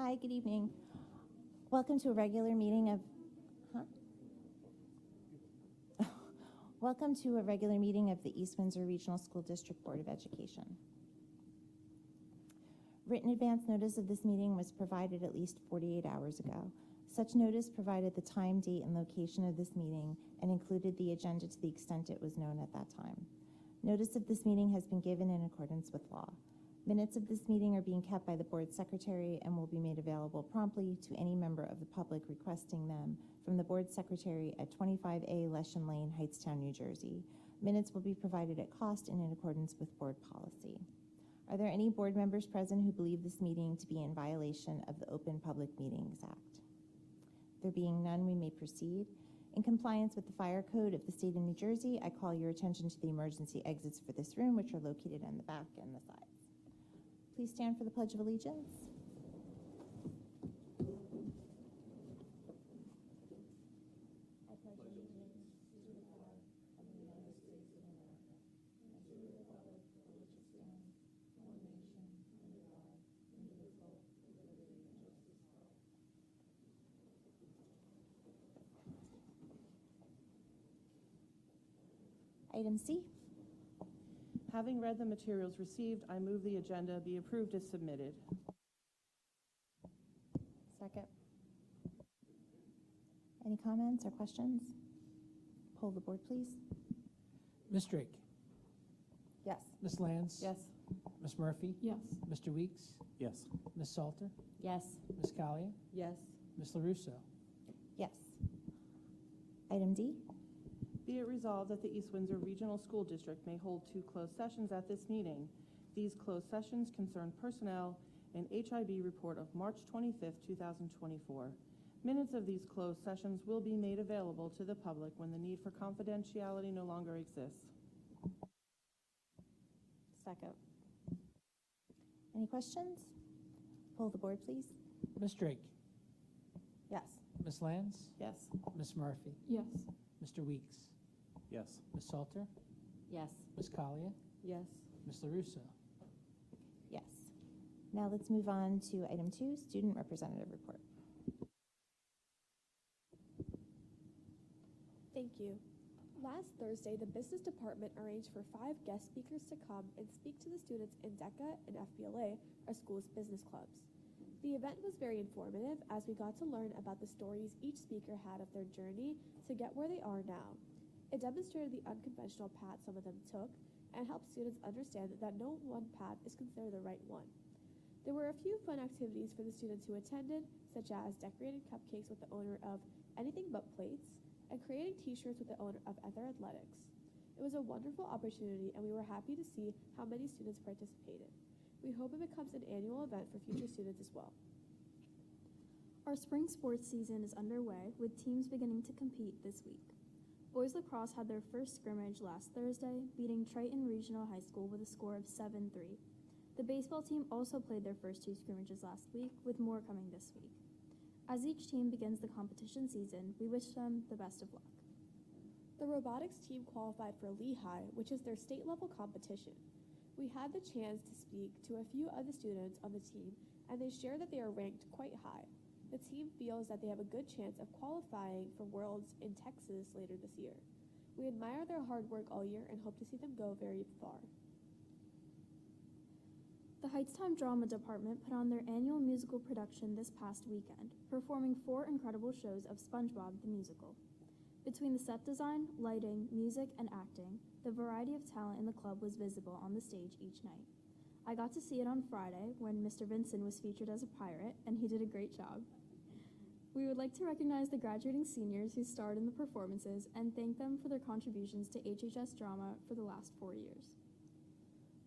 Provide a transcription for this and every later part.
Hi, good evening. Welcome to a regular meeting of, Welcome to a regular meeting of the East Windsor Regional School District Board of Education. Written advance notice of this meeting was provided at least 48 hours ago. Such notice provided the time, date, and location of this meeting and included the agenda to the extent it was known at that time. Notice of this meeting has been given in accordance with law. Minutes of this meeting are being kept by the board secretary and will be made available promptly to any member of the public requesting them from the board secretary at 25A Leshen Lane, Hightstown, New Jersey. Minutes will be provided at cost and in accordance with board policy. Are there any board members present who believe this meeting to be in violation of the Open Public Meetings Act? There being none, we may proceed. In compliance with the fire code of the state of New Jersey, I call your attention to the emergency exits for this room, which are located on the back and the sides. Please stand for the Pledge of Allegiance. I pledge allegiance to the flag of the United States of America and to the republic for which it stands, one nation, under God, indivisible, with liberty and justice for all. Item C. Having read the materials received, I move the agenda be approved as submitted. Second. Any comments or questions? Poll the board, please. Ms. Drake? Yes. Ms. Lands? Yes. Ms. Murphy? Yes. Mr. Weeks? Yes. Ms. Salter? Yes. Ms. Collier? Yes. Ms. LaRusso? Yes. Item D. Be it resolved that the East Windsor Regional School District may hold 2 closed sessions at this meeting. These closed sessions concern personnel and HIB report of March 25th, 2024. Minutes of these closed sessions will be made available to the public when the need for confidentiality no longer exists. Second. Any questions? Poll the board, please. Ms. Drake? Yes. Ms. Lands? Yes. Ms. Murphy? Yes. Mr. Weeks? Yes. Ms. Salter? Yes. Ms. Collier? Yes. Ms. LaRusso? Yes. Now let's move on to item 2, student representative report. Thank you. Last Thursday, the business department arranged for 5 guest speakers to come and speak to the students in DECA and FBLA, our school's business clubs. The event was very informative as we got to learn about the stories each speaker had of their journey to get where they are now. It demonstrated the unconventional path some of them took and helped students understand that no one path is considered the right one. There were a few fun activities for the students who attended, such as decorating cupcakes with the owner of Anything But Plates and creating t-shirts with the owner of Ether Athletics. It was a wonderful opportunity and we were happy to see how many students participated. We hope it becomes an annual event for future students as well. Our spring sports season is underway, with teams beginning to compete this week. Boys lacrosse had their first scrimmage last Thursday, beating Triton Regional High School with a score of 7-3. The baseball team also played their first 2 scrimmages last week, with more coming this week. As each team begins the competition season, we wish them the best of luck. The robotics team qualified for Lehigh, which is their state-level competition. We had the chance to speak to a few of the students on the team, and they share that they are ranked quite high. The team feels that they have a good chance of qualifying for Worlds in Texas later this year. We admire their hard work all year and hope to see them go very far. The Hightstown Drama Department put on their annual musical production this past weekend, performing 4 incredible shows of SpongeBob the Musical. Between the set design, lighting, music, and acting, the variety of talent in the club was visible on the stage each night. I got to see it on Friday when Mr. Vincent was featured as a pirate, and he did a great job. We would like to recognize the graduating seniors who starred in the performances and thank them for their contributions to HHS drama for the last 4 years.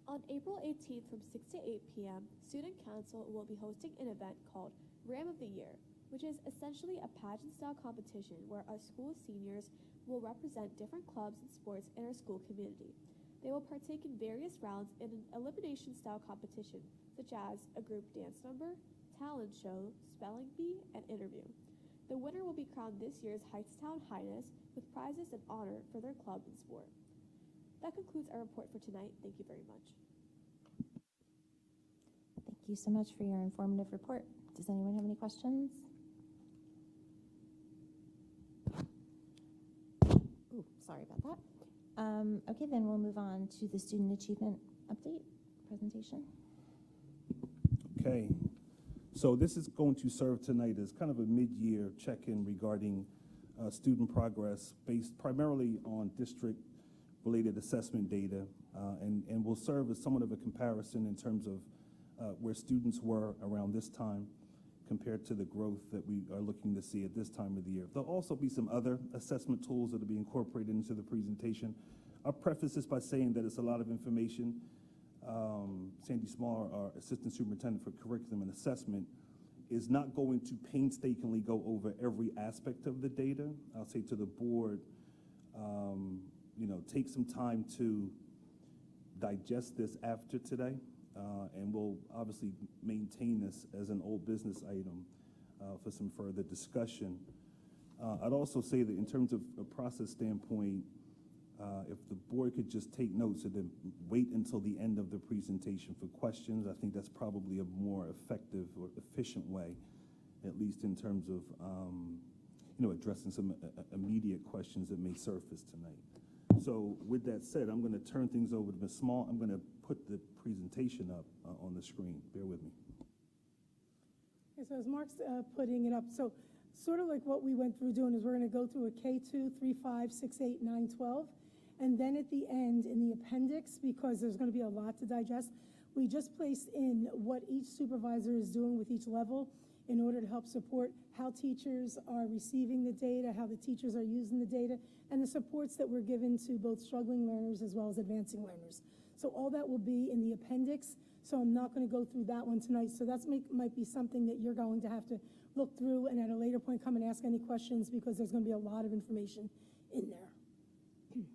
On April 18th from 6 to 8 p.m., Student Council will be hosting an event called Ram of the Year, which is essentially a pageant-style competition where our school seniors will represent different clubs and sports in our school community. They will partake in various rounds in an elimination-style competition, such as a group dance number, talent show, spelling bee, and interview. The winner will be crowned this year's Hightstown Highness with prizes and honor for their club and sport. That concludes our report for tonight. Thank you very much. Thank you so much for your informative report. Does anyone have any questions? Ooh, sorry about that. Okay, then we'll move on to the student achievement update presentation. Okay, so this is going to serve tonight as kind of a mid-year check-in regarding student progress based primarily on district-related assessment data, and will serve as somewhat of a comparison in terms of where students were around this time compared to the growth that we are looking to see at this time of the year. There'll also be some other assessment tools that will be incorporated into the presentation. I'll preface this by saying that it's a lot of information. Sandy Small, our Assistant Superintendent for Curriculum and Assessment, is not going to painstakingly go over every aspect of the data. I'll say to the board, take some time to digest this after today, and we'll obviously maintain this as an old business item for some further discussion. I'd also say that in terms of a process standpoint, if the board could just take notes and then wait until the end of the presentation for questions, I think that's probably a more effective or efficient way, at least in terms of addressing some immediate questions that may surface tonight. So with that said, I'm going to turn things over to Ms. Small. I'm going to put the presentation up on the screen. Bear with me. Okay, so as Mark's putting it up, so sort of like what we went through doing is we're going to go through a K2, 3, 5, 6, 8, 9, 12. And then at the end, in the appendix, because there's going to be a lot to digest, we just placed in what each supervisor is doing with each level in order to help support how teachers are receiving the data, how the teachers are using the data, and the supports that we're given to both struggling learners as well as advancing learners. So all that will be in the appendix, so I'm not going to go through that one tonight. So that might be something that you're going to have to look through and at a later point come and ask any questions, because there's going to be a lot of information in there. Good.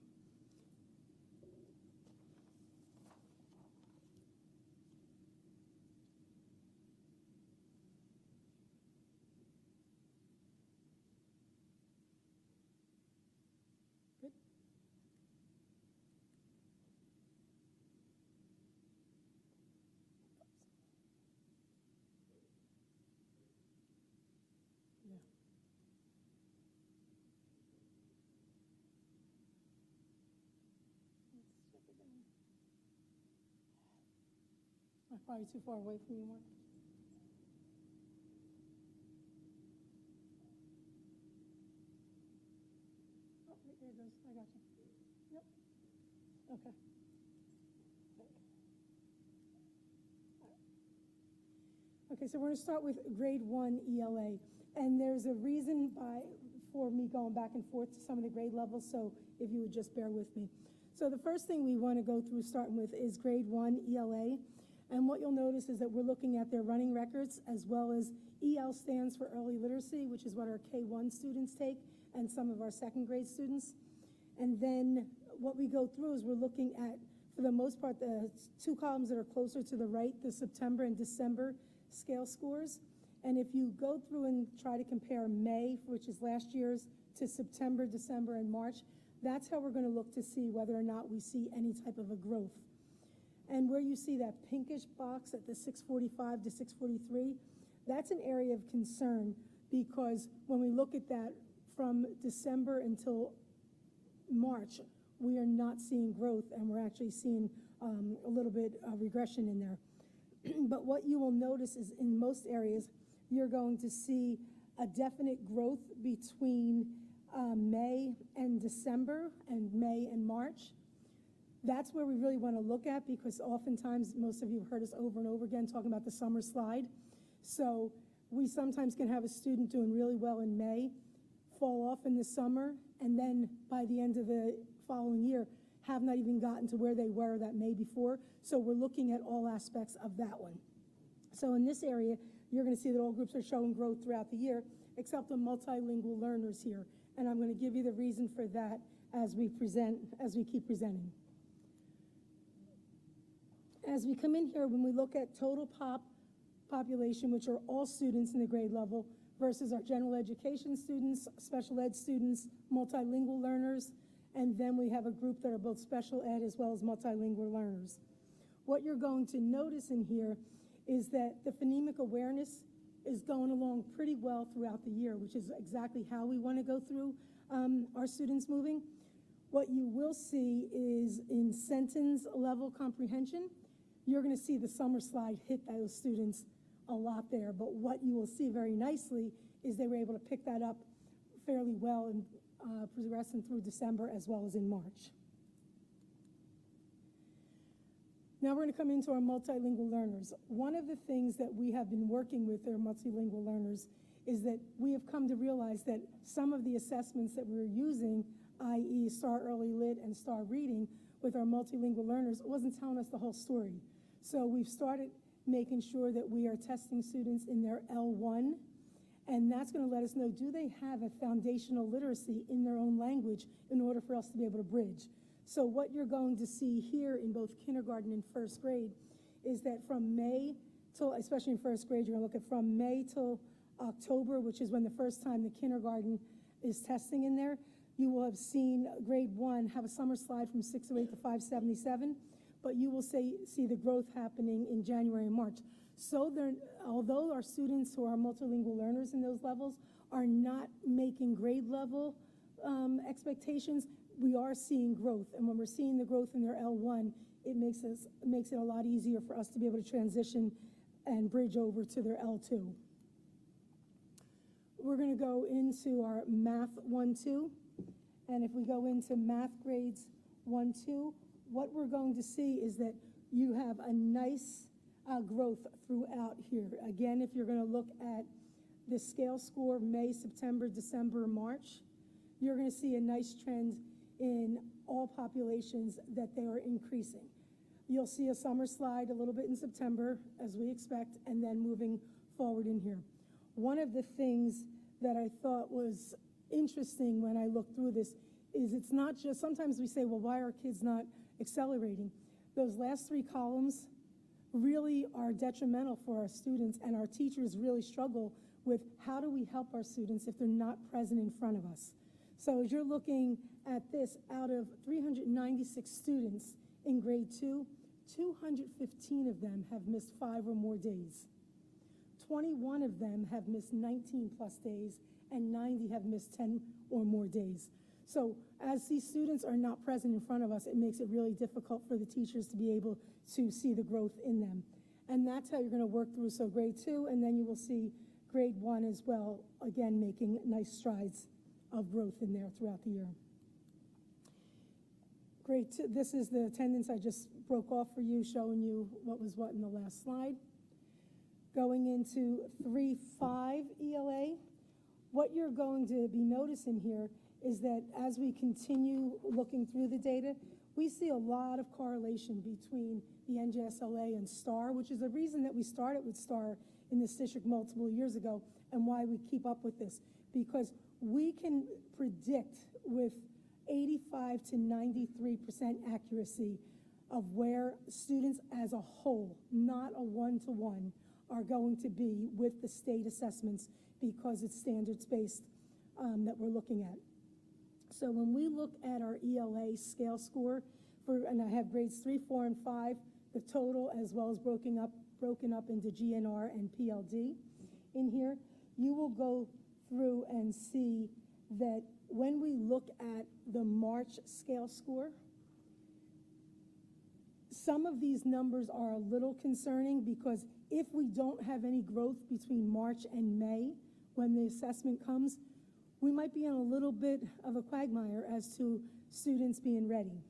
Yeah. Let's check again. I'm probably too far away from you, Mark. Oh, right there it goes. I got you. Yep. Okay. Okay, so we're going to start with grade 1 ELA. And there's a reason for me going back and forth to some of the grade levels, so if you would just bear with me. So the first thing we want to go through starting with is grade 1 ELA. And what you'll notice is that we're looking at their running records, as well as EL stands for early literacy, which is what our K1 students take, and some of our second grade students. And then what we go through is we're looking at, for the most part, the two columns that are closer to the right, the September and December scale scores. And if you go through and try to compare May, which is last year's, to September, December, and March, that's how we're going to look to see whether or not we see any type of a growth. And where you see that pinkish box at the 645 to 643, that's an area of concern, because when we look at that from December until March, we are not seeing growth, and we're actually seeing a little bit of regression in there. But what you will notice is in most areas, you're going to see a definite growth between May and December and May and March. That's where we really want to look at, because oftentimes, most of you have heard us over and over again talking about the summer slide. So we sometimes can have a student doing really well in May, fall off in the summer, and then by the end of the following year, have not even gotten to where they were that May before. So we're looking at all aspects of that one. So in this area, you're going to see that all groups are showing growth throughout the year, except the multilingual learners here. And I'm going to give you the reason for that as we keep presenting. As we come in here, when we look at total population, which are all students in the grade level, versus our general education students, special ed students, multilingual learners, and then we have a group that are both special ed as well as multilingual learners. What you're going to notice in here is that the phonemic awareness is going along pretty well throughout the year, which is exactly how we want to go through our students moving. What you will see is in sentence level comprehension, you're going to see the summer slide hit those students a lot there. But what you will see very nicely is they were able to pick that up fairly well and progressing through December as well as in March. Now we're going to come into our multilingual learners. One of the things that we have been working with our multilingual learners is that we have come to realize that some of the assessments that we're using, i.e. STAR Early Lit and STAR Reading, with our multilingual learners wasn't telling us the whole story. So we've started making sure that we are testing students in their L1, and that's going to let us know, do they have a foundational literacy in their own language in order for us to be able to bridge. So what you're going to see here in both kindergarten and first grade is that from May till, especially in first grade, you're going to look at from May till October, which is when the first time the kindergarten is testing in there. You will have seen grade 1 have a summer slide from 608 to 577, but you will see the growth happening in January and March. So although our students who are multilingual learners in those levels are not making grade level expectations, we are seeing growth. And when we're seeing the growth in their L1, it makes it a lot easier for us to be able to transition and bridge over to their L2. We're going to go into our Math 1-2. And if we go into math grades 1-2, what we're going to see is that you have a nice growth throughout here. Again, if you're going to look at the scale score May, September, December, March, you're going to see a nice trend in all populations that they are increasing. You'll see a summer slide a little bit in September, as we expect, and then moving forward in here. One of the things that I thought was interesting when I looked through this is it's not just, sometimes we say, well, why are kids not accelerating? Those last 3 columns really are detrimental for our students, and our teachers really struggle with how do we help our students if they're not present in front of us. So as you're looking at this, out of 396 students in grade 2, 215 of them have missed 5 or more days. 21 of them have missed 19 plus days, and 90 have missed 10 or more days. So as these students are not present in front of us, it makes it really difficult for the teachers to be able to see the growth in them. And that's how you're going to work through. So grade 2, and then you will see grade 1 as well, again, making nice strides of growth in there throughout the year. Grade 2, this is the attendance I just broke off for you, showing you what was what in the last slide. Going into 3-5 ELA, what you're going to be noticing here is that as we continue looking through the data, we see a lot of correlation between the NJSLA and STAR, which is the reason that we started with STAR in this district multiple years ago and why we keep up with this. Because we can predict with 85 to 93% accuracy of where students as a whole, not a one-to-one, are going to be with the state assessments because it's standards-based that we're looking at. So when we look at our ELA scale score, and I have grades 3, 4, and 5, the total as well as broken up into GNR and PLD in here, you will go through and see that when we look at the March scale score, some of these numbers are a little concerning because if we don't have any growth between March and May, when the assessment comes, we might be in a little bit of a quagmire as to students being ready.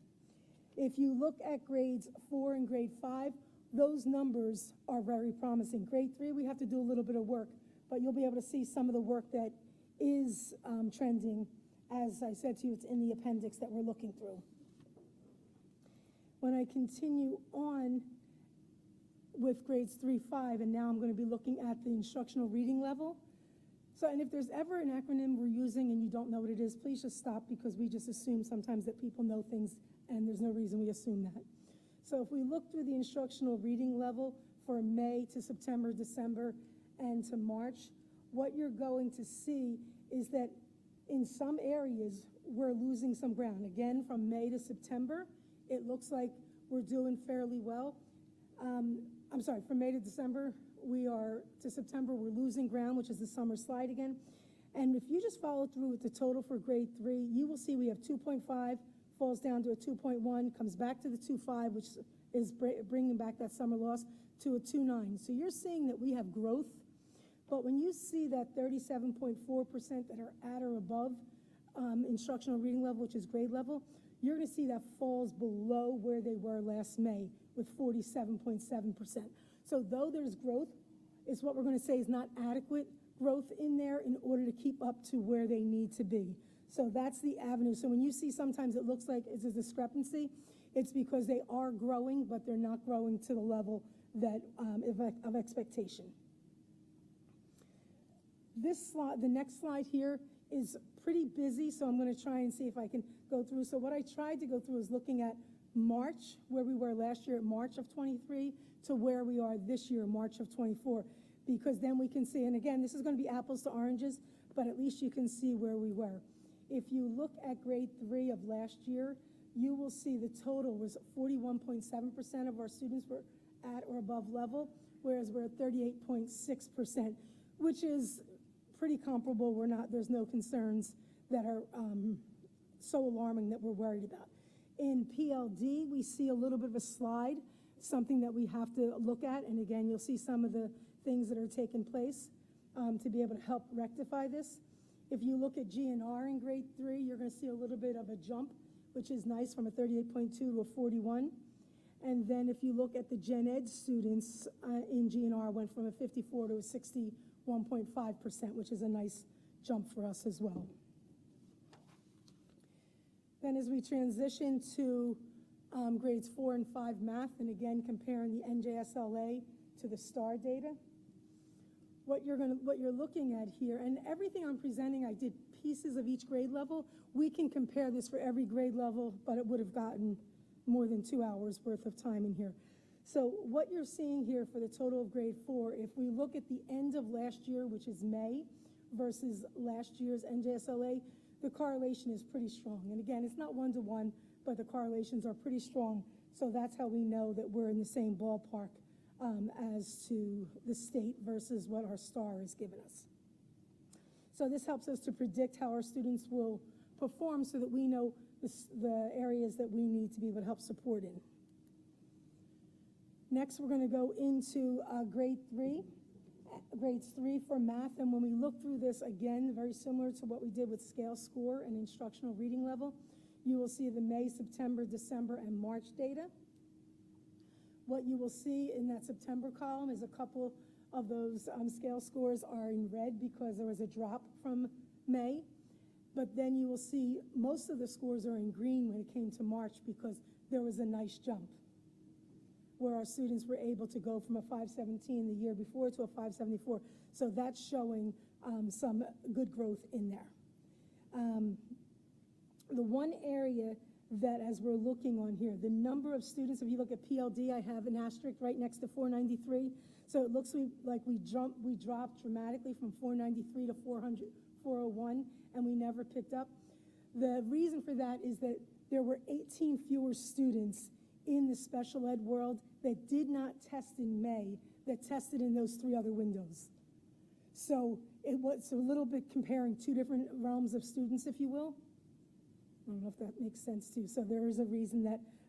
If you look at grades 4 and grade 5, those numbers are very promising. Grade 3, we have to do a little bit of work, but you'll be able to see some of the work that is trending. As I said to you, it's in the appendix that we're looking through. When I continue on with grades 3, 5, and now I'm going to be looking at the instructional reading level. So, and if there's ever an acronym we're using and you don't know what it is, please just stop, because we just assume sometimes that people know things and there's no reason we assume that. So if we look through the instructional reading level for May to September, December, and to March, what you're going to see is that in some areas we're losing some ground. Again, from May to September, it looks like we're doing fairly well. I'm sorry, from May to December, we are, to September, we're losing ground, which is the summer slide again. And if you just follow through with the total for grade 3, you will see we have 2.5, falls down to a 2.1, comes back to the 2.5, which is bringing back that summer loss, to a 2.9. So you're seeing that we have growth, but when you see that 37.4% that are at or above instructional reading level, which is grade level, you're going to see that falls below where they were last May with 47.7%. So though there's growth, it's what we're going to say is not adequate growth in there in order to keep up to where they need to be. So that's the avenue. So when you see sometimes it looks like it's a discrepancy, it's because they are growing, but they're not growing to the level that of expectation. This slide, the next slide here, is pretty busy, so I'm going to try and see if I can go through. So what I tried to go through is looking at March, where we were last year at March of 23, to where we are this year, March of 24, because then we can see, and again, this is going to be apples to oranges, but at least you can see where we were. If you look at grade 3 of last year, you will see the total was 41.7% of our students were at or above level, whereas we're at 38.6%, which is pretty comparable. There's no concerns that are so alarming that we're worried about. In PLD, we see a little bit of a slide, something that we have to look at. And again, you'll see some of the things that are taking place to be able to help rectify this. If you look at GNR in grade 3, you're going to see a little bit of a jump, which is nice, from a 38.2 to a 41. And then if you look at the Gen Ed students in GNR, went from a 54 to a 61.5%, which is a nice jump for us as well. Then as we transition to grades 4 and 5 math, and again comparing the NJSLA to the STAR data, what you're looking at here, and everything I'm presenting, I did pieces of each grade level. We can compare this for every grade level, but it would have gotten more than 2 hours worth of time in here. So what you're seeing here for the total of grade 4, if we look at the end of last year, which is May, versus last year's NJSLA, the correlation is pretty strong. And again, it's not 1-to-1, but the correlations are pretty strong. So that's how we know that we're in the same ballpark as to the state versus what our STAR has given us. So this helps us to predict how our students will perform so that we know the areas that we need to be able to help support in. Next, we're going to go into grades 3 for math. And when we look through this, again, very similar to what we did with scale score and instructional reading level, you will see the May, September, December, and March data. What you will see in that September column is a couple of those scale scores are in red because there was a drop from May. But then you will see most of the scores are in green when it came to March because there was a nice jump where our students were able to go from a 517 the year before to a 574. So that's showing some good growth in there. The one area that, as we're looking on here, the number of students, if you look at PLD, I have an asterisk right next to 493. So it looks like we dropped dramatically from 493 to 401, and we never picked up. The reason for that is that there were 18 fewer students in the special ed world that did not test in May, that tested in those 3 other windows. So it was a little bit comparing 2 different realms of students, if you will. I don't know if that makes sense too. So there is a reason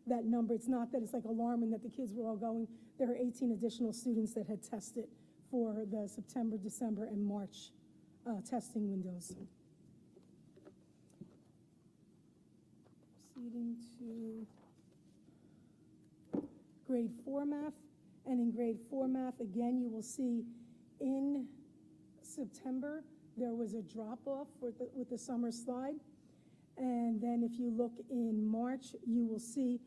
that number, it's not that it's like alarming that the kids were all going. There are 18 additional students that had tested for the September, December, and March testing windows. Proceeding to grade 4 math, and in grade 4 math, again, you will see in September, there was a drop-off with the summer slide. And then if you look in March, you will see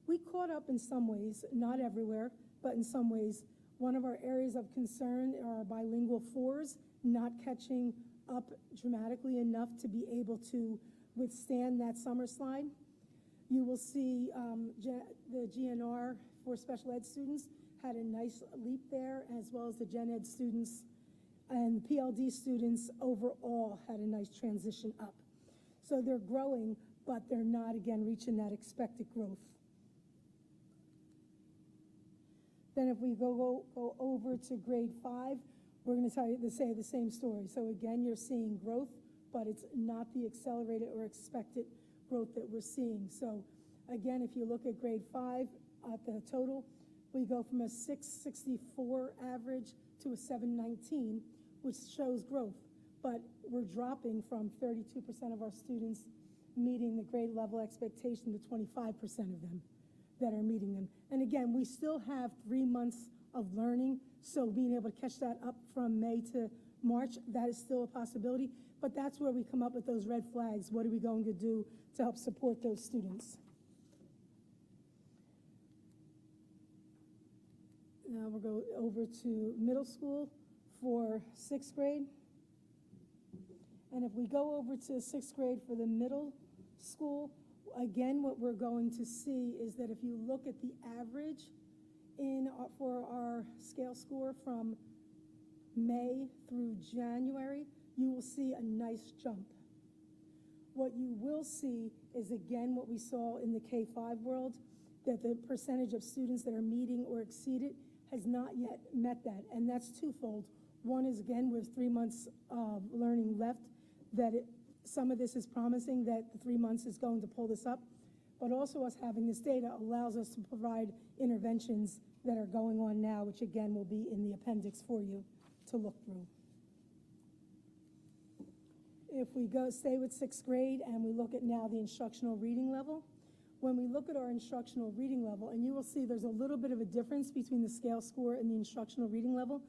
we caught up in some ways, not everywhere, but in some ways. One of our areas of concern are bilingual 4s not catching up dramatically enough to be able to withstand that summer slide. You will see the GNR for special ed students had a nice leap there, as well as the Gen Ed students, and the PLD students overall had a nice transition up. So they're growing, but they're not, again, reaching that expected growth. Then if we go over to grade 5, we're going to say the same story. So again, you're seeing growth, but it's not the accelerated or expected growth that we're seeing. So again, if you look at grade 5 at the total, we go from a 664 average to a 719, which shows growth. But we're dropping from 32% of our students meeting the grade level expectation to 25% of them that are meeting them. And again, we still have 3 months of learning, so being able to catch that up from May to March, that is still a possibility. But that's where we come up with those red flags. What are we going to do to help support those students? Now we'll go over to middle school for 6th grade. And if we go over to 6th grade for the middle school, again, what we're going to see is that if you look at the average for our scale score from May through January, you will see a nice jump. What you will see is, again, what we saw in the K-5 world, that the percentage of students that are meeting or exceeded has not yet met that, and that's twofold. One is, again, with 3 months of learning left, that some of this is promising that the 3 months is going to pull this up, but also us having this data allows us to provide interventions that are going on now, which again will be in the appendix for you to look through. If we stay with 6th grade and we look at now the instructional reading level, when we look at our instructional reading level, and you will see there's a little bit of a difference between the scale score and the instructional reading level.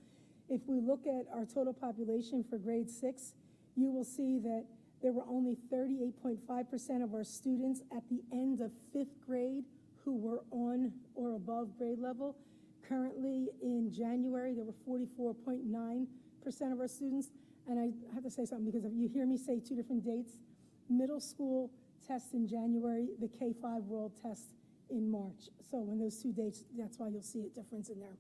If we look at our total population for grade 6, you will see that there were only 38.5% of our students at the end of 5th grade who were on or above grade level. Currently in January, there were 44.9% of our students. And I have to say something because if you hear me say 2 different dates, middle school test in January, the K-5 world test in March. So when those 2 dates, that's why you'll see a difference in there.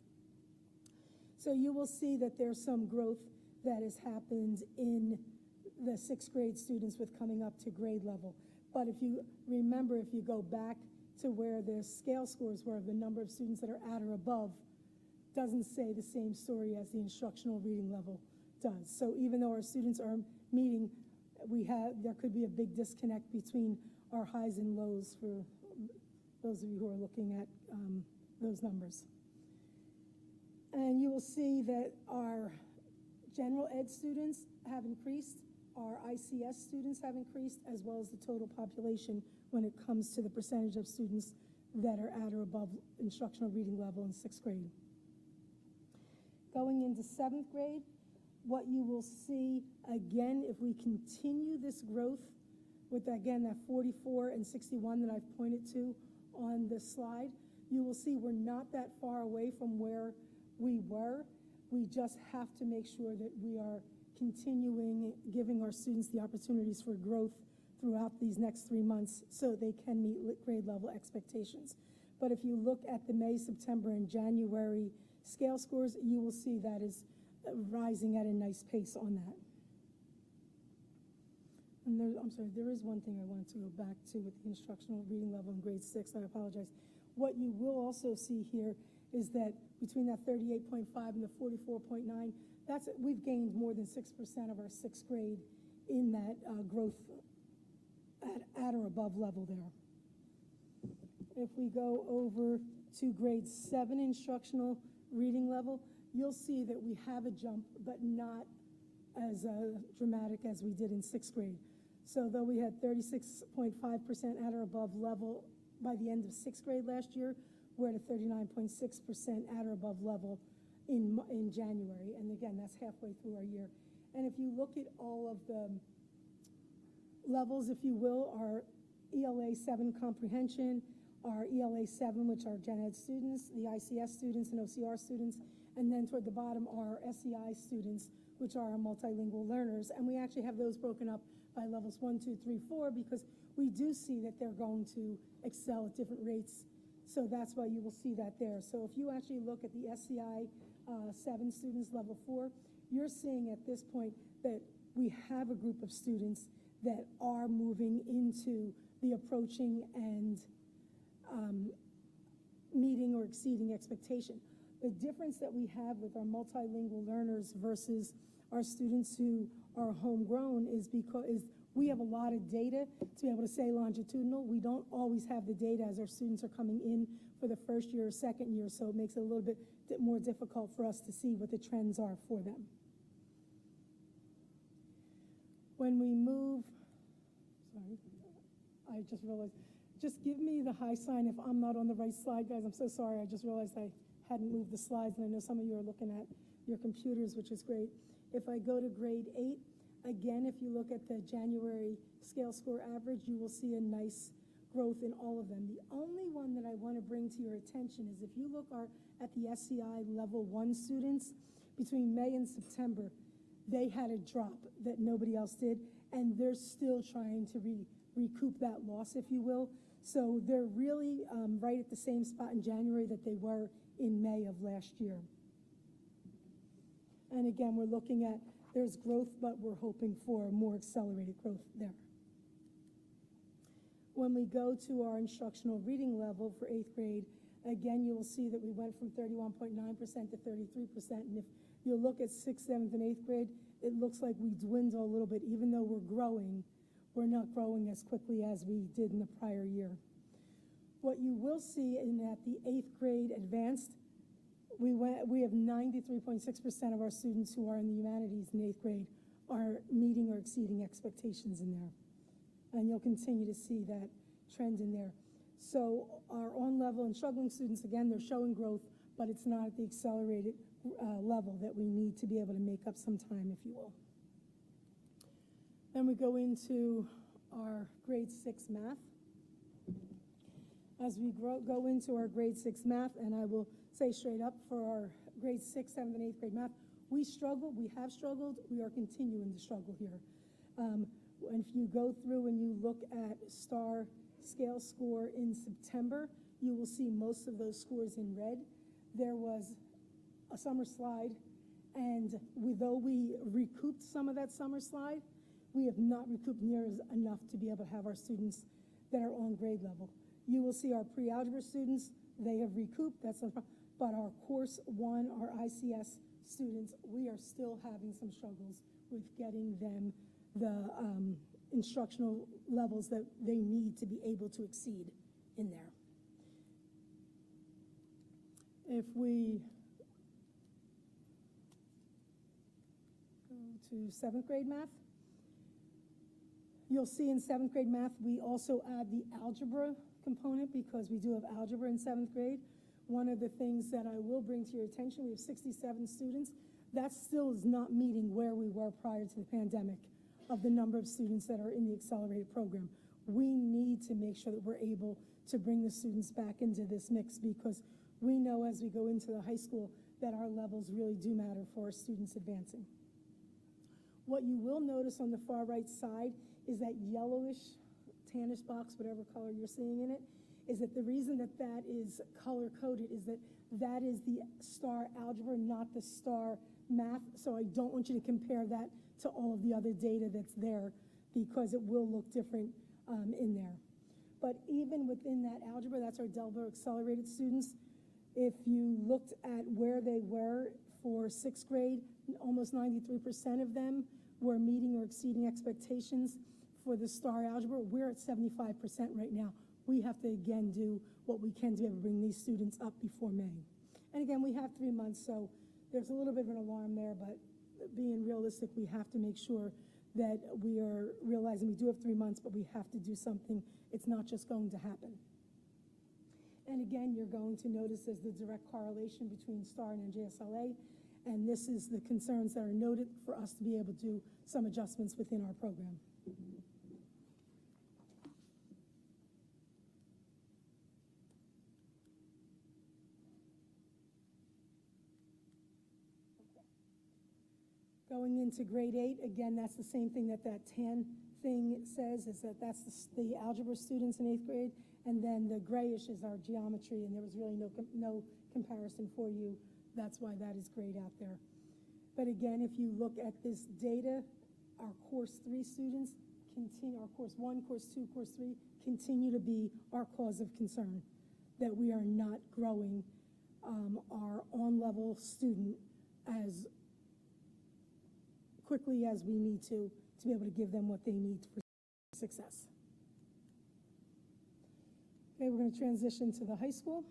So you will see that there's some growth that has happened in the 6th grade students with coming up to grade level. But if you remember, if you go back to where the scale scores were, the number of students that are at or above doesn't say the same story as the instructional reading level does. So even though our students are meeting, there could be a big disconnect between our highs and lows for those of you who are looking at those numbers. And you will see that our general ed students have increased, our ICS students have increased, as well as the total population when it comes to the percentage of students that are at or above instructional reading level in 6th grade. Going into 7th grade, what you will see, again, if we continue this growth with, again, that 44 and 61 that I've pointed to on this slide, you will see we're not that far away from where we were. We just have to make sure that we are continuing giving our students the opportunities for growth throughout these next 3 months so they can meet grade level expectations. But if you look at the May, September, and January scale scores, you will see that is rising at a nice pace on that. And I'm sorry, there is one thing I wanted to go back to with the instructional reading level in grade 6. I apologize. What you will also see here is that between that 38.5 and the 44.9, we've gained more than 6% of our 6th grade in that growth at or above level there. If we go over to grade 7 instructional reading level, you'll see that we have a jump, but not as dramatic as we did in 6th grade. So though we had 36.5% at or above level by the end of 6th grade last year, we're at a 39.6% at or above level in January. And again, that's halfway through our year. And if you look at all of the levels, if you will, our ELA 7 comprehension, our ELA 7, which are gen ed students, the ICS students and OCR students, and then toward the bottom are SEI students, which are our multilingual learners. And we actually have those broken up by levels 1, 2, 3, 4, because we do see that they're going to excel at different rates. So that's why you will see that there. So if you actually look at the SEI 7 students, level 4, you're seeing at this point that we have a group of students that are moving into the approaching and meeting or exceeding expectation. The difference that we have with our multilingual learners versus our students who are homegrown is because we have a lot of data to be able to say longitudinal. We don't always have the data as our students are coming in for the first year or second year, so it makes it a little bit more difficult for us to see what the trends are for them. When we move, sorry, I just realized, just give me the high sign if I'm not on the right slide, guys. I'm so sorry. I just realized I hadn't moved the slides, and I know some of you are looking at your computers, which is great. If I go to grade 8, again, if you look at the January scale score average, you will see a nice growth in all of them. The only one that I want to bring to your attention is if you look at the SCI level 1 students, between May and September, they had a drop that nobody else did, and they're still trying to recoup that loss, if you will. So they're really right at the same spot in January that they were in May of last year. And again, we're looking at, there's growth, but we're hoping for more accelerated growth there. When we go to our instructional reading level for 8th grade, again, you will see that we went from 31.9% to 33%. And if you look at 6th, 7th, and 8th grade, it looks like we dwindle a little bit. Even though we're growing, we're not growing as quickly as we did in the prior year. What you will see in at the 8th grade advanced, we have 93.6% of our students who are in the humanities in 8th grade are meeting or exceeding expectations in there. And you'll continue to see that trend in there. So our on-level and struggling students, again, they're showing growth, but it's not at the accelerated level that we need to be able to make up some time, if you will. Then we go into our grade 6 math. As we go into our grade 6 math, and I will say straight up for our grade 6, 7th, and 8th grade math, we struggled, we have struggled, we are continuing to struggle here. If you go through and you look at STAR scale score in September, you will see most of those scores in red. There was a summer slide, and though we recouped some of that summer slide, we have not recouped near enough to be able to have our students that are on grade level. You will see our pre-algebra students, they have recouped, that's not, but our course 1, our ICS students, we are still having some struggles with getting them the instructional levels that they need to be able to exceed in there. If we go to 7th grade math, you'll see in 7th grade math, we also add the algebra component because we do have algebra in 7th grade. One of the things that I will bring to your attention, we have 67 students. That still is not meeting where we were prior to the pandemic of the number of students that are in the accelerated program. We need to make sure that we're able to bring the students back into this mix because we know as we go into the high school that our levels really do matter for our students advancing. What you will notice on the far right side is that yellowish, tannish box, whatever color you're seeing in it, is that the reason that that is color-coded is that that is the STAR algebra, not the STAR math. So I don't want you to compare that to all of the other data that's there because it will look different in there. But even within that algebra, that's our Delbo accelerated students. If you looked at where they were for 6th grade, almost 93% of them were meeting or exceeding expectations. For the STAR algebra, we're at 75% right now. We have to, again, do what we can to be able to bring these students up before May. And again, we have 3 months, so there's a little bit of an alarm there, but being realistic, we have to make sure that we are realizing we do have 3 months, but we have to do something. It's not just going to happen. And again, you're going to notice there's the direct correlation between STAR and NJSLA, and this is the concerns that are noted for us to be able to do some adjustments within our program. Going into grade 8, again, that's the same thing that tan thing says, is that that's the algebra students in 8th grade, and then the grayish is our geometry, and there was really no comparison for you. That's why that is grayed out there. But again, if you look at this data, our course 3 students continue, our course 1, course 2, course 3 continue to be our cause of concern, that we are not growing our on-level student as quickly as we need to be able to give them what they need for success. Okay, we're going to transition to the high school.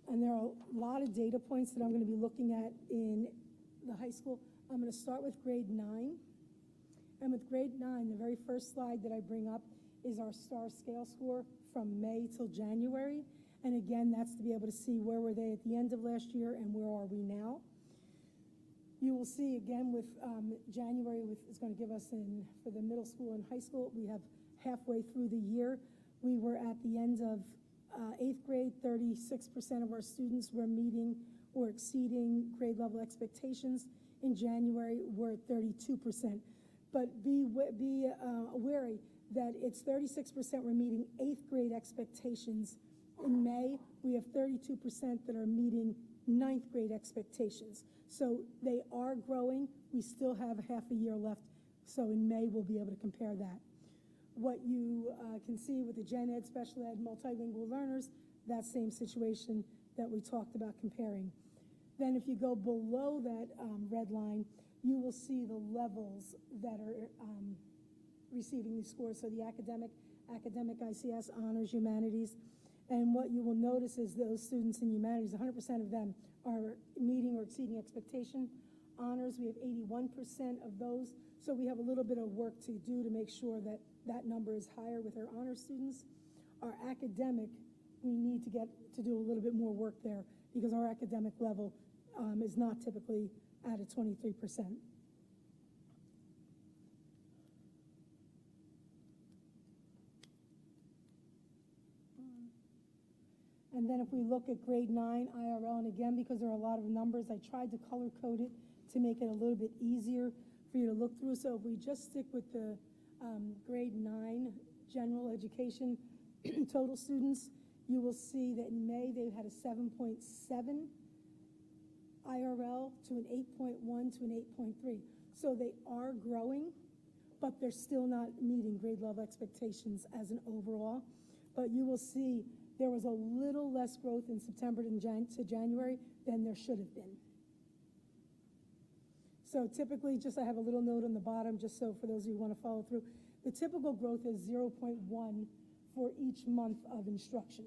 And there are a lot of data points that I'm going to be looking at in the high school. I'm going to start with grade 9. And with grade 9, the very first slide that I bring up is our STAR scale score from May till January. And again, that's to be able to see where were they at the end of last year and where are we now. You will see again with January is going to give us for the middle school and high school, we have halfway through the year. We were at the end of 8th grade, 36% of our students were meeting or exceeding grade level expectations. In January, we're at 32%. But be wary that it's 36% were meeting 8th grade expectations. In May, we have 32% that are meeting 9th grade expectations. So they are growing. We still have half a year left. So in May, we'll be able to compare that. What you can see with the gen ed, special ed, multilingual learners, that same situation that we talked about comparing. Then if you go below that red line, you will see the levels that are receiving these scores. So the academic ICS, honors, humanities. And what you will notice is those students in humanities, 100% of them are meeting or exceeding expectation. Honors, we have 81% of those. So we have a little bit of work to do to make sure that that number is higher with our honor students. Our academic, we need to get to do a little bit more work there because our academic level is not typically at a 23%. And then if we look at grade 9 IRL, and again, because there are a lot of numbers, I tried to color code it to make it a little bit easier for you to look through. So if we just stick with the grade 9 general education total students, you will see that in May they had a 7.7 IRL to an 8.1 to an 8.3. So they are growing, but they're still not meeting grade level expectations as an overall. But you will see there was a little less growth in September to January than there should have been. So typically, just I have a little note on the bottom, just so for those of you who want to follow through, the typical growth is 0.1 for each month of instruction.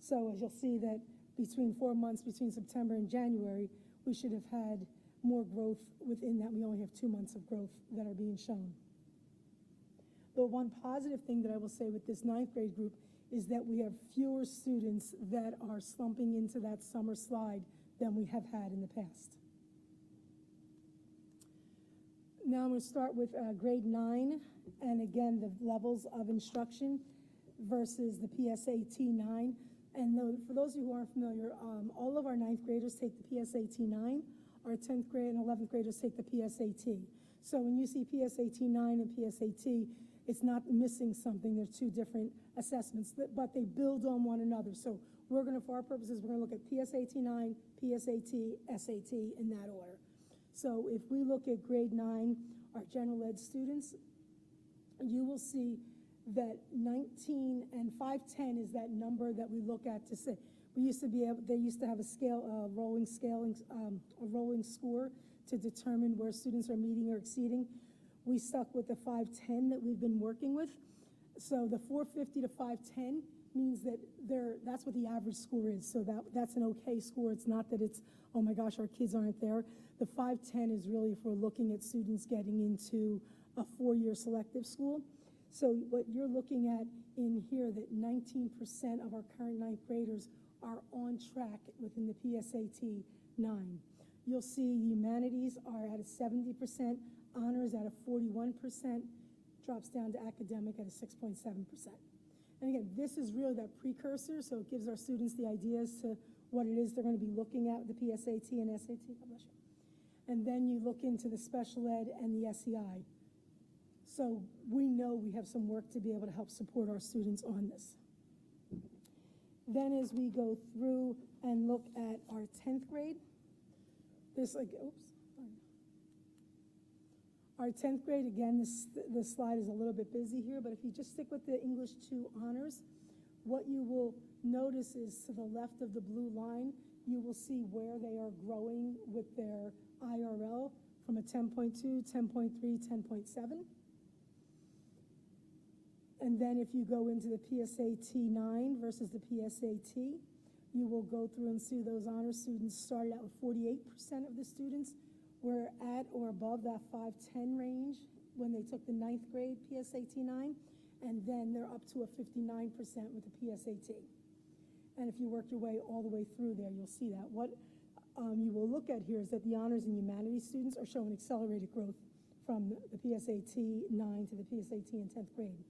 So as you'll see that between 4 months, between September and January, we should have had more growth within that. We only have 2 months of growth that are being shown. The one positive thing that I will say with this 9th grade group is that we have fewer students that are slumping into that summer slide than we have had in the past. Now I'm going to start with grade 9, and again, the levels of instruction versus the PSAT 9. And for those of you who aren't familiar, all of our 9th graders take the PSAT 9. Our 10th grade and 11th graders take the PSAT. So when you see PSAT 9 and PSAT, it's not missing something. They're two different assessments, but they build on one another. So we're going to, for our purposes, we're going to look at PSAT 9, PSAT, SAT in that order. So if we look at grade 9, our general ed students, you will see that 19 and 510 is that number that we look at to say, they used to have a scale, rolling score to determine where students are meeting or exceeding. We stuck with the 510 that we've been working with. So the 450 to 510 means that that's what the average score is. So that's an okay score. It's not that it's, oh my gosh, our kids aren't there. The 510 is really if we're looking at students getting into a 4-year selective school. So what you're looking at in here, that 19% of our current 9th graders are on track within the PSAT 9. You'll see humanities are at a 70%, honors at a 41%, drops down to academic at a 6.7%. And again, this is really that precursor, so it gives our students the ideas to what it is they're going to be looking at with the PSAT and SAT. And then you look into the special ed and the SEI. So we know we have some work to be able to help support our students on this. Then as we go through and look at our 10th grade, our 10th grade, again, this slide is a little bit busy here, but if you just stick with the English 2 honors, What you will notice is to the left of the blue line, you will see where they are growing with their IRL from a 10.2, 10.3, 10.7. And then if you go into the PSAT 9 versus the PSAT, you will go through and see those honor students started out with 48% of the students were at or above that 510 range when they took the 9th grade PSAT 9, and then they're up to a 59% with the PSAT. And if you work your way all the way through there, you'll see that. What you will look at here is that the honors and humanities students are showing accelerated growth from the PSAT 9 to the PSAT in 10th grade.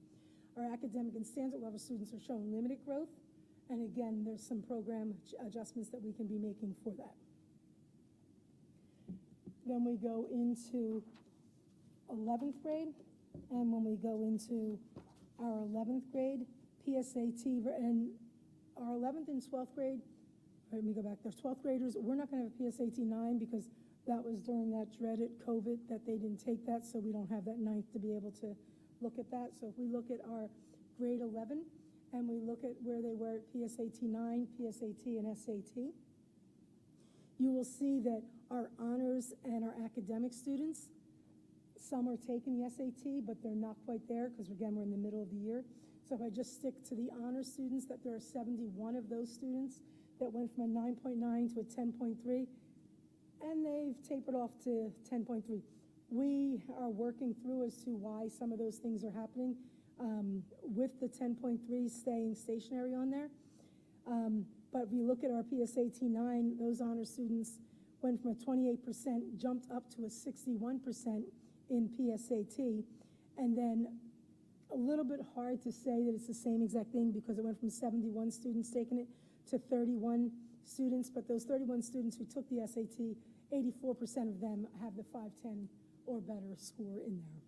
Our academic and standard level students are showing limited growth, and again, there's some program adjustments that we can be making for that. Then we go into 11th grade, and when we go into our 11th grade PSAT, and our 11th and 12th grade, let me go back, there's 12th graders, we're not gonna have a PSAT 9 because that was during that dreaded COVID that they didn't take that, so we don't have that 9th to be able to look at that. So if we look at our grade 11, and we look at where they were at PSAT 9, PSAT, and SAT, you will see that our honors and our academic students, some are taking the SAT, but they're not quite there because, again, we're in the middle of the year. So if I just stick to the honor students, that there are 71 of those students that went from a 9.9 to a 10.3, and they've tapered off to 10.3. We are working through as to why some of those things are happening, with the 10.3 staying stationary on there. But if you look at our PSAT 9, those honor students went from a 28%, jumped up to a 61% in PSAT, and then a little bit hard to say that it's the same exact thing because it went from 71 students taking it to 31 students, but those 31 students who took the SAT, 84% of them have the 510 or better score in there.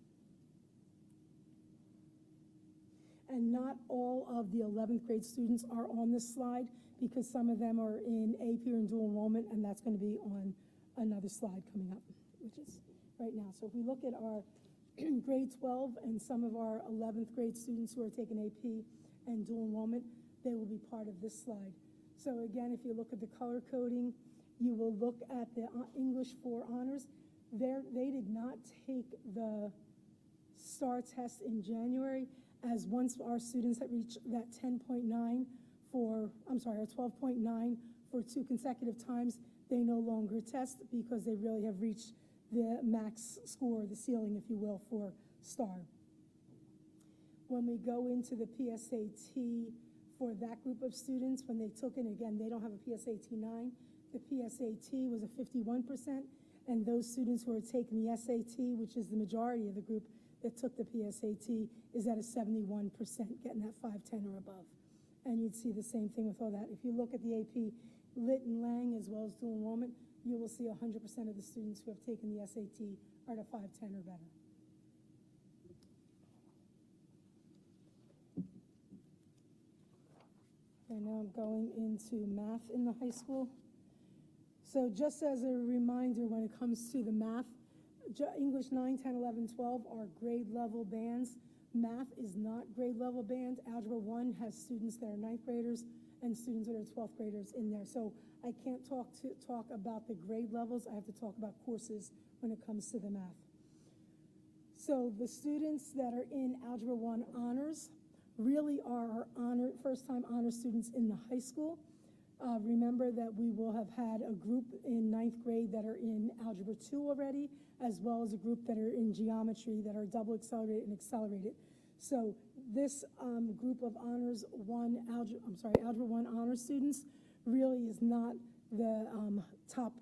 And not all of the 11th grade students are on this slide because some of them are in AP or in dual enrollment, and that's going to be on another slide coming up, which is right now. So if we look at our grade 12 and some of our 11th grade students who are taking AP and dual enrollment, they will be part of this slide. So again, if you look at the color coding, you will look at the English 4 honors. They did not take the STAR test in January, as once our students had reached that 10.9 or 12.9 for 2 consecutive times, they no longer test because they really have reached the max score, the ceiling, if you will, for STAR. When we go into the PSAT for that group of students, when they took it, again, they don't have a PSAT 9, the PSAT was a 51%, and those students who are taking the SAT, which is the majority of the group that took the PSAT, is at a 71%, getting that 510 or above. And you'd see the same thing with all that. If you look at the AP Lit and Lang as well as dual enrollment, you will see 100% of the students who have taken the SAT are at a 510 or better. And now I'm going into math in the high school. So just as a reminder, when it comes to the math, English 9, 10, 11, 12 are grade level bands. Math is not grade level band. Algebra 1 has students that are 9th graders and students that are 12th graders in there. So I can't talk about the grade levels. I have to talk about courses when it comes to the math. So the students that are in Algebra 1 honors really are our first-time honor students in the high school. Remember that we will have had a group in 9th grade that are in Algebra 2 already, as well as a group that are in geometry that are double accelerated and accelerated. So this group of Algebra 1 honor students really is not the top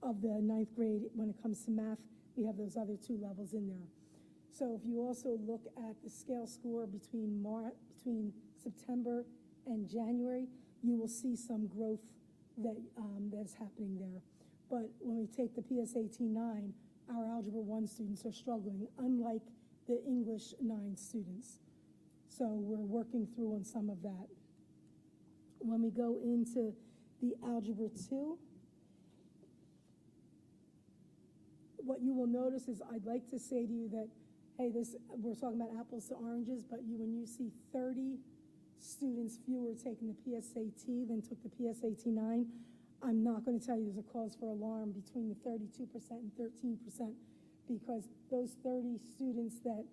of the 9th grade when it comes to math. We have those other 2 levels in there. So if you also look at the scale score between September and January, you will see some growth that's happening there. But when we take the PSAT 9, our Algebra 1 students are struggling, unlike the English 9 students. So we're working through on some of that. When we go into the Algebra 2, what you will notice is I'd like to say to you that, hey, we're talking about apples to oranges, but when you see 30 students fewer taking the PSAT than took the PSAT 9. I'm not going to tell you there's a cause for alarm between the 32% and 13%, because those 30 students that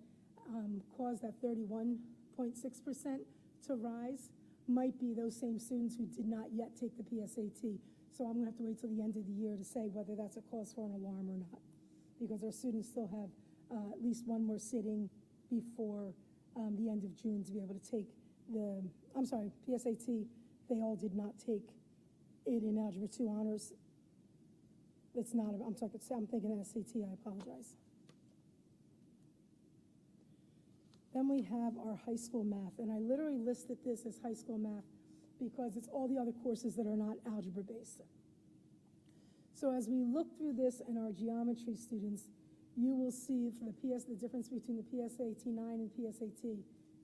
caused that 31.6% to rise might be those same students who did not yet take the PSAT. So I'm going to have to wait till the end of the year to say whether that's a cause for an alarm or not, because our students still have at least one more sitting before the end of June to be able to take the, PSAT. They all did not take it in Algebra 2 honors. It's not, I'm thinking SAT, I apologize. Then we have our high school math, and I literally listed this as high school math because it's all the other courses that are not algebra based. So as we look through this and our geometry students, you will see for the difference between the PSAT 9 and PSAT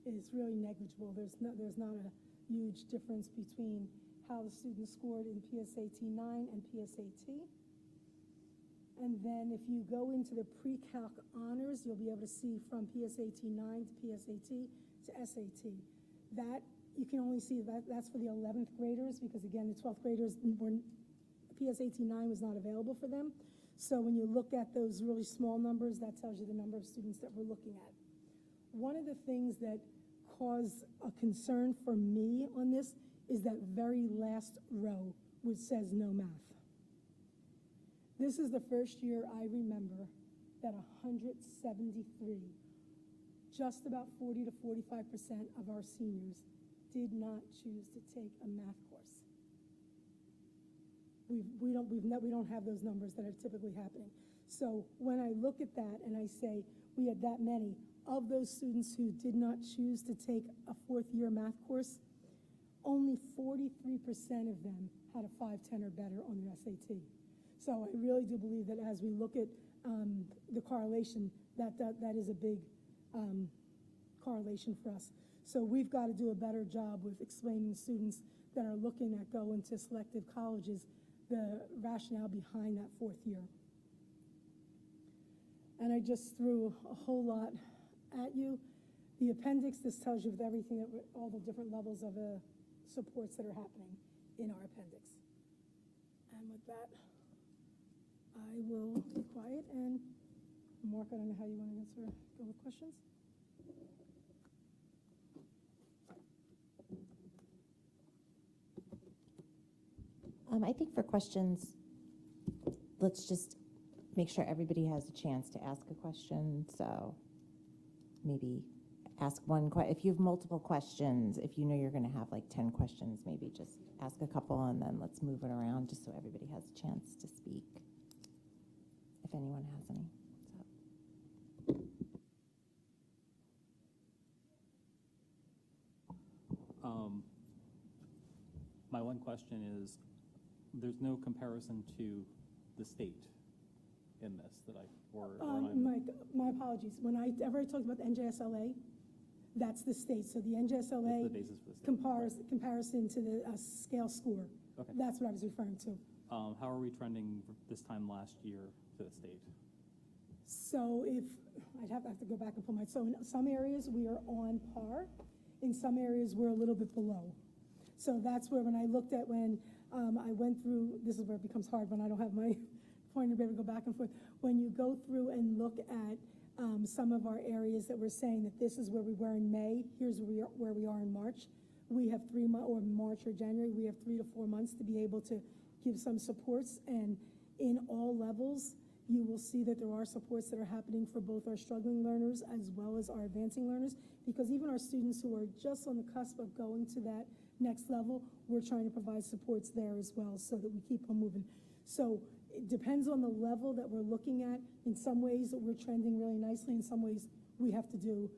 is really negligible. There's not a huge difference between how the students scored in PSAT 9 and PSAT. And then if you go into the pre-calc honors, you'll be able to see from PSAT 9 to PSAT to SAT. That, you can only see that's for the 11th graders, because again, the 12th graders, PSAT 9 was not available for them. So when you look at those really small numbers, that tells you the number of students that we're looking at. One of the things that caused a concern for me on this is that very last row, which says no math. This is the first year I remember that 173, just about 40 to 45% of our seniors did not choose to take a math course. We don't have those numbers that are typically happening. So when I look at that and I say we had that many of those students who did not choose to take a fourth-year math course, only 43% of them had a 510 or better on their SAT. So I really do believe that as we look at the correlation, that is a big correlation for us. So we've got to do a better job with explaining to students that are looking at going to selective colleges the rationale behind that fourth year. And I just threw a whole lot at you. The appendix, this tells you with everything, that all the different levels of supports that are happening in our appendix. And with that, I will be quiet, and Mark, I don't know how you want to go with questions. I think for questions, let's just make sure everybody has a chance to ask a question. So maybe ask one question. If you have multiple questions, if you know you're going to have like 10 questions, maybe just ask a couple and then let's move it around just so everybody has a chance to speak, if anyone has any. My one question is, there's no comparison to the state in this that Mike, my apologies. Whenever I talked about the NJSLA, that's the state. So the NJSLA the basis for the state. Comparison to the scale score. Okay. That's what I was referring to. How are we trending this time last year to the state? So I'd have to go back and pull so in some areas we are on par. In some areas we're a little bit below. So that's where when I looked at I went through, this is where it becomes hard when I don't have my pointer to be able to go back and forth. When you go through and look at some of our areas that we're saying that this is where we were in May, here's where we are in March. We have 3 months, or March or January, we have 3 to 4 months to be able to give some supports. And in all levels, you will see that there are supports that are happening for both our struggling learners as well as our advancing learners, because even our students who are just on the cusp of going to that next level, we're trying to provide supports there as well so that we keep on moving. So it depends on the level that we're looking at. In some ways we're trending really nicely. In some ways we have to do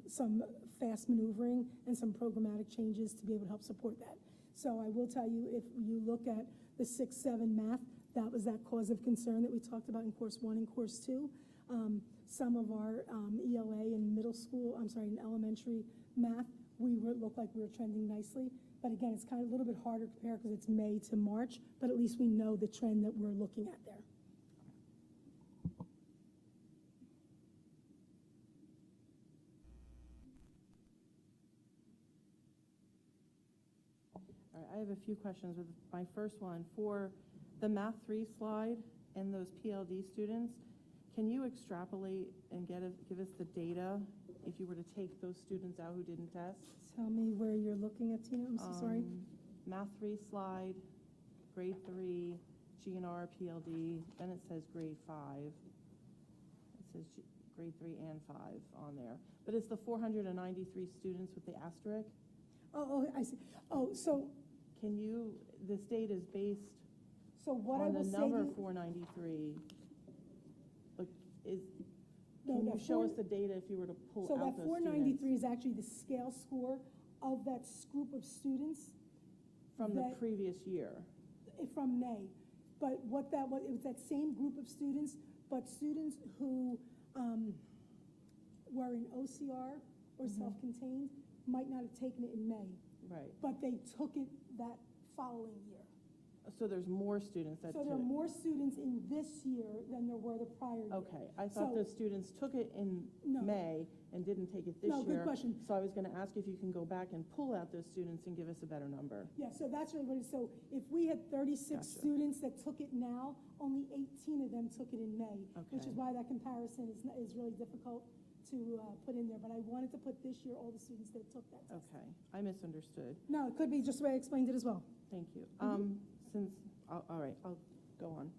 some fast maneuvering and some programmatic changes to be able to help support that. So I will tell you, if you look at the 6-7 math, that was that cause of concern that we talked about in course 1 and course 2. Some of our ELA in in elementary math, we look like we were trending nicely. But again, it's kind of a little bit harder to compare because it's May to March, but at least we know the trend that we're looking at there. All right, I have a few questions with my first one. For the Math 3 slide and those PLD students, can you extrapolate and give us the data if you were to take those students out who didn't test? Tell me where you're looking at, Tina, I'm so sorry. Math 3 slide, grade 3, GNR, PLD, then it says grade 5. It says grade 3 and 5 on there. But it's the 493 students with the asterisk. Oh, I see. Oh, so, Can you, this data is based so what I on the will say to number you. 493. Like, No, can you that show four- us the data if you were to pull So out that those 493 students is actually the scale score of that group of students from the that- previous year? from May. But what that was, it was that same group of students, but students who were in OCR or self-contained might not have taken it in May, Right. but they took it that following year. So there's more students that So took. there are more students in this year than there were the prior year. Okay, I thought So- the students took it in No. May and didn't take it this No, year. good question. So I was gonna ask if you can go back and pull out those students and give us a better number. Yeah, so that's really what it is. So if we had 36 Gotcha. students that took it now, only 18 of them took it in May, which Okay. is why that comparison is really difficult to put in there. But I wanted to put this year all the students that took that test. Okay, I misunderstood. No, it could be just the way I explained it as well. Thank you. Mm-hmm. All right, I'll go on.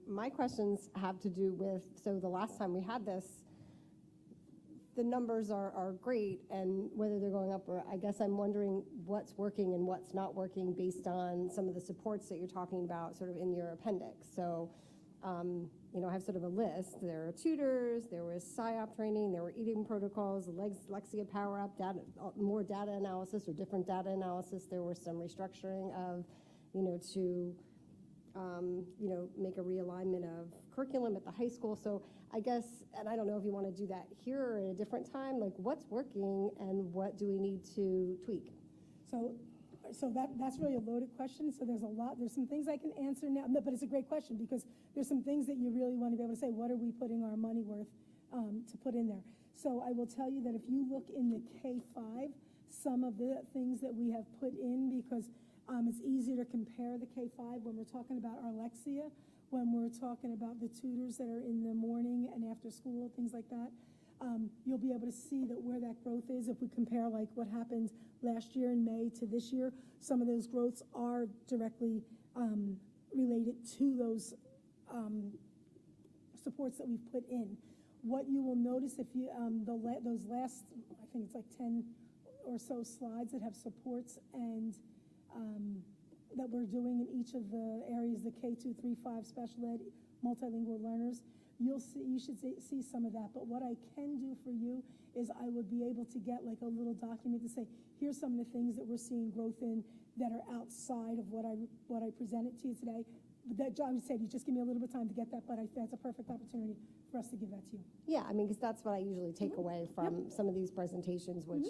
My questions have to do with, so the last time we had this, the numbers are great, and whether they're going up, or I guess I'm wondering what's working and what's not working based on some of the supports that you're talking about sort of in your appendix. So, I have sort of a list. There are tutors, there was PSYOP training, there were eating protocols, Lexia Power Up, more data analysis or different data analysis. There was some restructuring of, to make a realignment of curriculum at the high school. So I guess, and I don't know if you want to do that here or at a different time, like what's working and what do we need to tweak? So that's really a loaded question. So there's some things I can answer now, but it's a great question because there's some things that you really want to be able to say, what are we putting our money worth to put in there? So I will tell you that if you look in the K-5, some of the things that we have put in, because it's easier to compare the K-5 when we're talking about our Lexia, when we're talking about the tutors that are in the morning and after school, things like that. You'll be able to see that where that growth is. If we compare like what happened last year in May to this year, some of those growths are directly related to those supports that we've put in. What you will notice if you, those last, I think it's like 10 or so slides that have supports and that we're doing in each of the areas, the K2, 3, 5, special ed, multilingual learners, you should see some of that. But what I can do for you is I would be able to get like a little document to say, here's some of the things that we're seeing growth in that are outside of what I presented to you today. But that John said, you just give me a little bit of time to get that, but that's a perfect opportunity for us to give that to you. Yeah, I mean, because that's what I usually take away from some of these presentations, which,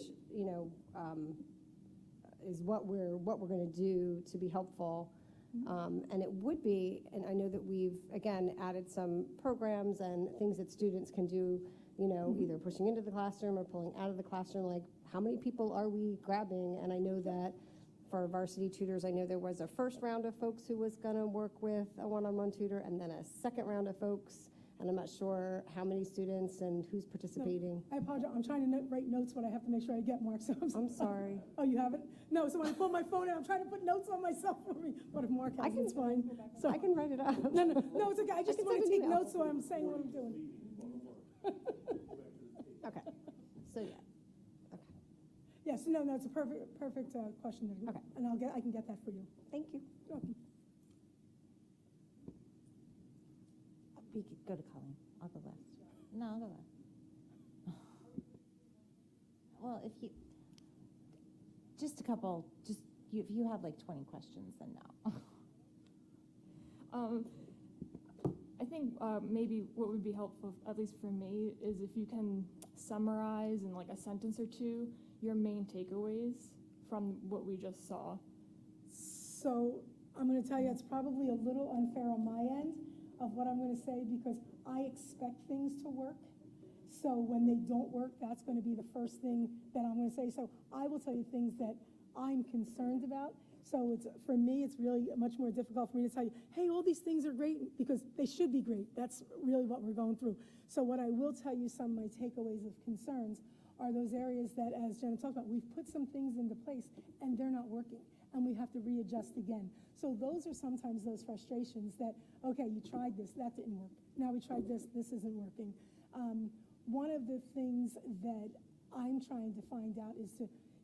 is what we're going to do to be helpful. And it would be, and I know that we've, again, added some programs and things that students can do, either pushing into the classroom or pulling out of the classroom, like how many people are we grabbing? And I know that for varsity tutors, I know there was a first round of folks who was going to work with a one-on-one tutor, and then a second round of folks, and I'm not sure how many students and who's participating. I apologize. I'm trying to write notes, but I have to make sure I get Mark. So I'm sorry. Oh, you haven't? No, so when I pull my phone out, I'm trying to put notes on myself for me. But if Mark has, it's fine. So I can write it up. No, it's okay. I just can want to send an take email. notes so I'm saying what I'm doing. Okay. So, yeah. Okay. Yes, no, it's a perfect question. Okay. And I can get that for you. Thank you. You're welcome. We could go to Colleen. I'll go last. No, I'll go last. Well, if you have like 20 questions, then no. I think maybe what would be helpful, at least for me, is if you can summarize in like a sentence or two your main takeaways from what we just saw. So I'm gonna tell you, it's probably a little unfair on my end of what I'm gonna say, because I expect things to work. So when they don't work, that's gonna be the first thing that I'm gonna say. So I will tell you things that I'm concerned about. So it's, for me, it's really much more difficult for me to tell you, hey, all these things are great, because they should be great. That's really what we're going through. So what I will tell you, some of my takeaways of concerns are those areas that, as Jenna talked about, we've put some things into place and they're not working, and we have to readjust again. So those are sometimes those frustrations that, okay, you tried this, that didn't work. Now we tried this isn't working. One of the things that I'm trying to find out is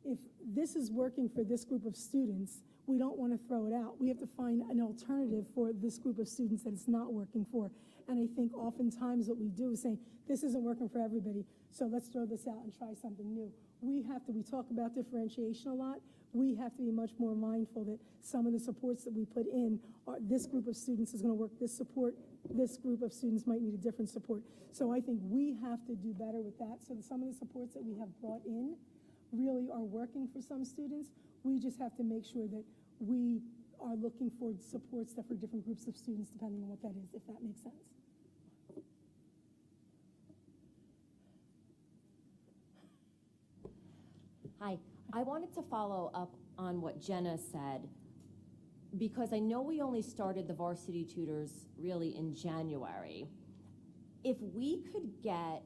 if this is working for this group of students, we don't want to throw it out. We have to find an alternative for this group of students that it's not working for. And I think oftentimes what we do is say, this isn't working for everybody, so let's throw this out and try something new. We talk about differentiation a lot. We have to be much more mindful that some of the supports that we put in are, this group of students is going to work this support, this group of students might need a different support. So I think we have to do better with that. So some of the supports that we have brought in really are working for some students. We just have to make sure that we are looking for supports that for different groups of students, depending on what that is, if that makes sense. Hi, I wanted to follow up on what Jenna said, because I know we only started the varsity tutors really in January. If we could get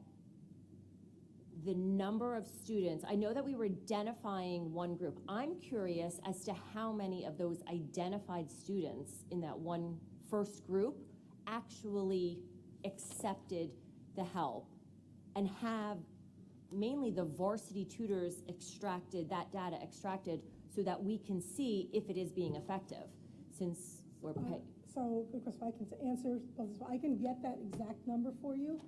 the number of students, I know that we were identifying one group. I'm curious as to how many of those identified students in that one first group actually accepted the help and have mainly the varsity tutors extracted, that data extracted, so that we can see if it is being effective, since we're paying. So, because I can answer, I can get that exact number for you.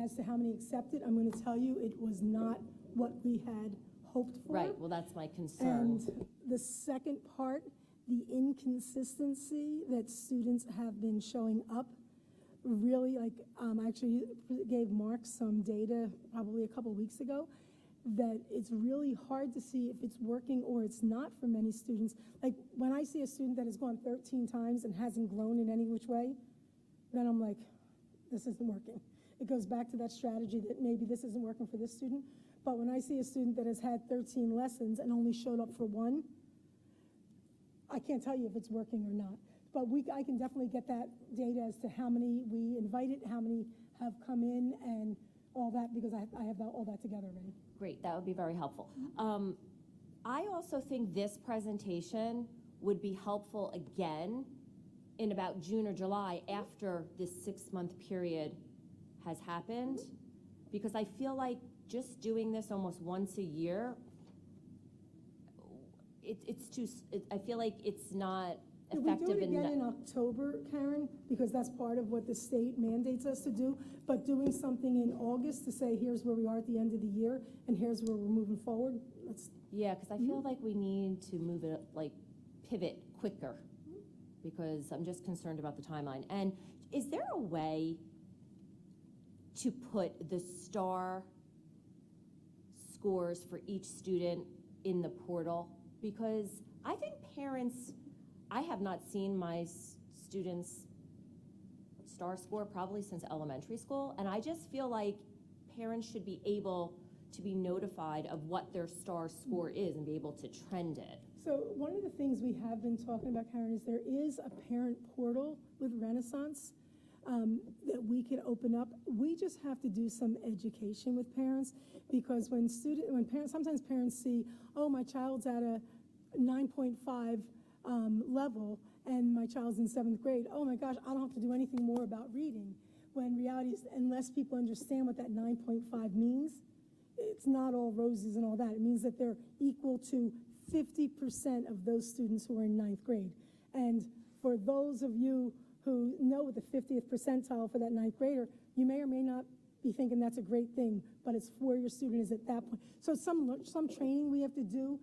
As to how many accepted, I'm going to tell you it was not what we had hoped for. Right, well, that's my concern. And the second part, the inconsistency that students have been showing up, really, like, I actually gave Mark some data probably a couple weeks ago, that it's really hard to see if it's working or it's not for many students. Like, when I see a student that has gone 13 times and hasn't grown in any which way, then I'm like, this isn't working. It goes back to that strategy that maybe this isn't working for this student. But when I see a student that has had 13 lessons and only showed up for one, I can't tell you if it's working or not. But I can definitely get that data as to how many we invited, how many have come in, and all that, because I have all that together already. Great, that would be very helpful. I also think this presentation would be helpful again in about June or July, after this 6-month period has happened, because I feel like just doing this almost once a year, I feel like it's not effective. We do it again in October, Karen, because that's part of what the state mandates us to do. But doing something in August to say, here's where we are at the end of the year, and here's where we're moving forward. Yeah, because I feel like we need to move it, like, pivot quicker, because I'm just concerned about the timeline. And is there a way to put the STAR scores for each student in the portal? Because I think parents, I have not seen my students' STAR score probably since elementary school, and I just feel like parents should be able to be notified of what their STAR score is and be able to trend it. So one of the things we have been talking about, Karen, is there is a parent portal with Renaissance that we can open up. We just have to do some education with parents, because sometimes parents see, oh, my child's at a 9.5 level and my child's in 7th grade. Oh my gosh, I don't have to do anything more about reading. When reality is, unless people understand what that 9.5 means, it's not all roses and all that. It means that they're equal to 50% of those students who are in 9th grade. And for those of you who know what the 50th percentile for that 9th grader, you may or may not be thinking that's a great thing, but it's for your student is at that point. So some training we have to do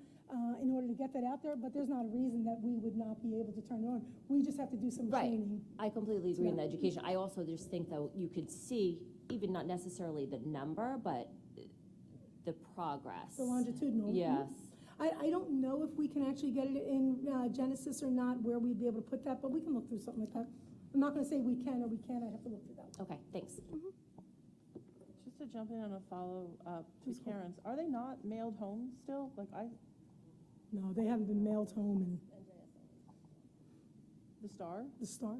in order to get that out there, but there's not a reason that we would not be able to turn it on. We just have to do some training. I completely agree in the education. I also just think that you could see, even not necessarily the number, but the progress. The longitudinal. Yes. I don't know if we can actually get it in Genesis or not, where we'd be able to put that, but we can look through something like that. I'm not gonna say we can or we can't, I'd have to look through that. Okay, thanks. Just to jump in on a follow-up to Please go. Karen's, are they not mailed home still? Like No, they haven't been mailed home in the Star? the Star.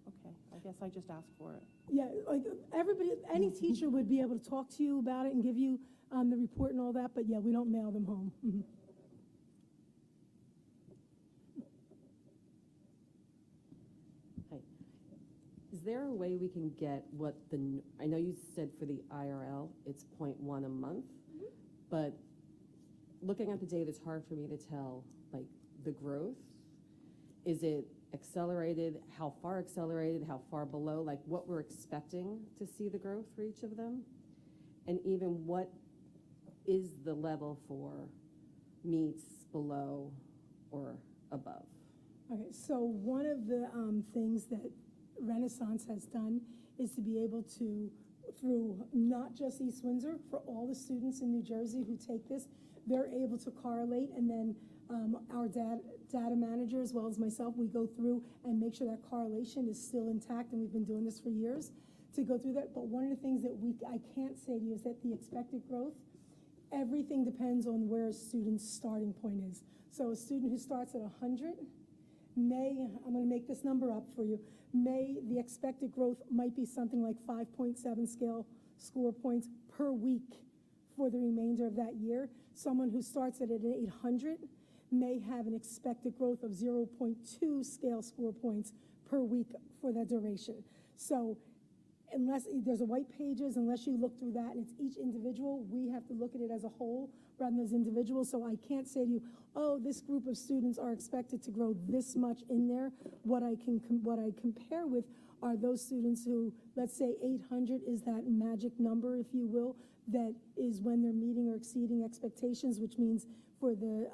Okay, I guess I just asked for it. Yeah, like everybody, any teacher would be able to talk to you about it and give you the report and all that, but yeah, we don't mail them home. Mhm. Hi. Is there a way we can get what I know you said for the IRL, it's 0.1 a month, but looking at the data, it's hard for me to tell, like, the growth. Is it accelerated? How far accelerated? How far below? Like, what we're expecting to see the growth for each of them? And even what is the level for meets below or above? Okay, so one of the things that Renaissance has done is to be able to, through not just East Windsor, for all the students in New Jersey who take this, they're able to correlate, and then our data manager, as well as myself, we go through and make sure that correlation is still intact, and we've been doing this for years to go through that. But one of the things that I can't say to you is that the expected growth, everything depends on where a student's starting point is. So a student who starts at 100 I'm going to make this number up for you, the expected growth might be something like 5.7 scale score points per week for the remainder of that year. Someone who starts at an 800 may have an expected growth of 0.2 scale score points per week for that duration. So unless there's a white pages, unless you look through that and it's each individual, we have to look at it as a whole rather than as individuals. So I can't say to you, oh, this group of students are expected to grow this much in there. What I compare with are those students who, let's say 800 is that magic number, if you will, that is when they're meeting or exceeding expectations, which means for the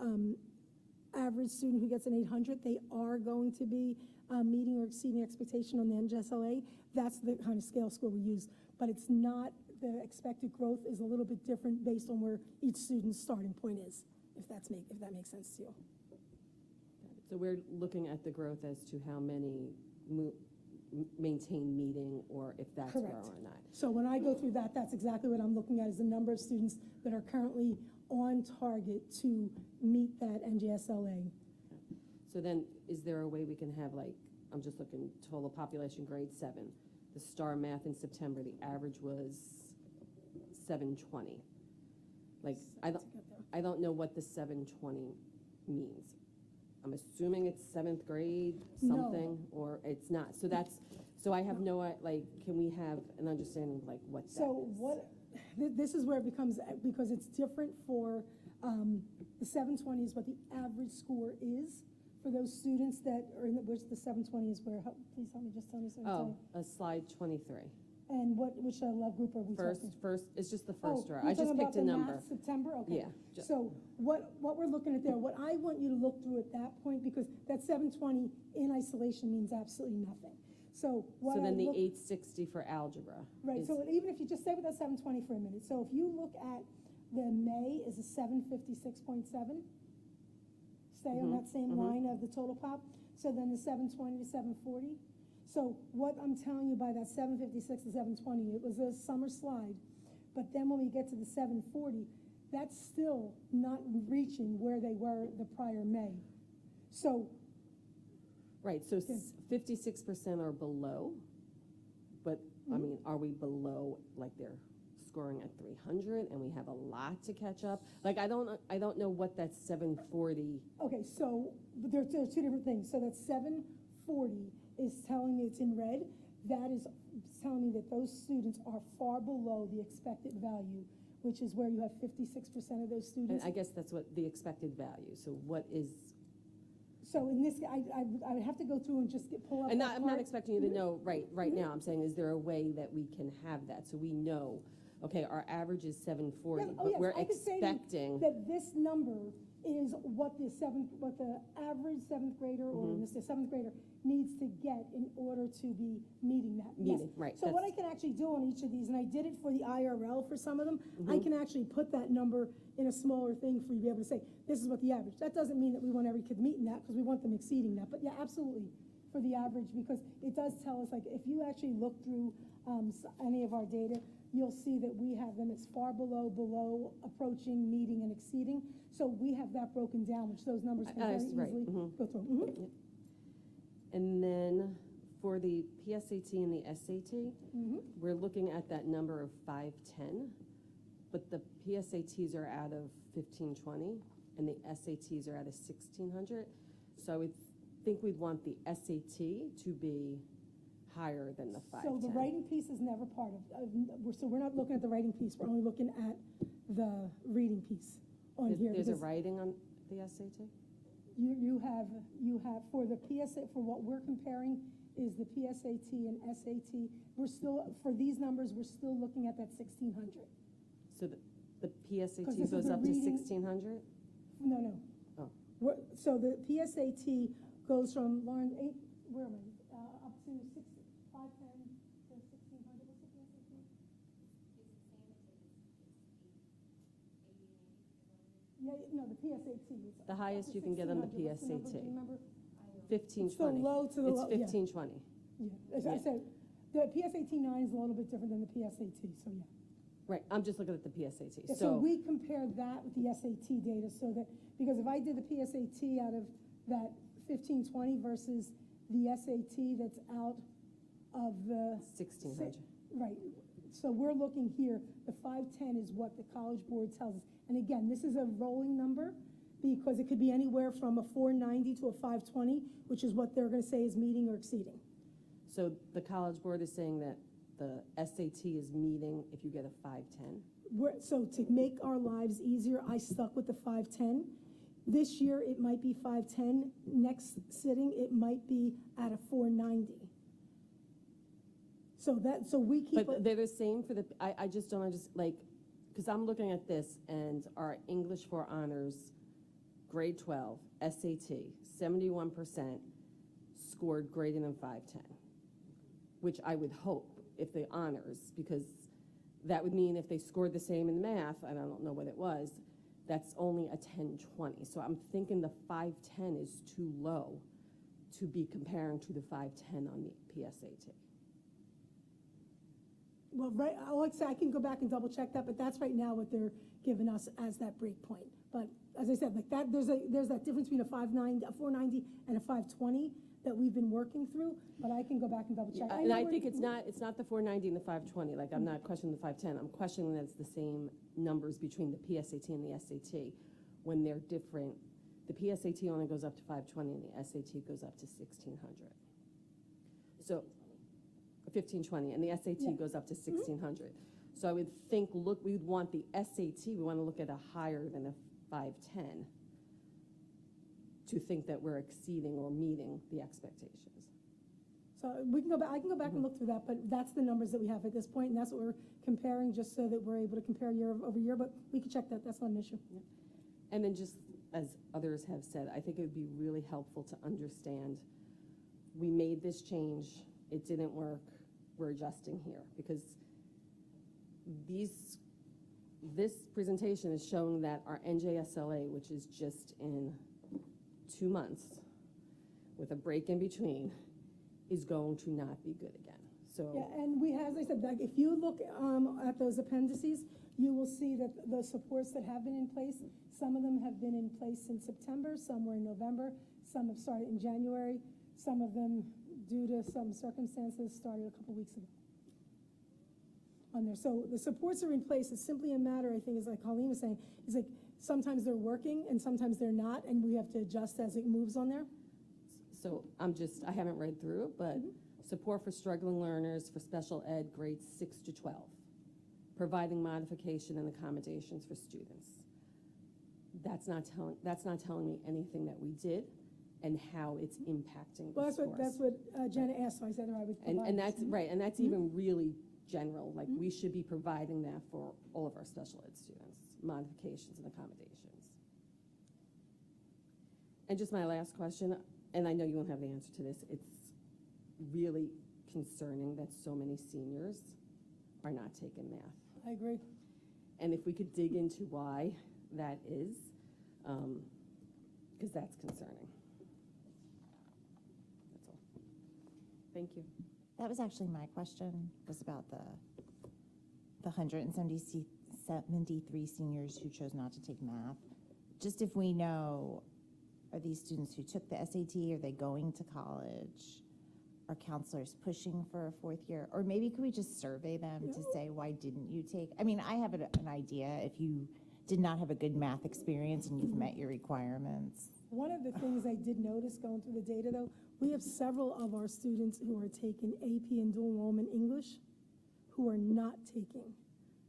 average student who gets an 800, they are going to be meeting or exceeding expectation on the NJSLA. That's the kind of scale score we use, but it's not, the expected growth is a little bit different based on where each student's starting point is, if that makes sense to you. So we're looking at the growth as to how many maintain meeting, or if that's Correct. grow or not. So when I go through that, that's exactly what I'm looking at, is the number of students that are currently on target to meet that NJSLA. So then, is there a way we can have, like, I'm just looking, total population grade 7, the STAR math in September, the average was 720. Like, I don't know what the 720 means. I'm assuming it's 7th grade something, or it's not. So so I have no, like, can we have an understanding of, like, what that is? This is where it becomes, because it's different for, the 720 is what the average score is for those students that are in which the 720 is where, please help me, just tell me. Slide 23. And which love group are we talking? First, it's just the first row. You're I just talking picked about a the number. math September, okay. Yeah. So what we're looking at there, what I want you to look through at that point, because that 720 in isolation means absolutely nothing. So what So then I the look, 860 for algebra. right, is- so even if you just stay with that 720 for a minute, so if you look at the May is a 756.7, stay on that same line of the total pop, so then the 720 to 740. So what I'm telling you by that 756 to 720, it was a summer slide, but then when we get to the 740, that's still not reaching where they were the prior May. So Right, so 56% are below, but, I mean, are we below, like, they're scoring at 300 and we have a lot to catch up? Like, I don't know what that 740, okay, so there are two different things. So that 740 is telling me it's in red. That is telling me that those students are far below the expected value, which is where you have 56% of those and students. I guess that's what the expected value, so what is, So in this, I would have to go through and just pull up. and that I'm not part. expecting you to know right now, I'm saying, is there a way that we can have that, so we know, okay, our average is 740, Yes, oh, but yes, we're I could say to you expecting, that this number is what the average seventh grader, or in this, the seventh grader needs to get in order to be meeting that. Yes. Meeting, right, So what I that's- can actually do on each of these, and I did it for the IRL for some of them, I can actually put that number in a smaller thing for you to be able to say, this is what the average. That doesn't mean that we want every kid meeting that, because we want them exceeding that, but yeah, absolutely, for the average, because it does tell us, like, if you actually look through, any of our data, you'll see that we have them as far below, approaching, meeting, and exceeding. So we have that broken down, which those numbers can very right, easily go through. And then for the PSAT and the SAT, we're looking at that number of 510, but the PSATs are out of 1520 and the SATs are out of 1600. So I would think we'd want the SAT to be higher than the 510. So the writing piece is never part of, so we're not looking at the writing piece, we're only looking at the reading piece on here. There's a because writing on the SAT? You have, for the PSA, for what we're comparing is the PSAT and SAT. We're still, for these numbers, we're still looking at that 1600. So the PSAT this is goes the up to reading- 1600? No. Oh. So the PSAT goes from, Lauren, where am I? Up to 510 to 1600. What's the PSAT? Yeah, no, the PSAT is. The highest you can get on the 1600. What's the number? PSAT. Do you remember? 1520. It's the low to the It's low, yeah. 1520. Yeah, as I Yeah. said, the PSAT 9 is a little bit different than the PSAT, so yeah. Right, I'm just looking at the PSAT. Yeah, so we compare that with the SAT data, so that, because if I did the PSAT out of that 1520 versus the SAT that's out of the. 1600. Right, so we're looking here, the 510 is what the College Board tells us. And again, this is a rolling number, because it could be anywhere from a 490 to a 520, which is what they're gonna say is meeting or exceeding. So the College Board is saying that the SAT is meeting if you get a 510? So to make our lives easier, I stuck with the 510. This year, it might be 510. Next sitting, it might be at a 490. So we keep. But they're the same for the, I just don't understand, like, because I'm looking at this and our English for honors, grade 12, SAT, 71% scored greater than 510, which I would hope if they honors, because that would mean if they scored the same in math, and I don't know what it was, that's only a 1020. So I'm thinking the 510 is too low to be comparing to the 510 on the PSAT. Well, right, like I say, I can go back and double check that, but that's right now what they're giving us as that break point. But as I said, like that, there's that difference between a 490 and a 520 that we've been working through, but I can go back and double check. And I think it's not the 490 and the 520, like I'm not questioning the 510, I'm questioning that it's the same numbers between the PSAT and the SAT when they're different. The PSAT only goes up to 520 and the SAT goes up to 1600. So 1520 and the SAT goes up to 1600. So I would think, look, we'd want the SAT, we want to look at a higher than a 510 to think that we're exceeding or meeting the expectations. So we can go back, I can go back and look through that, but that's the numbers that we have at this point, and that's what we're comparing, just so that we're able to compare year over year, but we can check that, that's not an issue. And then just as others have said, I think it would be really helpful to understand, we made this change, it didn't work, we're adjusting here, because this presentation is showing that our NJSLA, which is just in 2 months, with a break in between, is going to not be good again. So Yeah, and we, as I said, like, if you look at those appendices, you will see that the supports that have been in place, some of them have been in place since September, some were in November, some have started in January, some of them, due to some circumstances, started a couple weeks ago on there. So the supports are in place. It's simply a matter, I think, is like Colleen was saying, is like sometimes they're working and sometimes they're not, and we have to adjust as it moves on there. So I haven't read through it, but support for struggling learners for special ed grades 6 to 12, providing modification and accommodations for students. That's not telling me anything that we did and how it's impacting Well, the scores. that's what Jenna asked, so I said that I would provide. And that's right, and that's even really general. Like we should be providing that for all of our special ed students, modifications and accommodations. And just my last question, and I know you won't have the answer to this, it's really concerning that so many seniors are not taking math. I agree. And if we could dig into why that is, because that's concerning. That's all. Thank you. That was actually my question, was about the 173 seniors who chose not to take math. Just if we know, are these students who took the SAT, are they going to college? Are counselors pushing for a fourth year? Or maybe could we just survey them to say, why didn't you take? I mean, I have an idea if you did not have a good math experience and you've met your requirements. One of the things I did notice going through the data, though, we have several of our students who are taking AP and dual enrollment English who are not taking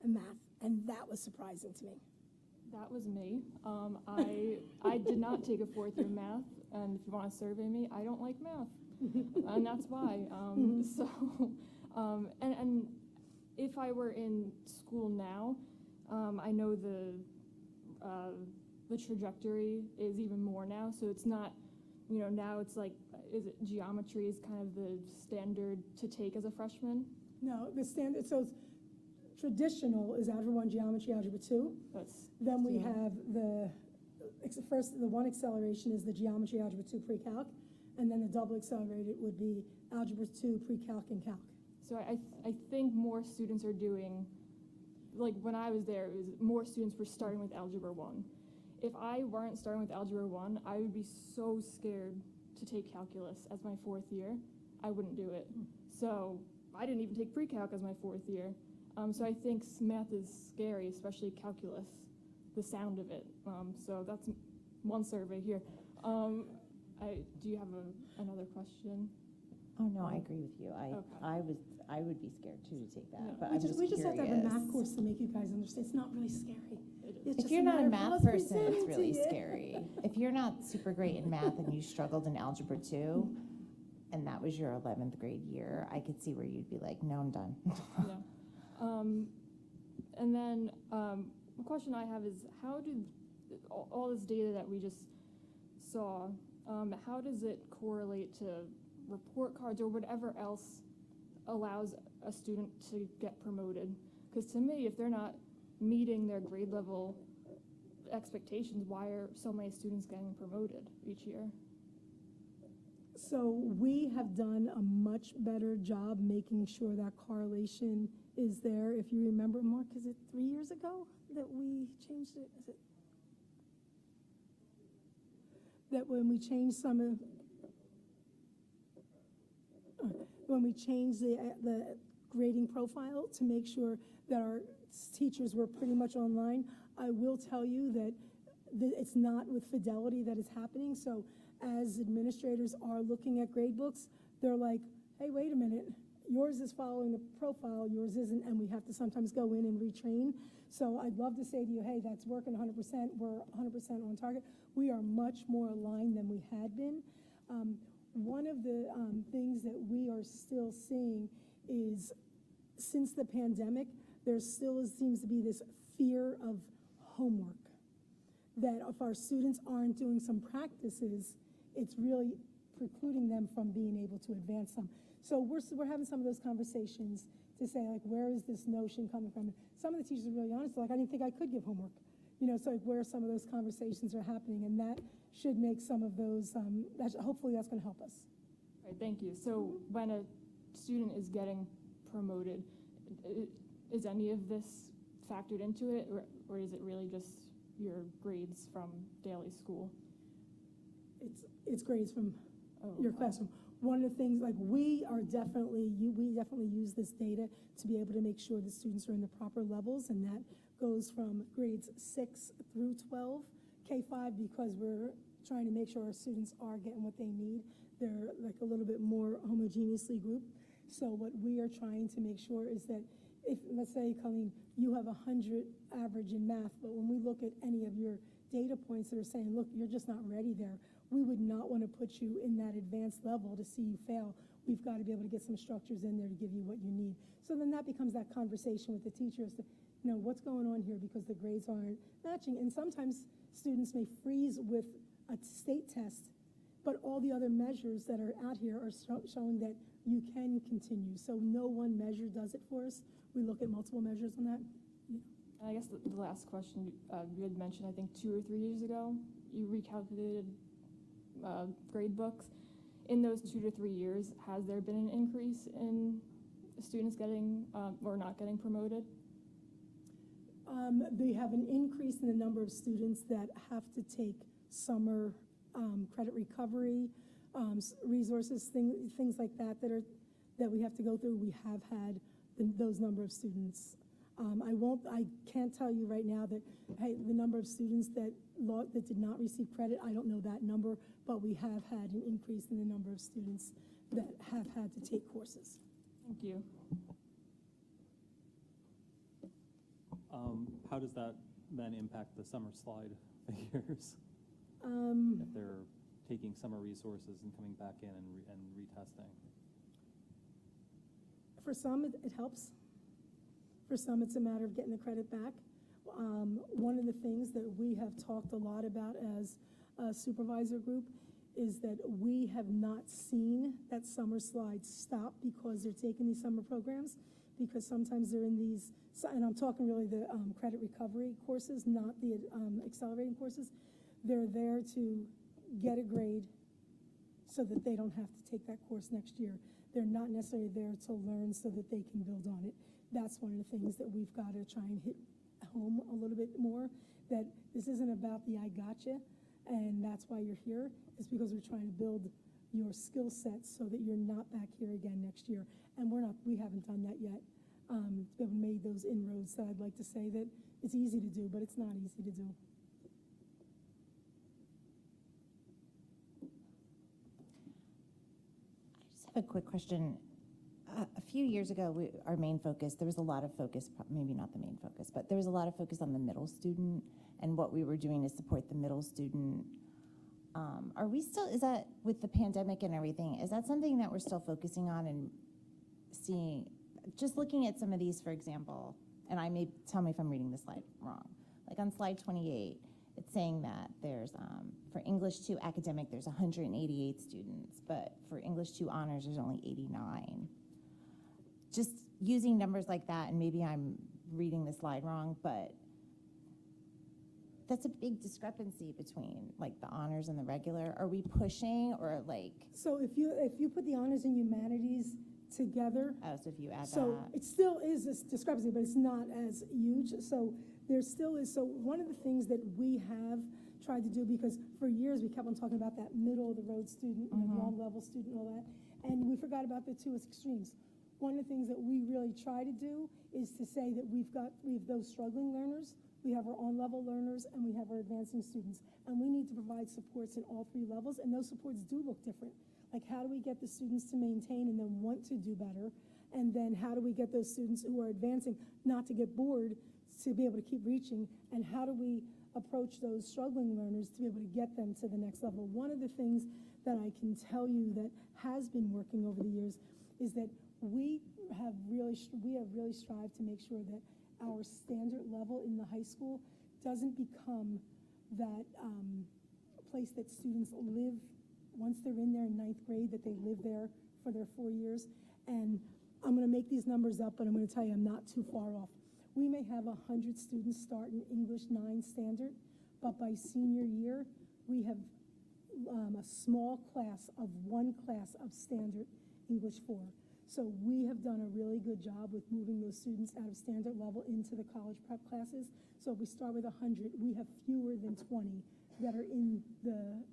a math, and that was surprising to me. That was me. I did not take a fourth year math, and if you want to survey me, I don't like math, and that's why. And if I were in school now, I know the trajectory is even more now. So it's not, now it's like, is it geometry is kind of the standard to take as a freshman? No, the standard, so it's traditional is Algebra 1, Geometry, Algebra 2. Then we have the one acceleration is the Geometry, Algebra 2 pre-calc, and then the double accelerated would be Algebra 2 pre-calc and calc. So I think more students are doing, like when I was there, it was more students were starting with Algebra 1. If I weren't starting with Algebra 1, I would be so scared to take calculus as my fourth year. I wouldn't do it. So I didn't even take pre-calc as my fourth year. So I think math is scary, especially calculus, the sound of it. So that's one survey here. Do you have another question? Oh, no, I agree with you. Okay. I would be scared too to take that, Yeah. but I'm just We just have to have a curious. math course to make you guys understand. It's not really scary. It's If just you're not matter a of math what's person, it's presented to really you. scary. If you're not super great in math and you struggled in Algebra 2, and that was your 11th grade year, I could see where you'd be like, no, I'm done. Yeah. And then the question I have is, how do all this data that we just saw, how does it correlate to report cards or whatever else allows a student to get promoted? Because to me, if they're not meeting their grade level expectations, why are so many students getting promoted each year? So we have done a much better job making sure that correlation is there. If you remember, Mark, is it 3 years ago that we changed it? Is it? That when we changed the grading profile to make sure that our teachers were pretty much online, I will tell you that it's not with fidelity that it's happening. So as administrators are looking at grade books, they're like, hey, wait a minute, yours is following the profile, yours isn't, and we have to sometimes go in and retrain. So I'd love to say to you, hey, that's working 100%, we're 100% on target. We are much more aligned than we had been. One of the things that we are still seeing is, since the pandemic, there still seems to be this fear of homework, that if our students aren't doing some practices, it's really precluding them from being able to advance some. So we're having some of those conversations to say, like, where is this notion coming from? Some of the teachers are really honest, like, I didn't think I could give homework. So like, where some of those conversations are happening, and that should make some of those, hopefully that's gonna help us. Right, thank you. So when a student is getting promoted, is any of this factored into it, or is it really just your grades from daily school? It's grades from your classroom. One of the things, like, we definitely use this data to be able to make sure the students are in the proper levels, and that goes from grades 6 through 12, K-5, because we're trying to make sure our students are getting what they need. They're like a little bit more homogeneously grouped. So what we are trying to make sure is that if, let's say, Colleen, you have 100 average in math, but when we look at any of your data points that are saying, look, you're just not ready there, we would not want to put you in that advanced level to see you fail. We've got to be able to get some structures in there to give you what you need. So then that becomes that conversation with the teachers to, what's going on here, because the grades aren't matching. And sometimes students may freeze with a state test, but all the other measures that are out here are showing that you can continue. So no one measure does it for us. We look at multiple measures on that. And I guess the last question, you had mentioned, I think 2 or 3 years ago, you recalculated grade books. In those 2 to 3 years, has there been an increase in students getting or not getting promoted? They have an increase in the number of students that have to take summer credit recovery, resources, things like that that we have to go through. We have had those number of students. I can't tell you right now that, hey, the number of students that did not receive credit, I don't know that number, but we have had an increase in the number of students that have had to take courses. Thank you. How does that then impact the summer slide figures? If they're taking summer resources and coming back in and retesting? For some, it helps. For some, it's a matter of getting the credit back. One of the things that we have talked a lot about as a supervisor group is that we have not seen that summer slide stop because they're taking these summer programs, because sometimes they're in these, and I'm talking really the credit recovery courses, not the accelerating courses. They're there to get a grade so that they don't have to take that course next year. They're not necessarily there to learn so that they can build on it. That's one of the things that we've got to try and hit home a little bit more, that this isn't about the I gotcha, and that's why you're here. It's because we're trying to build your skill sets so that you're not back here again next year. And we haven't done that yet. We haven't made those inroads that I'd like to say that it's easy to do, but it's not easy to do. I just have a quick question. A few years ago, our main focus, there was a lot of focus, maybe not the main focus, but there was a lot of focus on the middle student and what we were doing to support the middle student. Are we still, is that with the pandemic and everything, is that something that we're still focusing on and seeing, just looking at some of these, for example, and tell me if I'm reading the slide wrong. Like on slide 28, it's saying that there's, for English 2 academic, there's 188 students, but for English 2 honors, there's only 89. Just using numbers like that, and maybe I'm reading the slide wrong, but that's a big discrepancy between like the honors and the regular. Are we pushing or like? So if you put the honors and humanities together, Oh, so if you add so that. it still is this discrepancy, but it's not as huge. So there still is. So one of the things that we have tried to do, because for years we kept on talking about that middle of the road student, long level student, and all that, and we forgot about the two extremes. One of the things that we really try to do is to say that we have those struggling learners, we have our on-level learners, and we have our advancing students. And we need to provide supports in all 3 levels, and those supports do look different. Like, how do we get the students to maintain and then want to do better? And then how do we get those students who are advancing not to get bored, to be able to keep reaching? And how do we approach those struggling learners to be able to get them to the next level? One of the things that I can tell you that has been working over the years is that we have really strived to make sure that our standard level in the high school doesn't become that place that students live once they're in there in 9th grade, that they live there for their 4 years. And I'm going to make these numbers up, but I'm going to tell you I'm not too far off. We may have 100 students start in English 9 standard, but by senior year, we have a small class of 1 class of standard English 4. So we have done a really good job with moving those students out of standard level into the college prep classes. So if we start with 100, we have fewer than 20 that are in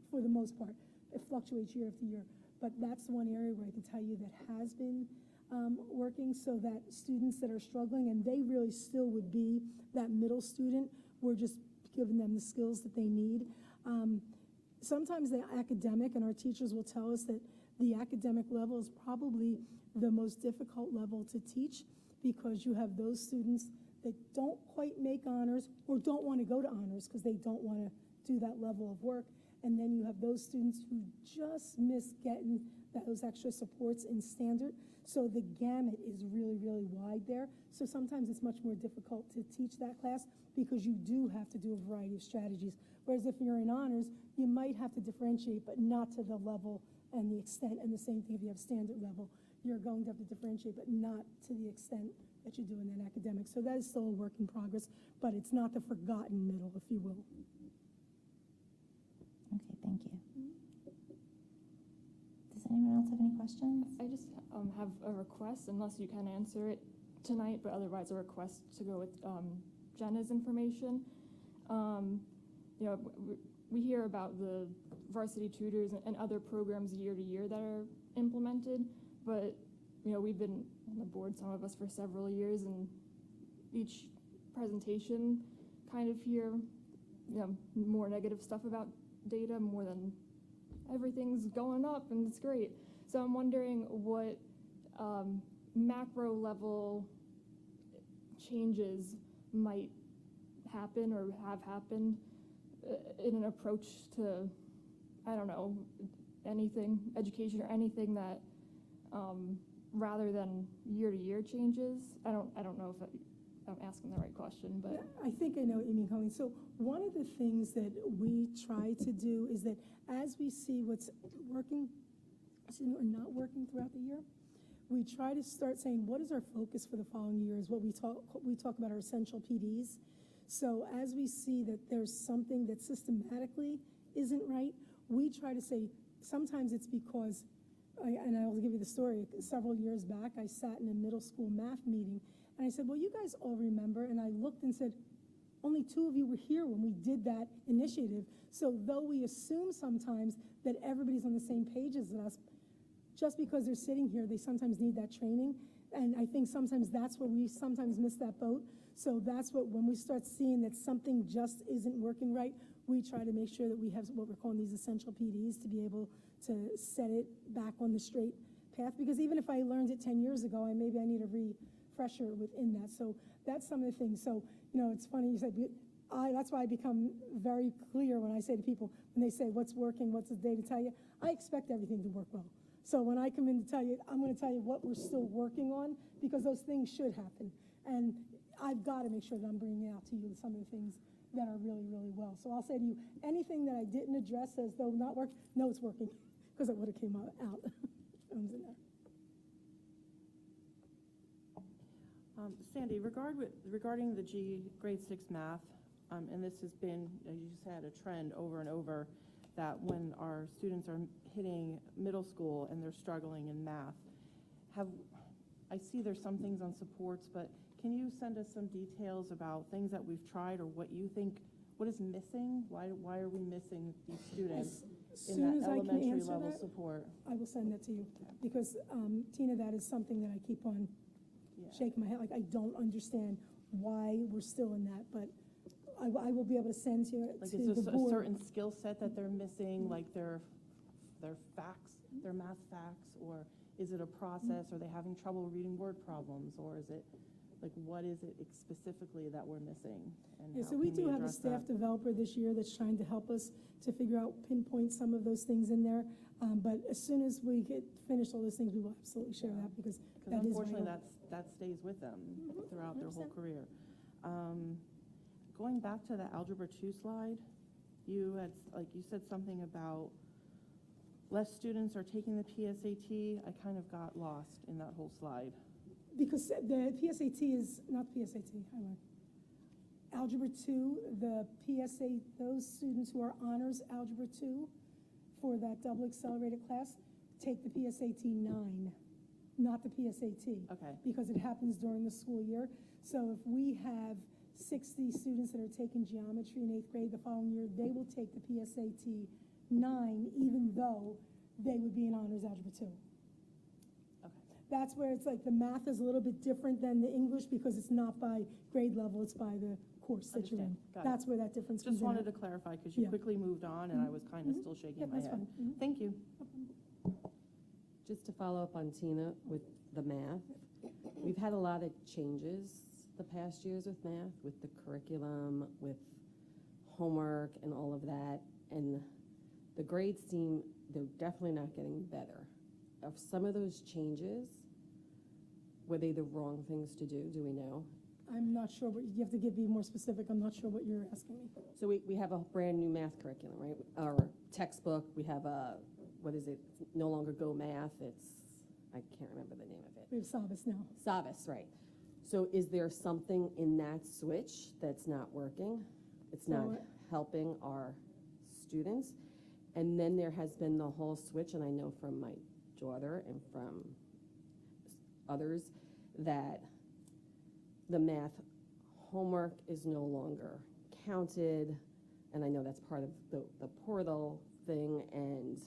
for the most part. It fluctuates year after year. But that's one area where I can tell you that has been working, so that students that are struggling, and they really still would be that middle student, we're just giving them the skills that they need. Sometimes the academic, and our teachers will tell us that the academic level is probably the most difficult level to teach, because you have those students that don't quite make honors or don't want to go to honors because they don't want to do that level of work. And then you have those students who just miss getting those extra supports in standard. So the gamut is really, really wide there. So sometimes it's much more difficult to teach that class because you do have to do a variety of strategies. Whereas if you're in honors, you might have to differentiate, but not to the level and the extent. And the same thing if you have standard level, you're going to have to differentiate, but not to the extent that you do in that academic. So that is still a work in progress, but it's not the forgotten middle, if you will. Okay, thank you. Does anyone else have any questions? I just have a request, unless you can answer it tonight, but otherwise a request to go with Jenna's information. You know, we hear about the varsity tutors and other programs year to year that are implemented, but you know, we've been on the board, some of us, for several years, and each presentation kind of hear, you know, more negative stuff about data more than everything's going up and it's great. So I'm wondering what macro level changes might happen or have happened in an approach to, I don't know, anything, education or anything that, rather than year-to-year changes. I don't know if I'm asking the right question, but. Yeah, I think I know what you mean, Colleen. So one of the things that we try to do is that as we see what's working or not working throughout the year, we try to start saying, what is our focus for the following year is what we talk about our essential PDs. So as we see that there's something that systematically isn't right, we try to say, sometimes it's because, and I'll give you the story, several years back, I sat in a middle school math meeting, and I said, well, you guys all remember, and I looked and said, only 2 of you were here when we did that initiative. So though we assume sometimes that everybody's on the same page as us, just because they're sitting here, they sometimes need that training. And I think sometimes that's where we sometimes miss that boat. So that's what, when we start seeing that something just isn't working right, we try to make sure that we have what we're calling these essential PDs to be able to set it back on the straight path. Because even if I learned it 10 years ago, maybe I need a refresher within that. So that's some of the things. So, you know, it's funny you said, that's why I become very clear when I say to people, when they say what's working, what's the data tell you, I expect everything to work well. So when I come in to tell you, I'm going to tell you what we're still working on, because those things should happen. And I've got to make sure that I'm bringing out to you some of the things that are really, really well. So I'll say to you, anything that I didn't address as though not work, no, it's working, because it would have came out. In there. Sandy, regarding the grade 6 math, and this has been, you just had a trend over and over, that when our students are hitting middle school and they're struggling in math, I see there's some things on supports, but can you send us some details about things that we've tried or what you think, what is missing? Why are we missing these students in that elementary level support? I will send that to you, because Tina, that is something that I keep on shaking my head, like I don't understand why we're still in that, but I will be able to send to like, to is the this board. a certain skill set that they're missing, like their facts, their math facts, or is it a process? Are they having trouble reading word problems, or is it, like, what is it specifically that we're missing? And Yeah, how so we can do have a address staff that? developer this year that's trying to help us to figure out, pinpoint some of those things in there. But as soon as we get finished all those things, we will absolutely share that, because that is Unfortunately, vital. that stays with them throughout their whole career. Going back to the Algebra 2 slide, you said something about less students are taking the PSAT. I kind of got lost in that whole slide. Because the PSAT is, not PSAT, Algebra 2, the PSA, those students who are honors Algebra 2 for that double accelerated class take the PSAT 9, not the PSAT. Okay. Because it happens during the school year. So if we have 60 students that are taking geometry in 8th grade the following year, they will take the PSAT 9, even though they would be in honors Algebra 2. Okay. That's where it's like the math is a little bit different than the English, because it's not by grade level, it's by the course that you're in. Got it. That's where that difference comes Just in. wanted to clarify, because you Yeah. quickly moved on, and I was kind of still shaking Yep, my that's head. fine. Thank you. Just to follow up on Tina with the math, we've had a lot of changes the past years with math, with the curriculum, with homework and all of that. And The grades seem, they're definitely not getting better. Of some of those changes, were they the wrong things to do? Do we know? I'm not sure what, you have to be more specific. I'm not sure what you're asking me. So we have a brand new math curriculum, right? Our textbook, we have a, what is it? It's no longer Go Math, it's, I can't remember the name of it. We have Sabas now. Sabas, right. So is there something in that switch that's not working? It's not So, helping our students? And then there has been the whole switch, and I know from my daughter and from others, that the math homework is no longer counted, and I know that's part of the portal thing, and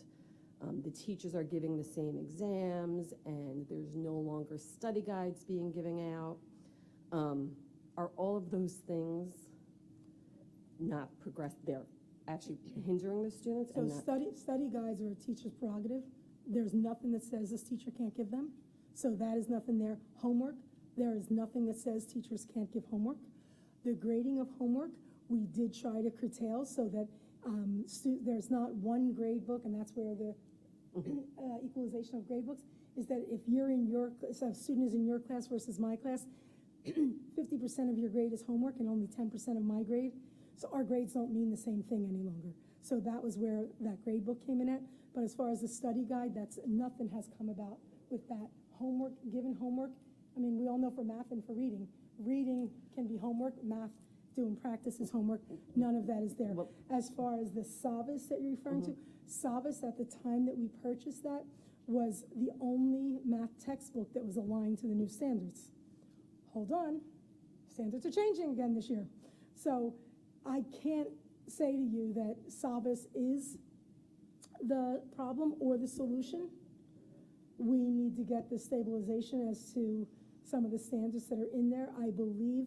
the teachers are giving the same exams, and there's no longer study guides being given out. Are all of those things not progressed? They're actually hindering the students? So and not, study guides are a teacher's prerogative. There's nothing that says this teacher can't give them. So that is nothing there. Homework, there is nothing that says teachers can't give homework. The grading of homework, we did try to curtail so that there's not one grade book, and that's where the equalization of grade books is that if you're in your, so if a student is in your class versus my class, 50% of your grade is homework and only 10% of my grade. So our grades don't mean the same thing any longer. So that was where that grade book came in at. But as far as the study guide, nothing has come about with that. Homework, given homework, I mean, we all know for math and for reading. Reading can be homework, math, doing practice is homework. None of that is there. Well, As far as the Savas that you're referring to, Savas at the time that we purchased that was the only math textbook that was aligned to the new standards. Hold on, standards are changing again this year. So I can't say to you that Savas is the problem or the solution. We need to get the stabilization as to some of the standards that are in there. I believe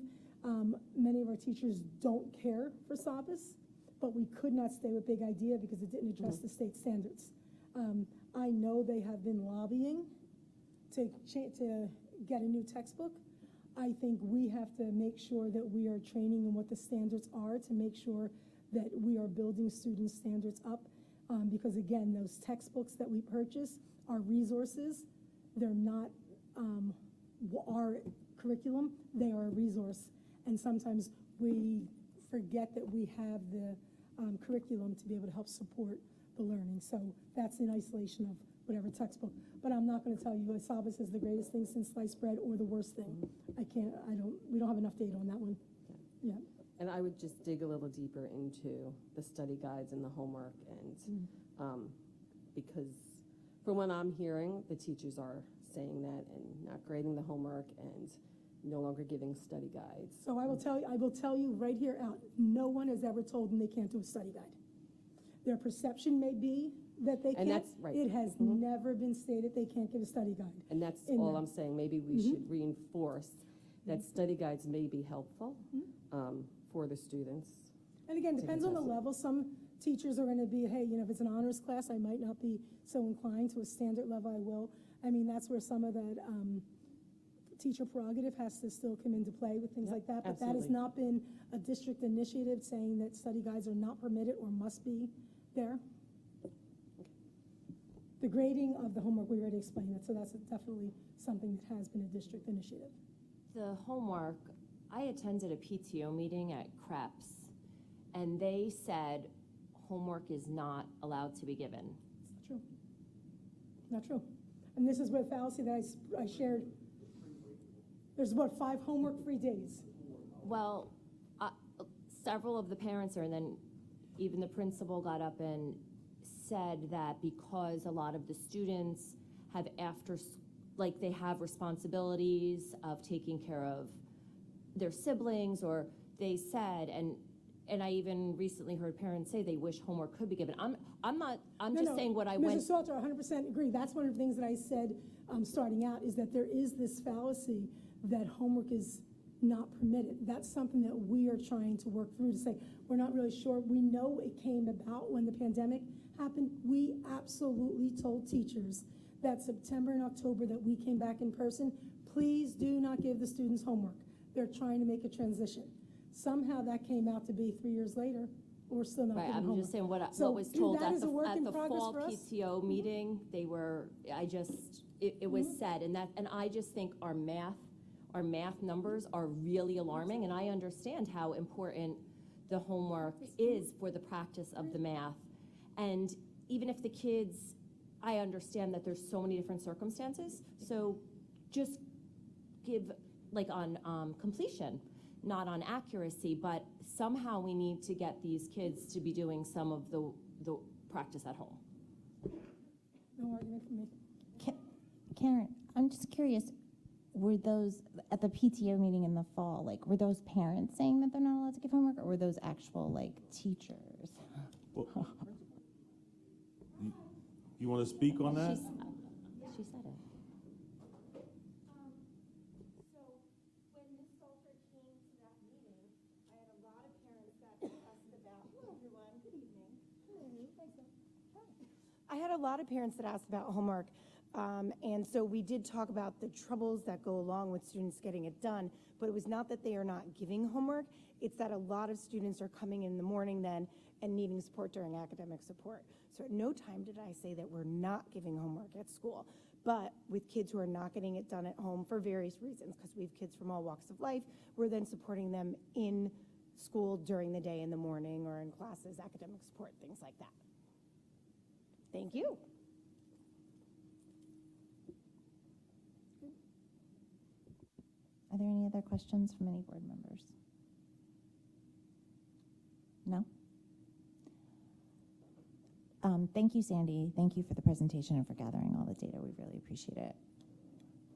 many of our teachers don't care for Savas, but we could not stay with Big Idea because it didn't address the state standards. I know they have been lobbying to get a new textbook. I think we have to make sure that we are training in what the standards are to make sure that we are building student standards up. Because again, those textbooks that we purchase are resources. They're not our curriculum, they are a resource. And sometimes we forget that we have the curriculum to be able to help support the learning. So that's in isolation of whatever textbook. But I'm not going to tell you Savas is the greatest thing since sliced bread or the worst thing. We don't have enough data on that one. Yeah. and I would just dig a little deeper into the study guides and the homework, and because from what I'm hearing, the teachers are saying that and not grading the homework and no longer giving study guides. So I will tell you right here out, no one has ever told them they can't do a study guide. Their perception may be that they And can't. that's right. It has never been stated they can't give a study guide. And that's in all that. I'm saying. Maybe we should reinforce that study guides may be helpful for the students. And again, depends on the contest it. level. Some teachers are gonna be, hey, if it's an honors class, I might not be so inclined. To a standard level, I will. I mean, that's where some of that teacher prerogative has to still come into play with things Yep, like that. But that has absolutely. not been a district initiative saying that study guides are not permitted or must be there. The grading of the homework, we already explained that, so that's definitely something that has been a district initiative. The homework, I attended a PTO meeting at Krebs, and they said homework is not allowed to be given. It's not true. Not true. And this is what fallacy that I shared. There's about 5 homework-free days. Well, several of the parents and then even the principal got up and said that because a lot of the students have they have responsibilities of taking care of their siblings, or they said, and I even recently heard parents say they wish homework could be given. I'm just saying what I went. Mrs. Salter, 100% agree. That's one of the things that I said starting out, is that there is this fallacy that homework is not permitted. That's something that we are trying to work through to say, we're not really sure. We know it came about when the pandemic happened. We absolutely told teachers that September and October that we came back in person, please do not give the students homework. They're trying to make a transition. Somehow that came out to be 3 years later, or still not Right, giving I'm homework. just saying what So was told that at is a work in the progress fall for us. PTO meeting, they were, it was said, and I just think our math numbers are really alarming, and I understand how important the homework is for the practice of the math. And even if the kids, I understand that there's so many different circumstances, so just give, like on completion, not on accuracy, but somehow we need to get these kids to be doing some of the practice at home. No argument for me. Karen, I'm just curious, were those, at the PTO meeting in the fall, like, were those parents saying that they're not allowed to give homework, or were those actual, like, teachers? Well, you want to speak on that? She said it. So when Ms. Salter came to that meeting, I had a lot of parents that asked about, hello everyone, good evening. I had a lot of parents that asked about homework, and so we did talk about the troubles that go along with students getting it done, but it was not that they are not giving homework, it's that a lot of students are coming in the morning then and needing support during academic support. So at no time did I say that we're not giving homework at school, but with kids who are not getting it done at home for various reasons, because we have kids from all walks of life, we're then supporting them in school during the day in the morning or in classes, academic support, things like that. Thank you. Are there any other questions from any board members? No? Thank you, Sandy. Thank you for the presentation and for gathering all the data. We really appreciate it.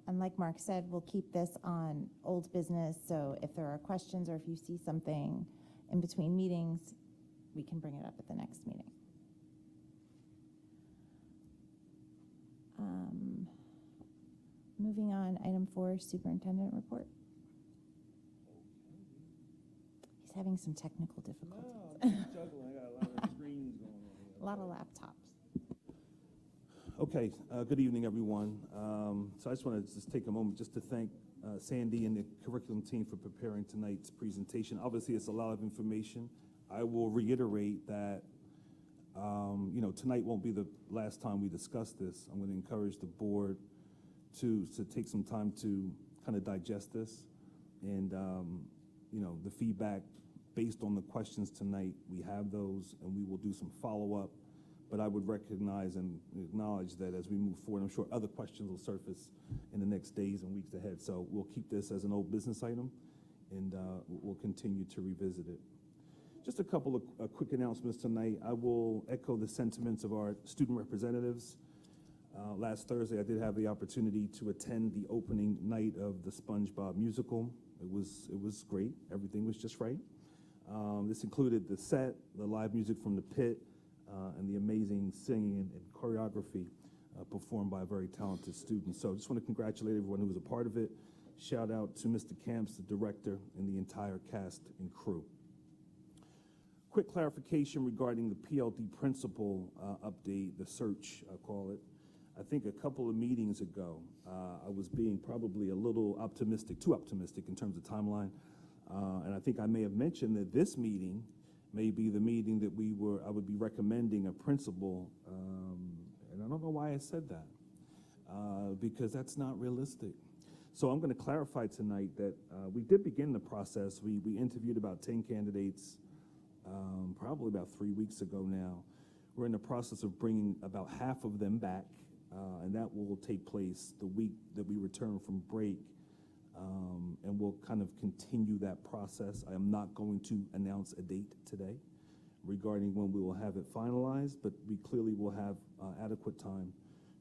And like Mark said, we'll keep this on old business, so if there are questions or if you see something in between meetings, we can bring it up at the next meeting. Moving on, item 4, superintendent report. He's having some technical difficulties. No, I'm juggling. I got a lot of screens going on here. A lot of laptops. Okay, good evening, everyone. So I just want to just take a moment just to thank Sandy and the curriculum team for preparing tonight's presentation. Obviously, it's a lot of information. I will reiterate that, tonight won't be the last time we discuss this. I'm going to encourage the board to take some time to kind of digest this. And, the feedback based on the questions tonight, we have those, and we will do some follow-up. But I would recognize and acknowledge that as we move forward, I'm sure other questions will surface in the next days and weeks ahead. So we'll keep this as an old business item, and we'll continue to revisit it. Just a couple of quick announcements tonight. I will echo the sentiments of our student representatives. Last Thursday, I did have the opportunity to attend the opening night of the SpongeBob musical. It was great. Everything was just right. This included the set, the live music from the pit, and the amazing singing and choreography performed by very talented students. So I just want to congratulate everyone who was a part of it. Shout out to Mr. Camps, the director, and the entire cast and crew. Quick clarification regarding the PLD principal update, the search, I'll call it. I think a couple of meetings ago, I was being probably a little optimistic, too optimistic in terms of timeline. And I think I may have mentioned that this meeting may be the meeting that I would be recommending a principal, and I don't know why I said that, because that's not realistic. So I'm going to clarify tonight that we did begin the process. We interviewed about 10 candidates, probably about 3 weeks ago now. We're in the process of bringing about half of them back, and that will take place the week that we return from break. And we'll kind of continue that process. I am not going to announce a date today regarding when we will have it finalized, but we clearly will have adequate time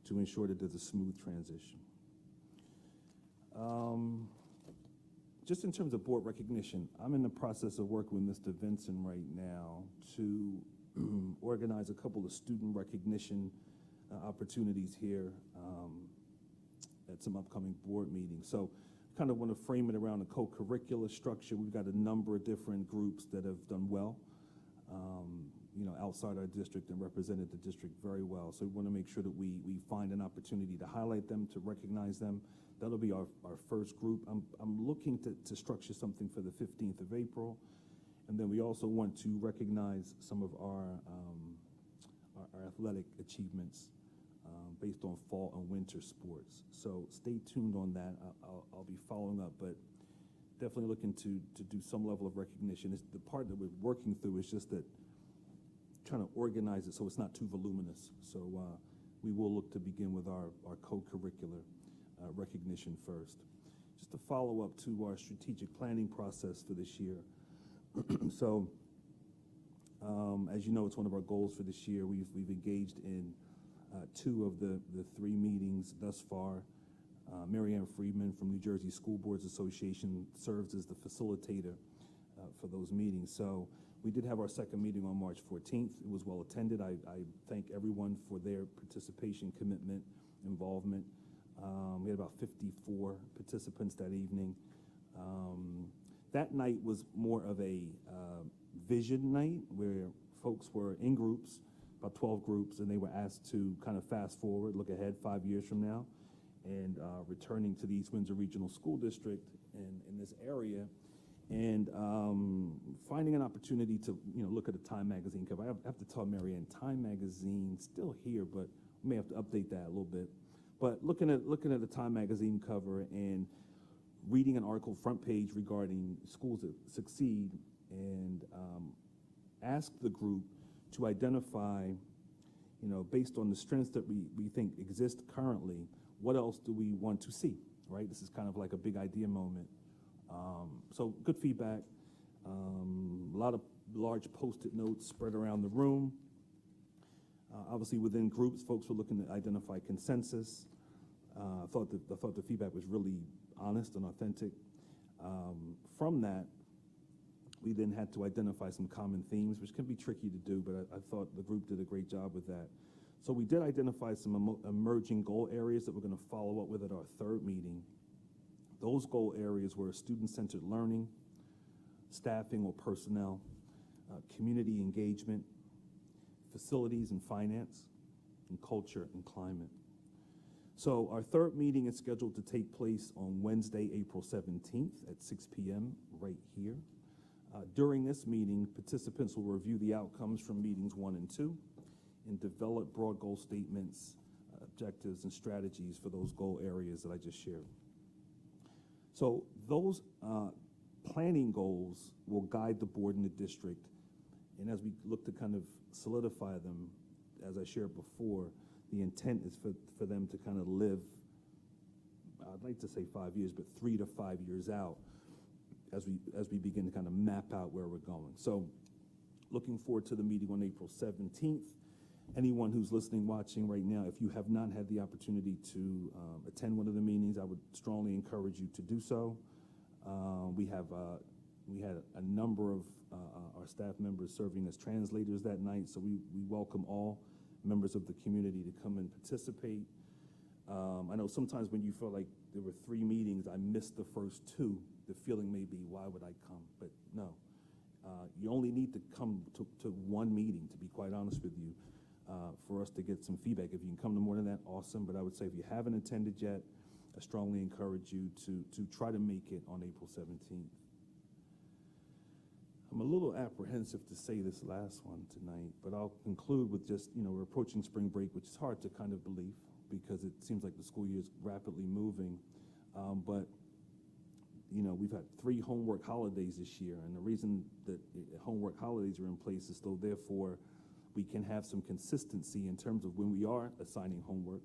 to ensure that there's a smooth transition. Just in terms of board recognition, I'm in the process of working with Mr. Vinson right now to organize a couple of student recognition opportunities here at some upcoming board meetings. So kind of want to frame it around a co-curricular structure. We've got a number of different groups that have done well, outside our district and represented the district very well. So we want to make sure that we find an opportunity to highlight them, to recognize them. That'll be our first group. I'm looking to structure something for the 15th of April. And then we also want to recognize some of our athletic achievements based on fall and winter sports. So stay tuned on that. I'll be following up, but definitely looking to do some level of recognition. It's the part that we're working through is just that trying to organize it so it's not too voluminous. So we will look to begin with our co-curricular recognition first. Just to follow up to our strategic planning process for this year. So as you know, it's one of our goals for this year. We've engaged in 2 of the 3 meetings thus far. Mary Ann Friedman from New Jersey School Boards Association serves as the facilitator for those meetings. So we did have our second meeting on March 14th. It was well attended. I thank everyone for their participation, commitment, involvement. We had about 54 participants that evening. That night was more of a vision night where folks were in groups, about 12 groups, and they were asked to kind of fast forward, look ahead 5 years from now, and returning to the East Windsor Regional School District in this area, and finding an opportunity to look at a Time magazine cover. I have to tell Mary Ann, Time magazine still here, but we may have to update that a little bit. But looking at the Time magazine cover and reading an article front page regarding schools that succeed, and ask the group to identify, based on the strengths that we think exist currently, what else do we want to see, right? This is kind of like a big idea moment. So good feedback, a lot of large Post-it notes spread around the room. Obviously within groups, folks were looking to identify consensus. I thought the feedback was really honest and authentic. From that, we then had to identify some common themes, which can be tricky to do, but I thought the group did a great job with that. So we did identify some emerging goal areas that we're going to follow up with at our third meeting. Those goal areas were student-centered learning, staffing or personnel, community engagement, facilities and finance, and culture and climate. So our third meeting is scheduled to take place on Wednesday, April 17th at 6 p.m. right here. During this meeting, participants will review the outcomes from meetings 1 and 2 and develop broad goal statements, objectives, and strategies for those goal areas that I just shared. So those planning goals will guide the board and the district, and as we look to kind of solidify them, as I shared before, the intent is for them to kind of live, I'd like to say 5 years, but 3 to 5 years out as we begin to kind of map out where we're going. So looking forward to the meeting on April 17th. Anyone who's listening, watching right now, if you have not had the opportunity to attend one of the meetings, I would strongly encourage you to do so. We had a number of our staff members serving as translators that night, so we welcome all members of the community to come and participate. I know sometimes when you feel like there were 3 meetings, I missed the first 2, the feeling may be, why would I come? But no, you only need to come to 1 meeting, to be quite honest with you, for us to get some feedback. If you can come to more than that, awesome. But I would say if you haven't attended yet, I strongly encourage you to try to make it on April 17th. I'm a little apprehensive to say this last one tonight, but I'll conclude with just, we're approaching spring break, which is hard to kind of believe because it seems like the school year is rapidly moving. But we've had 3 homework holidays this year, and the reason that homework holidays are in place is so therefore we can have some consistency in terms of when we are assigning homework.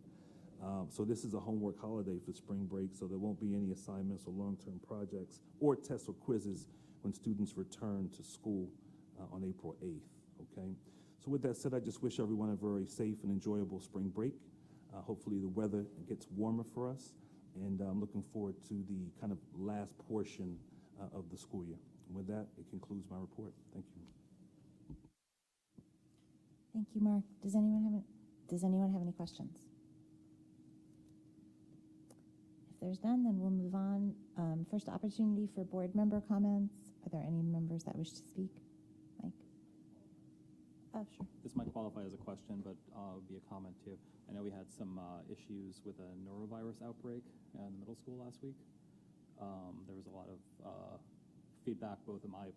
So this is a homework holiday for spring break, so there won't be any assignments or long-term projects or tests or quizzes when students return to school on April 8th, okay? So with that said, I just wish everyone a very safe and enjoyable spring break. Hopefully the weather gets warmer for us, and I'm looking forward to the kind of last portion of the school year. And with that, it concludes my report. Thank you. Thank you, Mark. Does anyone have any questions? If there's none, then we'll move on. First opportunity for board member comments. Are there any members that wish to speak? Mike? Oh, sure. This might qualify as a question, but would be a comment too. I know we had some issues with a norovirus outbreak in the middle school last week. There was a lot of feedback, both in my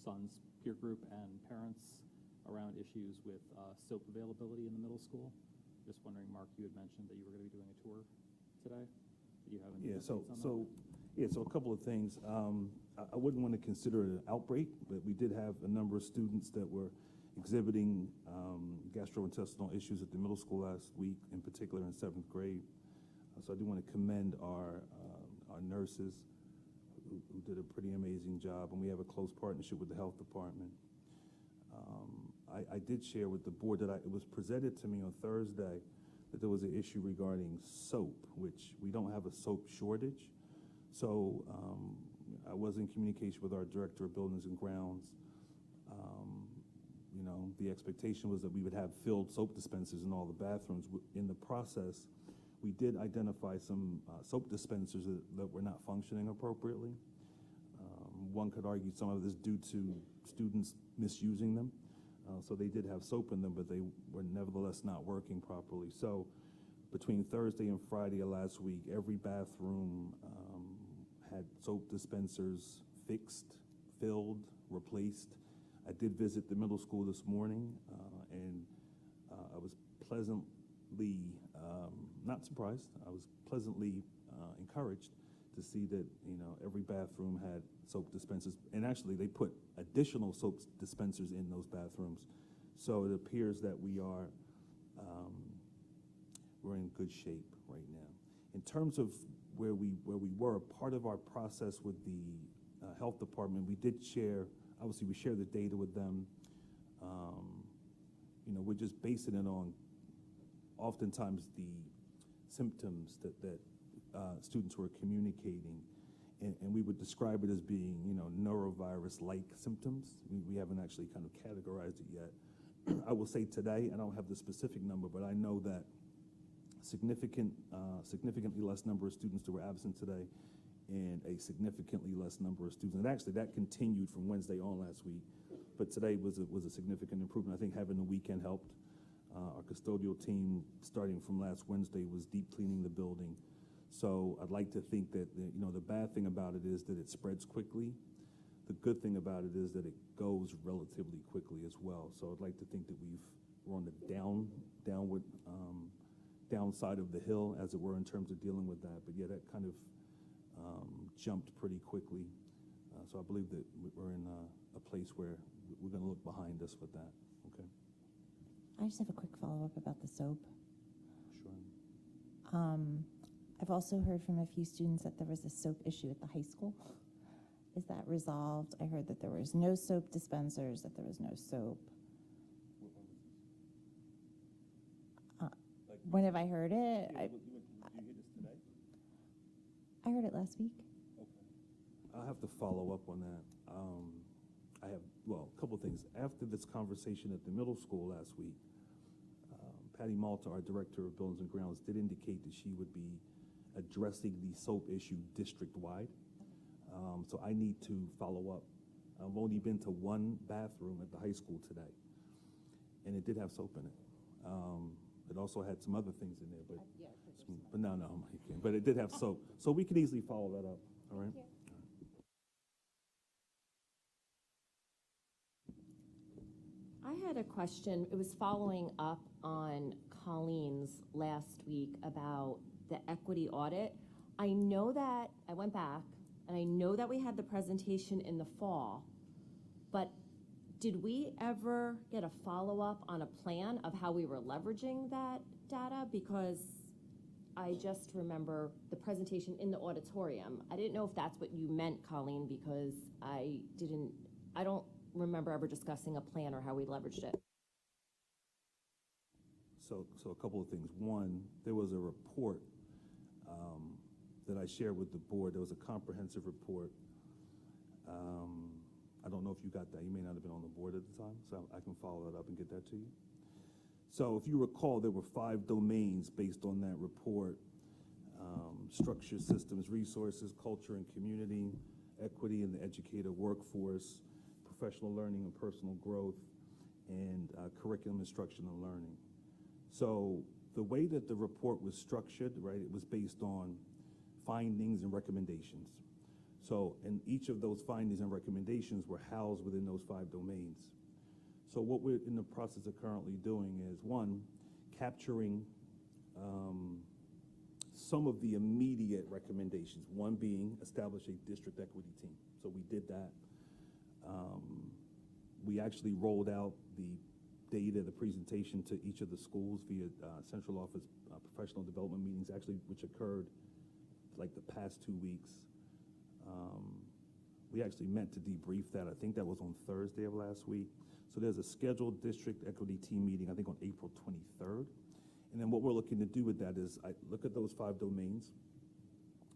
son's peer group and parents around issues with soap availability in the middle school. Just wondering, Mark, you had mentioned that you were going to be doing a tour today. Do you have any Yeah, updates on that? so a couple of things. I wouldn't want to consider it an outbreak, but we did have a number of students that were exhibiting gastrointestinal issues at the middle school last week, in particular in 7th grade. So I do want to commend our nurses who did a pretty amazing job, and we have a close partnership with the health department. I did share with the board that it was presented to me on Thursday that there was an issue regarding soap, which we don't have a soap shortage. So I was in communication with our director of buildings and grounds. You know, the expectation was that we would have filled soap dispensers in all the bathrooms. In the process, we did identify some soap dispensers that were not functioning appropriately. One could argue some of this due to students misusing them. So they did have soap in them, but they were nevertheless not working properly. So between Thursday and Friday of last week, every bathroom had soap dispensers fixed, filled, replaced. I did visit the middle school this morning, and I was pleasantly, not surprised, I was pleasantly encouraged to see that, you know, every bathroom had soap dispensers. And actually, they put additional soap dispensers in those bathrooms. So it appears that we're in good shape right now. In terms of where we were, part of our process with the health department, we did share, obviously we share the data with them. You know, we're just basing it on oftentimes the symptoms that students were communicating, and we would describe it as being, you know, norovirus-like symptoms. We haven't actually kind of categorized it yet. I will say today, I don't have the specific number, but I know that significantly less number of students that were absent today, and a significantly less number of students. And actually, that continued from Wednesday on last week, but today was a significant improvement. I think having the weekend helped. Our custodial team, starting from last Wednesday, was deep cleaning the building. So I'd like to think that, you know, the bad thing about it is that it spreads quickly. The good thing about it is that it goes relatively quickly as well. So I'd like to think that we're on the downward downside of the hill, as it were, in terms of dealing with that. But yeah, that kind of jumped pretty quickly. So I believe that we're in a place where we're going to look behind us with that. Okay. I just have a quick follow-up about the soap. Sure. I've also heard from a few students that there was a soap issue at the high school. Is that resolved? I heard that there was no soap dispensers, that there was no soap. When have I heard it? Did you hear this today? I heard it last week. Okay. I'll have to follow up on that. I have, well, a couple of things. After this conversation at the middle school last week, Patty Malta, our director of buildings and grounds, did indicate that she would be addressing the soap issue district-wide. So I need to follow up. I've only been to one bathroom at the high school today, and it did have soap in it. It also had some other things in there, but no, but it did have soap. So we can easily follow that up, all right? I had a question. It was following up on Colleen's last week about the equity audit. I know that I went back, and I know that we had the presentation in the fall, but did we ever get a follow-up on a plan of how we were leveraging that data? Because I just remember the presentation in the auditorium. I didn't know if that's what you meant, Colleen, because I don't remember ever discussing a plan or how we leveraged it. So a couple of things. One, there was a report that I shared with the board. There was a comprehensive report. I don't know if you got that. You may not have been on the board at the time, so I can follow that up and get that to you. So if you recall, there were 5 domains based on that report: structure, systems, resources, culture and community, equity in the educator workforce, professional learning and personal growth, and curriculum, instruction, and learning. So the way that the report was structured, right, it was based on findings and recommendations. So, and each of those findings and recommendations were housed within those 5 domains. So what we're in the process of currently doing is, one, capturing some of the immediate recommendations, one being establish a district equity team. So we did that. We actually rolled out the data, the presentation to each of the schools via central office professional development meetings, actually, which occurred like the past 2 weeks. We actually met to debrief that. I think that was on Thursday of last week. So there's a scheduled district equity team meeting, I think on April 23rd. And then what we're looking to do with that is I look at those 5 domains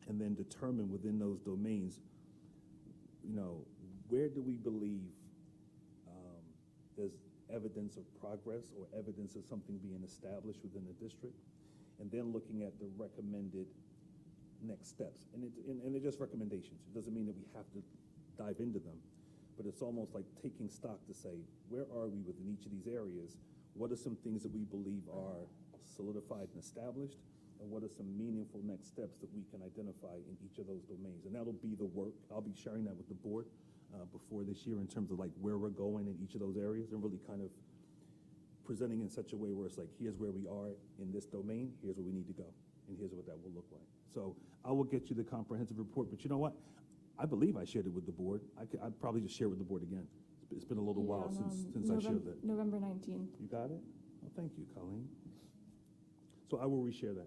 and then determine within those domains, you know, where do we believe there's evidence of progress or evidence of something being established within the district, and then looking at the recommended next steps. And they're just recommendations. It doesn't mean that we have to dive into them, but it's almost like taking stock to say, where are we within each of these areas? What are some things that we believe are solidified and established? And what are some meaningful next steps that we can identify in each of those domains? And that'll be the work. I'll be sharing that with the board before this year in terms of like where we're going in each of those areas, and really kind of presenting in such a way where it's like, here's where we are in this domain, here's where we need to go, and here's what that will look like. So I will get you the comprehensive report, but you know what? I believe I shared it with the board. I'd probably just share it with the board again. It's been a little while since I shared that. November 19th. You got it? Well, thank you, Colleen. So I will reshare that.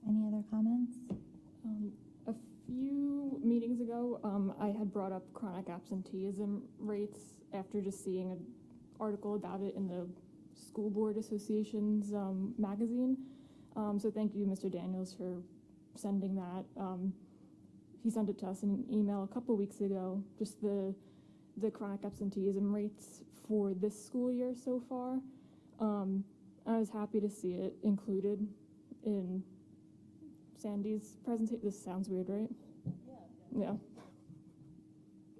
Any other comments? A few meetings ago, I had brought up chronic absenteeism rates after just seeing an article about it in the School Board Association's magazine. So thank you, Mr. Daniels, for sending that. He sent it to us in an email a couple weeks ago, just the chronic absenteeism rates for this school year so far. I was happy to see it included in Sandy's presentation. This sounds weird, right? Yeah. Yeah.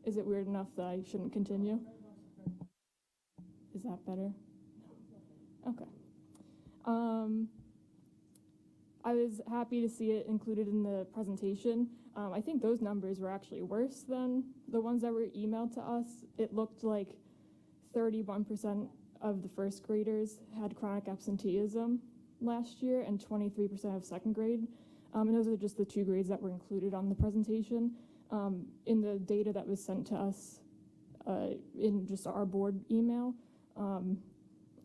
Is it weird enough that I shouldn't continue? Is that better? Okay. I was happy to see it included in the presentation. I think those numbers were actually worse than the ones that were emailed to us. It looked like 31% of the first graders had chronic absenteeism last year and 23% of second grade. And those are just the 2 grades that were included on the presentation. In the data that was sent to us in just our board email,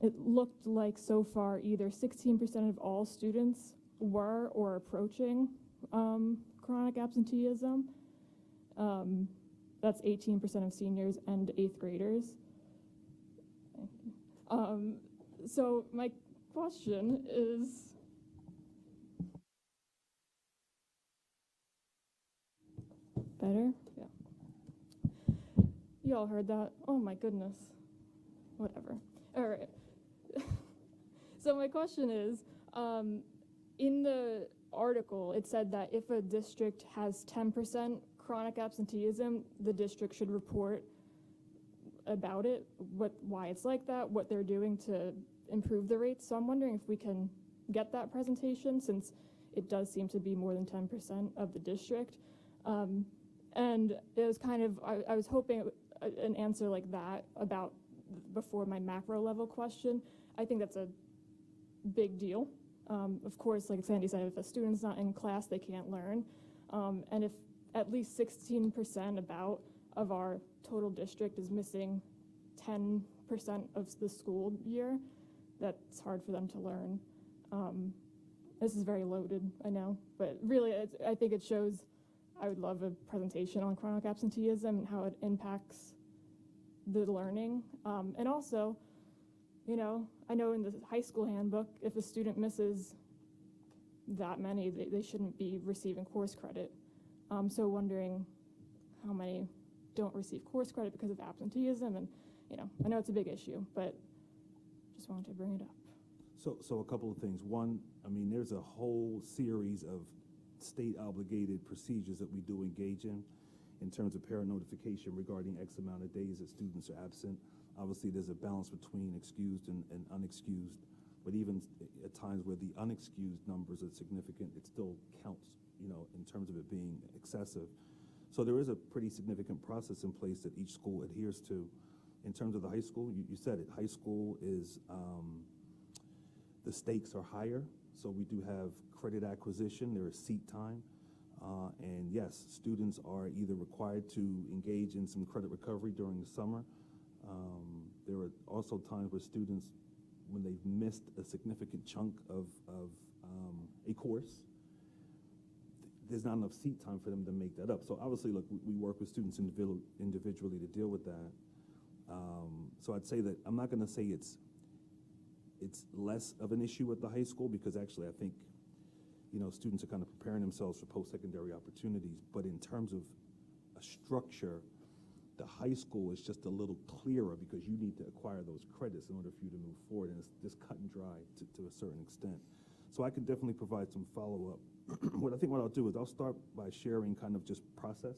it looked like so far either 16% of all students were or approaching chronic absenteeism. That's 18% of seniors and 8th graders. So my question is, better? Yeah. You all heard that? Oh my goodness. Whatever. All right. So my question is, in the article, it said that if a district has 10% chronic absenteeism, the district should report about it, why it's like that, what they're doing to improve the rates. So I'm wondering if we can get that presentation, since it does seem to be more than 10% of the district. And it was kind of, I was hoping an answer like that about before my macro level question. I think that's a big deal. Of course, like Sandy said, if a student's not in class, they can't learn. And if at least 16% about of our total district is missing 10% of the school year, that's hard for them to learn. This is very loaded, I know, but really I think it shows. I would love a presentation on chronic absenteeism and how it impacts the learning. And also, you know, I know in the high school handbook, if a student misses that many, they shouldn't be receiving course credit. So wondering how many don't receive course credit because of absenteeism. And, you know, I know it's a big issue, but just wanted to bring it up. So a couple of things. One, I mean, there's a whole series of state obligated procedures that we do engage in terms of parent notification regarding X amount of days that students are absent. Obviously, there's a balance between excused and unexcused but even at times where the unexcused numbers are significant, it still counts, in terms of it being excessive. So there is a pretty significant process in place that each school adheres to. In terms of the high school, you said it, high school is, the stakes are higher, so we do have credit acquisition, there is seat time, and yes, students are either required to engage in some credit recovery during the summer. There are also times where students, when they've missed a significant chunk of a course, there's not enough seat time for them to make that up. So obviously, look, we work with students individually to deal with that. So I'd say that I'm not going to say it's less of an issue at the high school, because actually I think, students are kind of preparing themselves for post-secondary opportunities. But in terms of a structure, the high school is just a little clearer because you need to acquire those credits in order for you to move forward, and it's just cut and dry to a certain extent. So I can definitely provide some follow-up. What I'll do is I'll start by sharing kind of just process,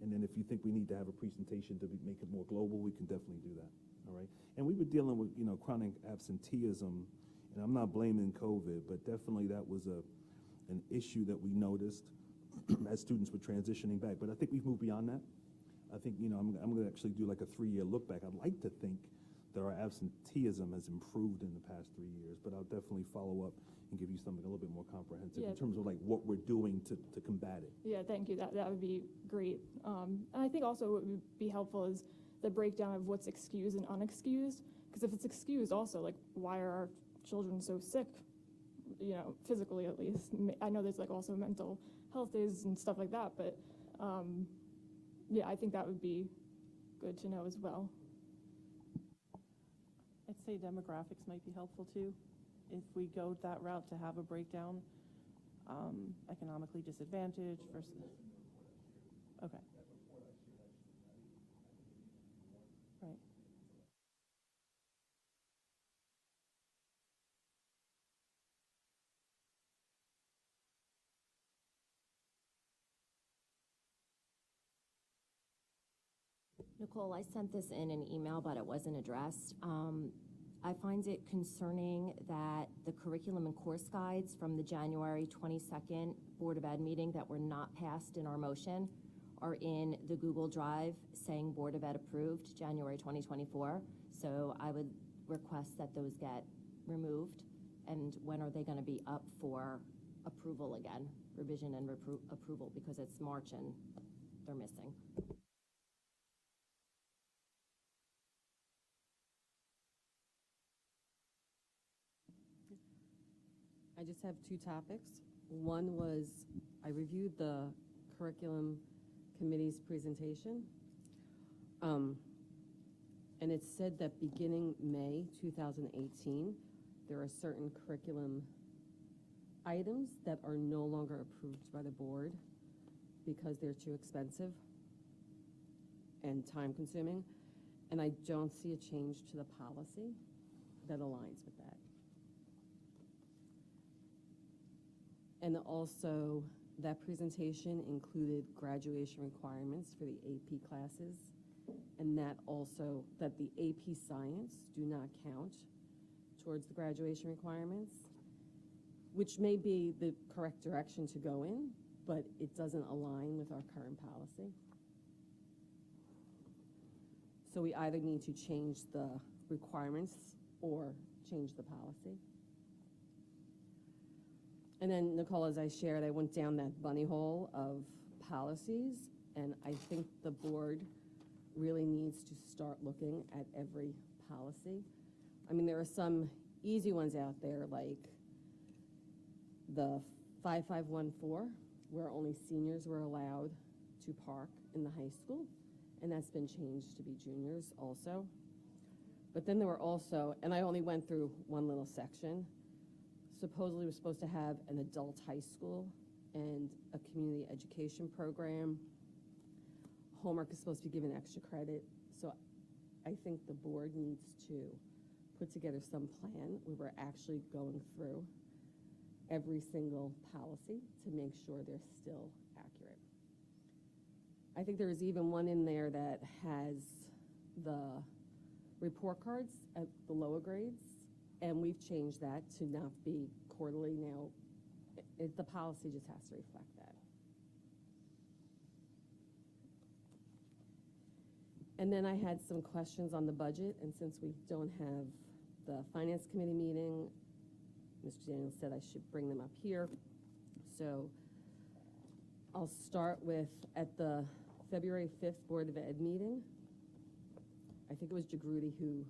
and then if you think we need to have a presentation to make it more global, we can definitely do that, all right? And we were dealing with, chronic absenteeism, and I'm not blaming COVID, but definitely that was an issue that we noticed as students were transitioning back. But I think we've moved beyond that. I think, I'm going to actually do like a 3-year look back. I'd like to think that our absenteeism has improved in the past 3 years, but I'll definitely follow up and give you something a little bit more comprehensive in terms of like what we're doing to combat it. Yeah, thank you. That would be great. And I think also what would be helpful is the breakdown of what's excused and unexcused. Because if it's excused also, like, why are our children so sick? Physically at least. I know there's like also mental health days and stuff like that, but yeah, I think that would be good to know as well. I'd say demographics might be helpful too. If we go that route to have a breakdown, economically disadvantaged versus, okay. Right. Nicole, I sent this in an email, but it wasn't addressed. I find it concerning that the curriculum and course guides from the January 22nd Board of Ed meeting that were not passed in our motion are in the Google Drive saying Board of Ed approved January 2024. So I would request that those get removed. And when are they going to be up for approval again, revision and approval, because it's March and they're missing. I just have 2 topics. One was I reviewed the curriculum committee's presentation, and it said that beginning May 2018, there are certain curriculum items that are no longer approved by the board because they're too expensive and time-consuming, and I don't see a change to the policy that aligns with that. And also, that presentation included graduation requirements for the AP classes, and that the AP Science do not count towards the graduation requirements, which may be the correct direction to go in, but it doesn't align with our current policy. So we either need to change the requirements or change the policy. And then, Nicole, as I shared, I went down that bunny hole of policies, and I think the board really needs to start looking at every policy. I mean, there are some easy ones out there, like the 5514, where only seniors were allowed to park in the high school, and that's been changed to be juniors also. But then there were also, and I only went through one little section, supposedly we're supposed to have an adult high school and a community education program. Homework is supposed to be given extra credit. So I think the board needs to put together some plan where we're actually going through every single policy to make sure they're still accurate. I think there is even one in there that has the report cards at the lower grades And we've changed that to not be quarterly now. The policy just has to reflect that. And then I had some questions on the budget, and since we don't have the Finance Committee meeting, Mr. Daniels said I should bring them up here. So I'll start with, at the February 5th Board of Ed meeting, I think it was Jagruti who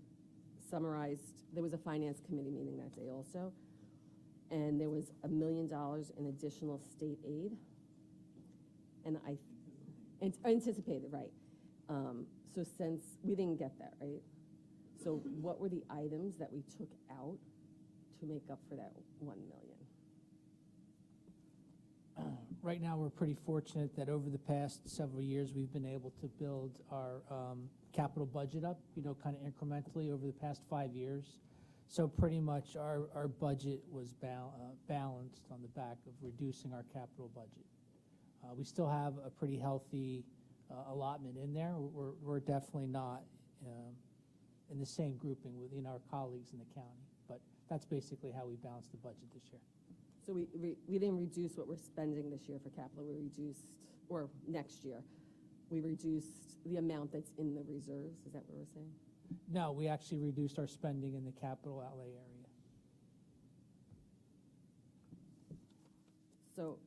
summarized, there was a Finance Committee meeting that day also, and there was $1 million in additional state aid. And anticipated, right. So since, we didn't get that, right? So what were the items that we took out to make up for that $1 million? Right now, we're pretty fortunate that over the past several years, we've been able to build our capital budget up, kind of incrementally over the past 5 years. So pretty much our budget was balanced on the back of reducing our capital budget. We still have a pretty healthy allotment in there. We're definitely not in the same grouping with our colleagues in the county, but that's basically how we balanced the budget this year. So we didn't reduce what we're spending this year for capital. We reduced, or next year, we reduced the amount that's in the reserves. Is that what we're saying? No, we actually reduced our spending in the capital outlay area. So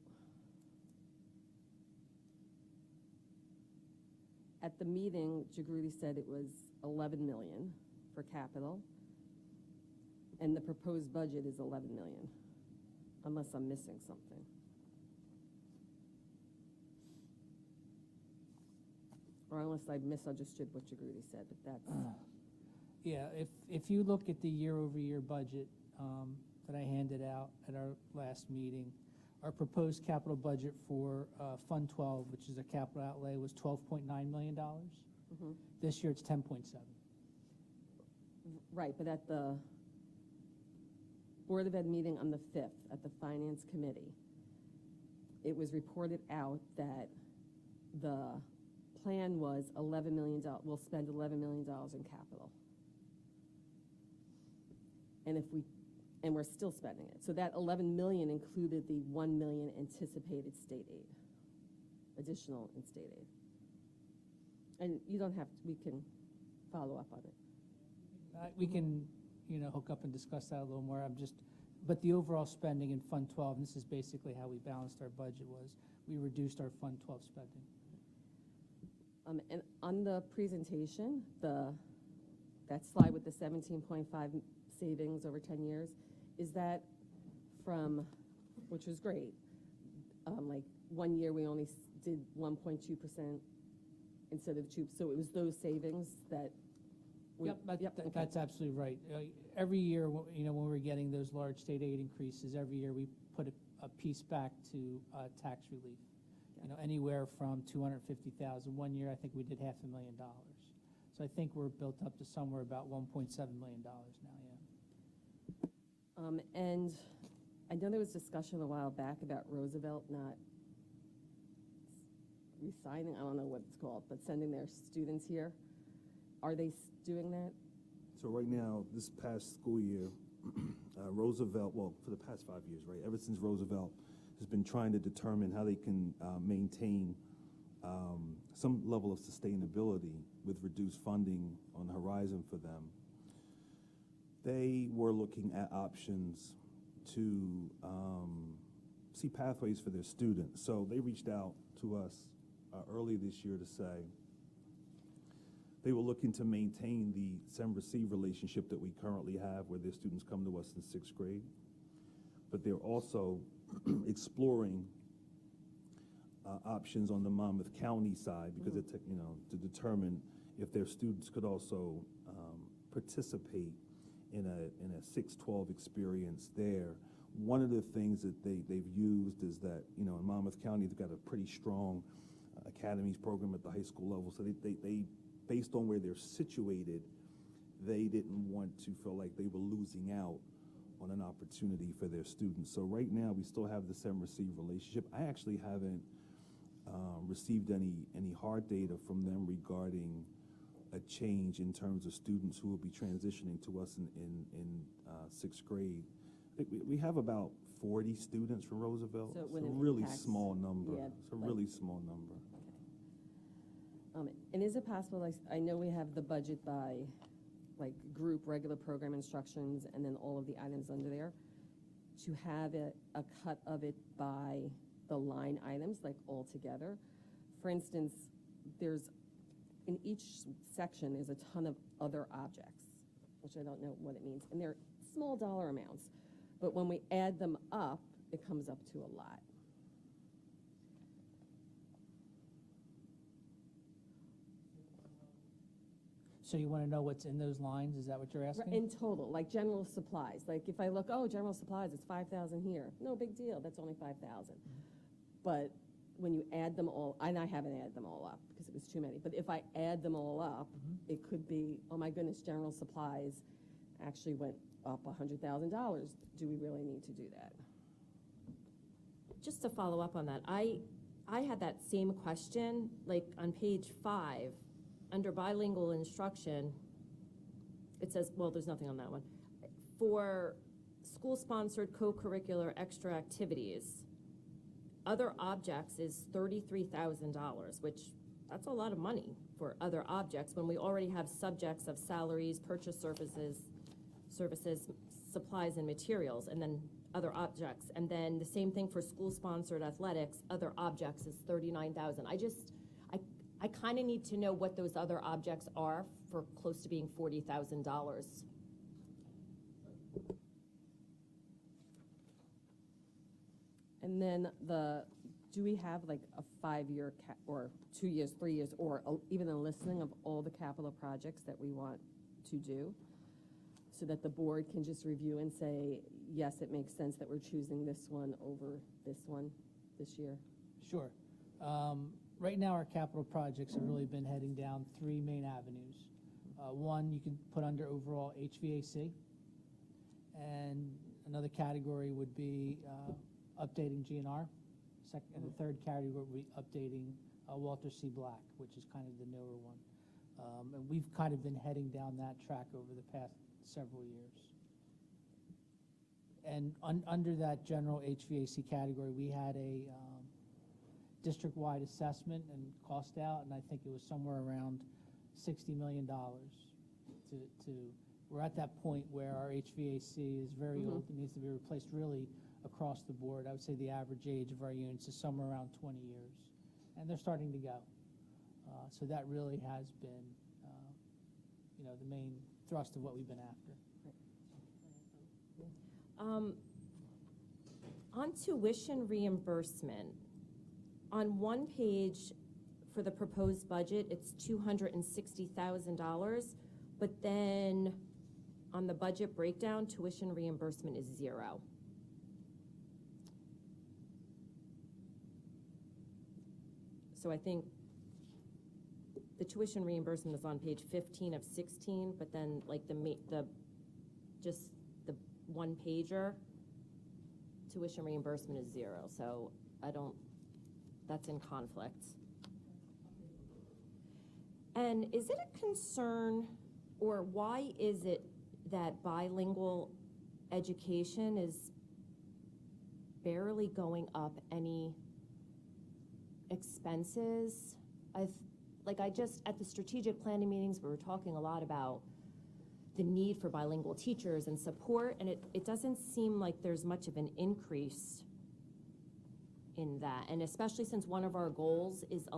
at the meeting, Jagruti said it was $11 million for capital, and the proposed budget is $11 million, unless I'm missing something. Or unless I misunderstood what Jagruti said, but that's... Yeah, if you look at the year-over-year budget that I handed out at our last meeting, our proposed capital budget for Fund 12, which is a capital outlay, was $12.9 million. Mm-hmm. This year, it's 10.7. Right, but at the Board of Ed meeting on the 5th, at the Finance Committee, it was reported out that the plan was $11 million, we'll spend $11 million in capital. And we're still spending it. So that $11 million included the $1 million anticipated state aid, additional in state aid. And you don't have to, we can follow up on it. We can, hook up and discuss that a little more. But the overall spending in Fund 12, and this is basically how we balanced our budget, was we reduced our Fund 12 spending. And on the presentation, that slide with the 17.5 savings over 10 years, is that from, which was great, like 1 year we only did 1.2% instead of 2%, so it was those savings that That's absolutely right. Every year, when we're getting those large state aid increases, every year we put a piece back to tax relief. Anywhere from $250,000. 1 year, I think we did $500,000. So I think we're built up to somewhere about $1.7 million now. Yeah. And I know there was discussion a while back about Roosevelt not resigning. I don't know what it's called, but sending their students here. Are they doing that? So right now, this past school year, Roosevelt, well, for the past 5 years, right, ever since Roosevelt has been trying to determine how they can maintain some level of sustainability with reduced funding on the horizon for them. They were looking at options to see pathways for their students. So they reached out to us early this year to say they were looking to maintain the send-receive relationship that we currently have where their students come to us in 6th grade, but they're also exploring options on the Monmouth County side because to determine if their students could also participate in a 6-12 experience there. One of the things that they've used is that in Monmouth County they've got a pretty strong academies program at the high school level, so they based on where they're situated, they didn't want to feel like they were losing out on an opportunity for their students. So right now, we still have the send-receive relationship. I actually haven't received any hard data from them regarding a change in terms of students who will be transitioning to us in sixth grade. I think we have about 40 students from Roosevelt. So it It's a wouldn't really impact- small number. yeah, It's a but- really small number. And is it possible, like, I know we have the budget by, like, group, regular program instructions, and then all of the items under there, to have a cut of it by the line items, like, all together? For instance, in each section, there's a ton of other objects, which I don't know what it means, and they're small dollar amounts, but when we add them up, it comes up to a lot. So you want to know what's in those lines? Is that what you're asking? In total, like general supplies, like if I look, oh, general supplies, it's 5,000 here, no big deal, that's only 5,000. But when you add them all, and I haven't added them all up because it was too many, but if I add them all up, it could be, oh my goodness, general supplies actually went up $100,000. Do we really need to do that? Just to follow up on that, I had that same question, like on page 5, under bilingual instruction, it says, well, there's nothing on that one. For school-sponsored co-curricular extra activities, other objects is $33,000, which that's a lot of money for other objects when we already have subjects of salaries, purchase services, supplies and materials, and then other objects. And then the same thing for school-sponsored athletics, other objects is $39,000. I kind of need to know what those other objects are for close to being $40,000. And then do we have like a 5-year or 2 years, 3 years, or even a listing of all the capital projects that we want to do? So that the board can just review and say, yes, it makes sense that we're choosing this one over this one this year? Sure. Right now, our capital projects have really been heading down 3 main avenues. One, you can put under overall HVAC, and another category would be updating GNR. And the third category would be updating Walter C. Black, which is kind of the newer one. And we've kind of been heading down that track over the past several years. And under that general HVAC category, we had a district-wide assessment and cost out, and I think it was somewhere around $60 million. We're at that point where our HVAC is very old. It needs to be replaced really across the board. I would say the average age of our units is somewhere around 20 years, and they're starting to go. So that really has been, the main thrust of what we've been after. On tuition reimbursement, on one page for the proposed budget, it's $260,000, but then on the budget breakdown, tuition reimbursement is 0. So I think the tuition reimbursement is on page 15 of 16, but then like just the one pager, tuition reimbursement is 0. So that's in conflict. And is it a concern, or why is it that bilingual education is barely going up any expenses? At the strategic planning meetings, we were talking a lot about the need for bilingual teachers and support, and it doesn't seem like there's much of an increase in that. And especially since one of our goals is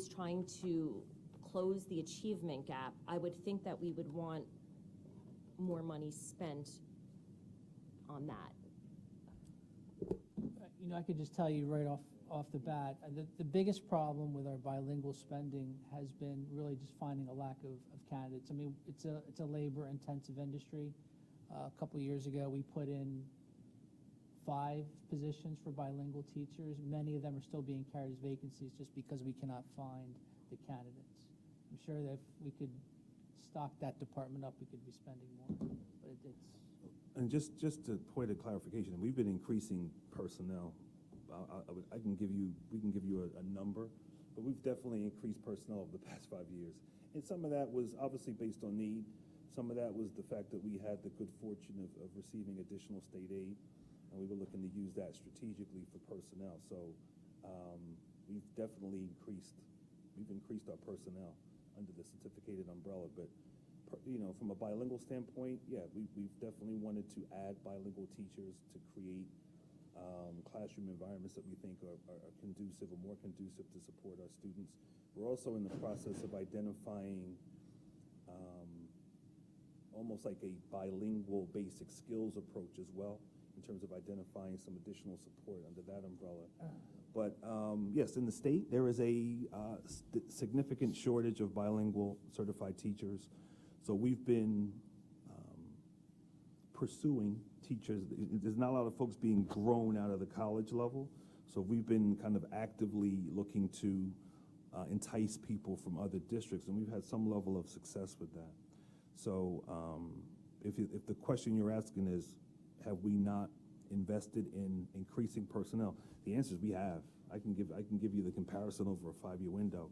trying to close the achievement gap, I would think that we would want more money spent on that. I could just tell you right off the bat, the biggest problem with our bilingual spending has been really just finding a lack of candidates. I mean, it's a labor-intensive industry. A couple of years ago, we put in 5 positions for bilingual teachers. Many of them are still being carried as vacancies just because we cannot find the candidates. I'm sure that if we could stock that department up, we could be spending more. But it's. And just a point of clarification, we've been increasing personnel. We can give you a number, but we've definitely increased personnel over the past 5 years. And some of that was obviously based on need. Some of that was the fact that we had the good fortune of receiving additional state aid, and we were looking to use that strategically for personnel. So we've definitely increased our personnel under the certificated umbrella. But from a bilingual standpoint, yeah, we've definitely wanted to add bilingual teachers to create classroom environments that we think are conducive or more conducive to support our students. We're also in the process of identifying almost like a bilingual basic skills approach as well, in terms of identifying some additional support under that umbrella. But yes, in the state, there is a significant shortage of bilingual certified teachers. So we've been pursuing teachers. There's not a lot of folks being grown out of the college level. So we've been kind of actively looking to entice people from other districts, and we've had some level of success with that. So if the question you're asking is, have we not invested in increasing personnel? The answer is we have. I can give you the comparison over a 5-year window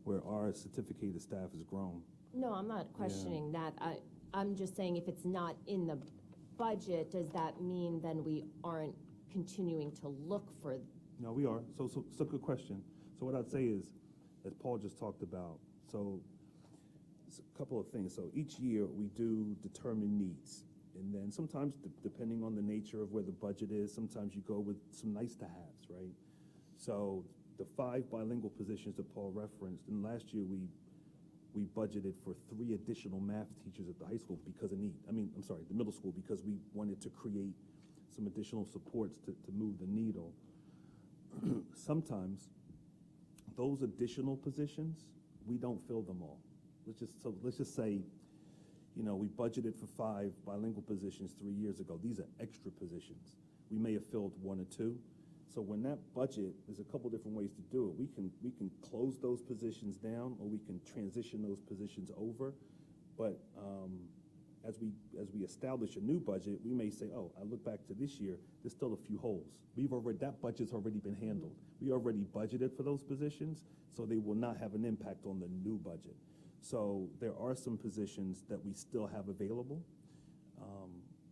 where our certificated staff has grown. No, I'm not questioning that. I'm just saying if it's not in the budget, does that mean then we aren't continuing to look for? No, we are. So it's a good question. So what I'd say is, as Paul just talked about, so it's a couple of things. So each year we do determine needs. And then sometimes, depending on the nature of where the budget is, sometimes you go with some nice to haves, right? So the 5 bilingual positions that Paul referenced, and last year we budgeted for 3 additional math teachers at the high school because of need. The middle school, because we wanted to create some additional supports to move the needle. Sometimes those additional positions, we don't fill them all. Let's just say, we budgeted for 5 bilingual positions 3 years ago. These are extra positions. We may have filled 1 or 2. So when that budget, there's a couple different ways to do it. We can close those positions down, or we can transition those positions over. But as we establish a new budget, we may say, oh, I look back to this year, there's still a few holes. That budget's already been handled. We already budgeted for those positions, so they will not have an impact on the new budget. So there are some positions that we still have available.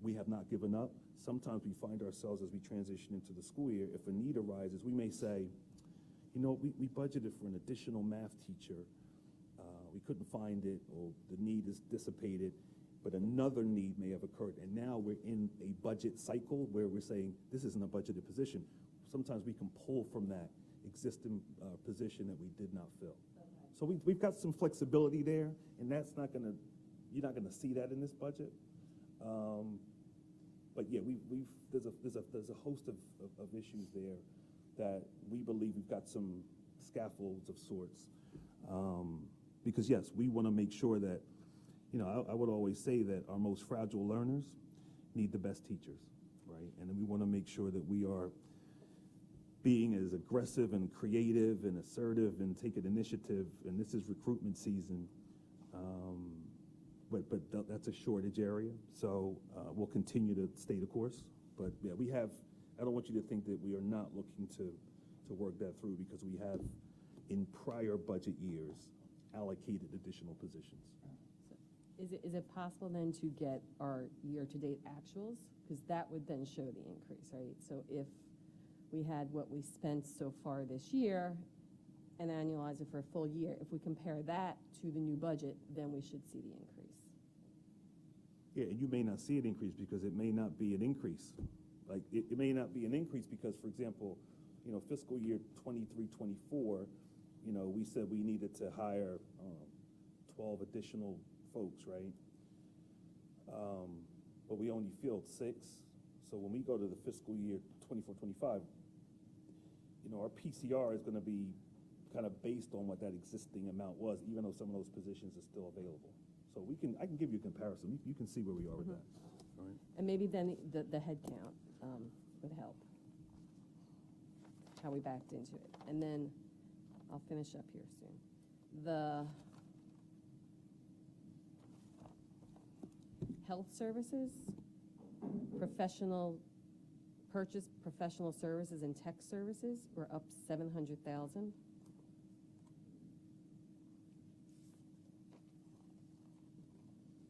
We have not given up. Sometimes we find ourselves as we transition into the school year, if a need arises, we may say, we budgeted for an additional math teacher. We couldn't find it, or the need is dissipated, but another need may have occurred. And now we're in a budget cycle where we're saying, this isn't a budgeted position. Sometimes we can pull from that existing position that we did not fill. So we've got some flexibility there, and you're not gonna see that in this budget. But yeah, there's a host of issues there that we believe we've got some scaffolds of sorts. Because yes, we want to make sure that, I would always say that our most fragile learners need the best teachers, right? And then we want to make sure that we are being as aggressive and creative and assertive and taking initiative. And this is recruitment season. But that's a shortage area, so we'll continue to stay the course. But yeah, I don't want you to think that we are not looking to work that through, because we have, in prior budget years, allocated additional positions. So is it possible then to get our year-to-date actuals? Because that would then show the increase, right? So if we had what we spent so far this year and annualize it for a full year, if we compare that to the new budget, then we should see the increase. Yeah, and you may not see an increase because it may not be an increase. Like, it may not be an increase because, for example, fiscal year 23-24, we said we needed to hire 12 additional folks, right? But we only filled 6. So when we go to the fiscal year 24-25, our PCR is going to be kind of based on what that existing amount was, even though some of those positions are still available. So I can give you a comparison. You can see where we are with that. All right. And maybe then the head count would help, how we backed into it. And then I'll finish up here soon. The health services, professional services and tech services were up $700,000.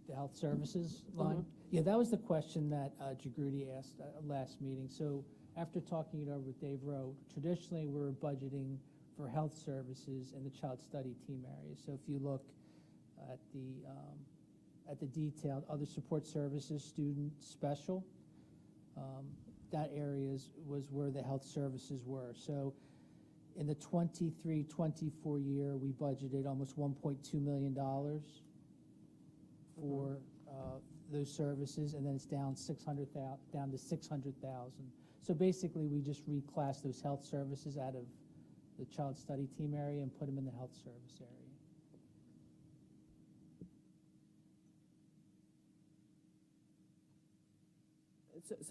The health services line? Yeah, that was the question that Jagruti asked last meeting. So after talking it over with Dave Rowe, traditionally, we're budgeting for health services in the child study team area. So if you look at the detailed other support services, student special, that area was where the health services were. So in the 23-24 year, we budgeted almost $1.2 million for those services, and then it's down to 600,000. So basically, we just reclassed those health services out of the child study team area and put them in the health service area.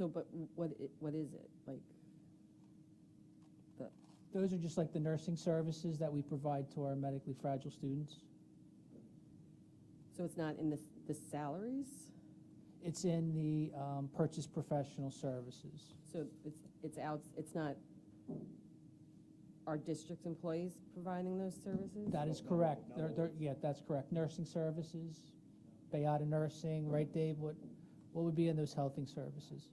But what is it? Like, Those are just like the nursing services that we provide to our medically fragile students. so it's not in the salaries? It's in the purchase professional services. So it's not our district employees providing those services? That is correct. Yeah, that's correct. Nursing services, Bayada Nursing, right, Dave? What would be in those healthing services?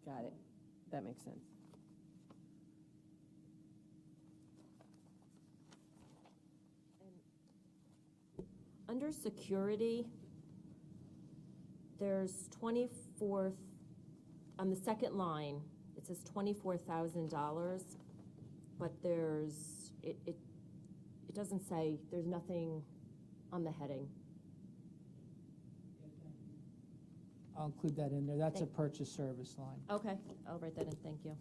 Got it. That makes sense. Under security, there's on the second line, it says $24,000, but it doesn't say, there's nothing on the heading. I'll include that in there. That's a purchase service line. Okay, I'll write that in, thank you.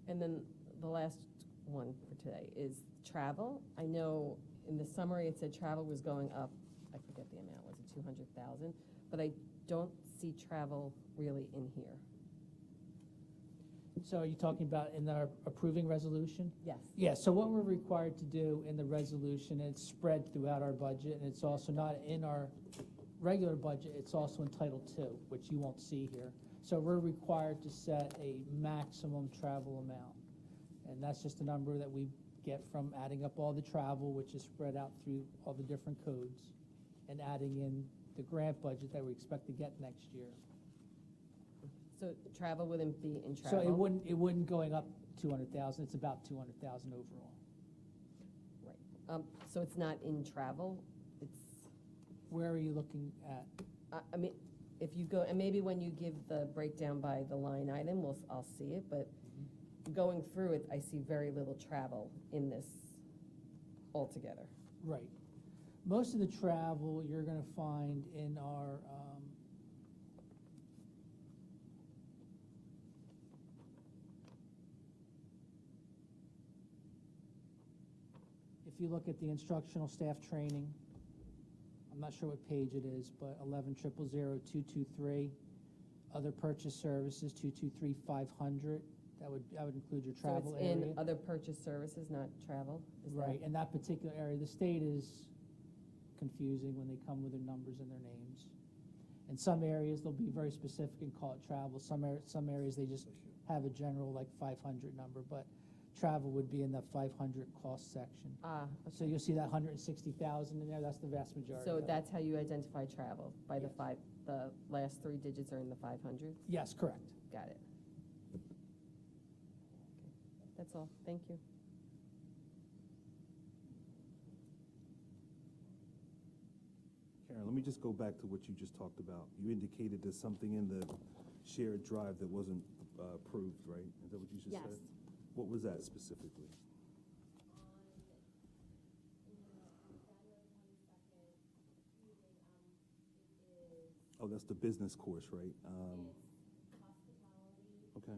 And then the last one for today is travel. I know in the summary it said travel was going up, I forget the amount, was it 200,000? But I don't see travel really in here. So are you talking about in our approving resolution? Yes. Yeah, so what we're required to do in the resolution, and it's spread throughout our budget, and it's also not in our regular budget, it's also in Title II, which you won't see here. So we're required to set a maximum travel amount. And that's just a number that we get from adding up all the travel, which is spread out through all the different codes, and adding in the grant budget that we expect to get next year. So travel wouldn't be in So travel? it wouldn't going up 200,000, it's about 200,000 overall. Right. So it's not in travel? It's, Where are you looking at? I mean, if you go, and maybe when you give the breakdown by the line item, I'll see it, but going through it, I see very little travel in this altogether. Right. Most of the travel you're going to find in our if you look at the instructional staff training, I'm not sure what page it is, but 11000223, other purchase services 223500. That would include your travel So it's area. in other purchase services, not travel? Is that- Right, in that particular area, the state is confusing when they come with their numbers and their names. In some areas, they'll be very specific and call it travel. Some areas, they just have a general like 500 number, but travel would be in the 500 cost section. Okay. So you'll see that 160,000 in there, that's the vast majority. So of it. that's how you identify travel, by Yes. the last three digits are in the 500? Yes, correct. Got it. Okay. That's all, thank you. Karen, let me just go back to what you just talked about. You indicated there's something in the shared drive that wasn't approved, right? Is that what you just said? Yes. What was that specifically? Oh, that's the business course, right? Okay.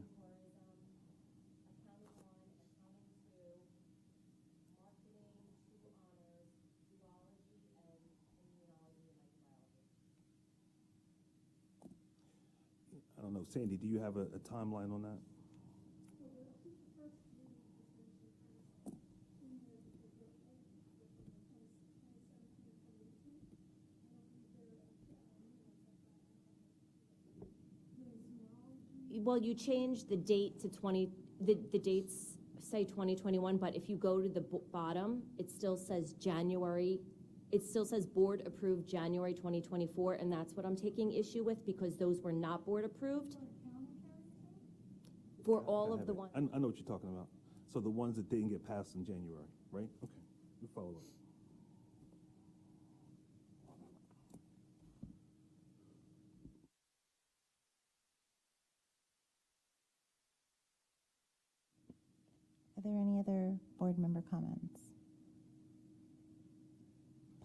I don't know, Sandy, do you have a timeline on that? Well, you changed the date to the dates say 2021, but if you go to the bottom, it still says January, it still says board approved January 2024, and that's what I'm taking issue with, because those were not board approved. For all of the ones. I know what you're talking about. So the ones that didn't get passed in January, right? Okay, we follow up. Are there any other board member comments?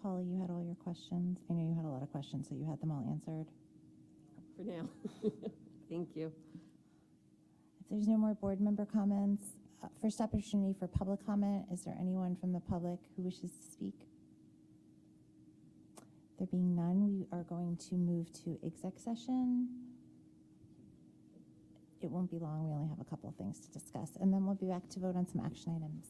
Paula, you had all your questions. I know you had a lot of questions, so you had them all answered. For now. Thank you. If there's no more board member comments, first opportunity for public comment. Is there anyone from the public who wishes to speak? There being none, we are going to move to exec session. It won't be long. We only have a couple of things to discuss, and then we'll be back to vote on some action items.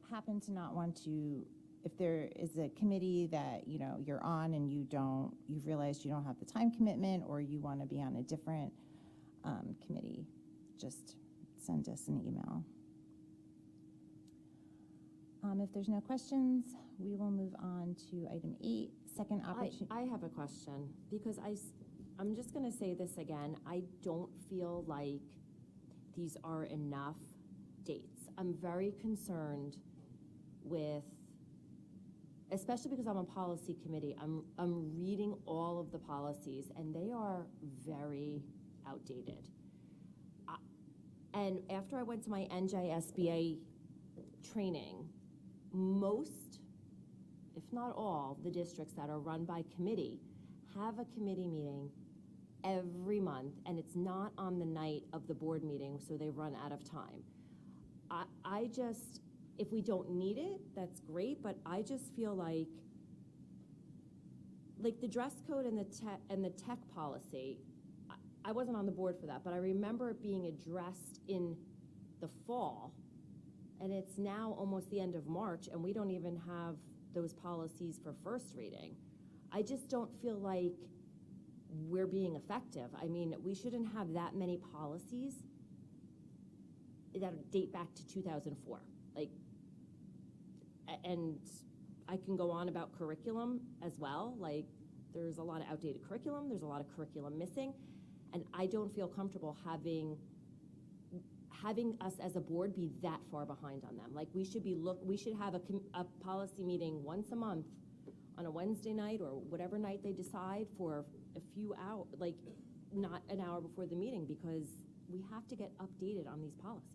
happen to not want to, if there is a committee that, you know, you're on and you've realized you don't have the time commitment, or you want to be on a different committee, just send us an email. If there's no questions, we will move on to item 8, second opportunity. I have a question, because I'm just going to say this again. I don't feel like these are enough dates. I'm very concerned with, especially because I'm on policy committee, I'm reading all of the policies, and they are very outdated. And after I went to my NJSBA training, most, if not all, the districts that are run by committee have a committee meeting every month, and it's not on the night of the board meeting, so they run out of time. I just, if we don't need it, that's great, but I just feel like the dress code and the tech policy, I wasn't on the board for that, but I remember it being addressed in the fall, and it's now almost the end of March, and we don't even have those policies for first reading. I just don't feel like we're being effective. I mean, we shouldn't have that many policies that date back to 2004. And I can go on about curriculum as well. There's a lot of outdated curriculum. There's a lot of curriculum missing. And I don't feel comfortable having us as a board be that far behind on them. We should have a policy meeting once a month on a Wednesday night or whatever night they decide for a few hours, not an hour before the meeting, because we have to get updated on these policies.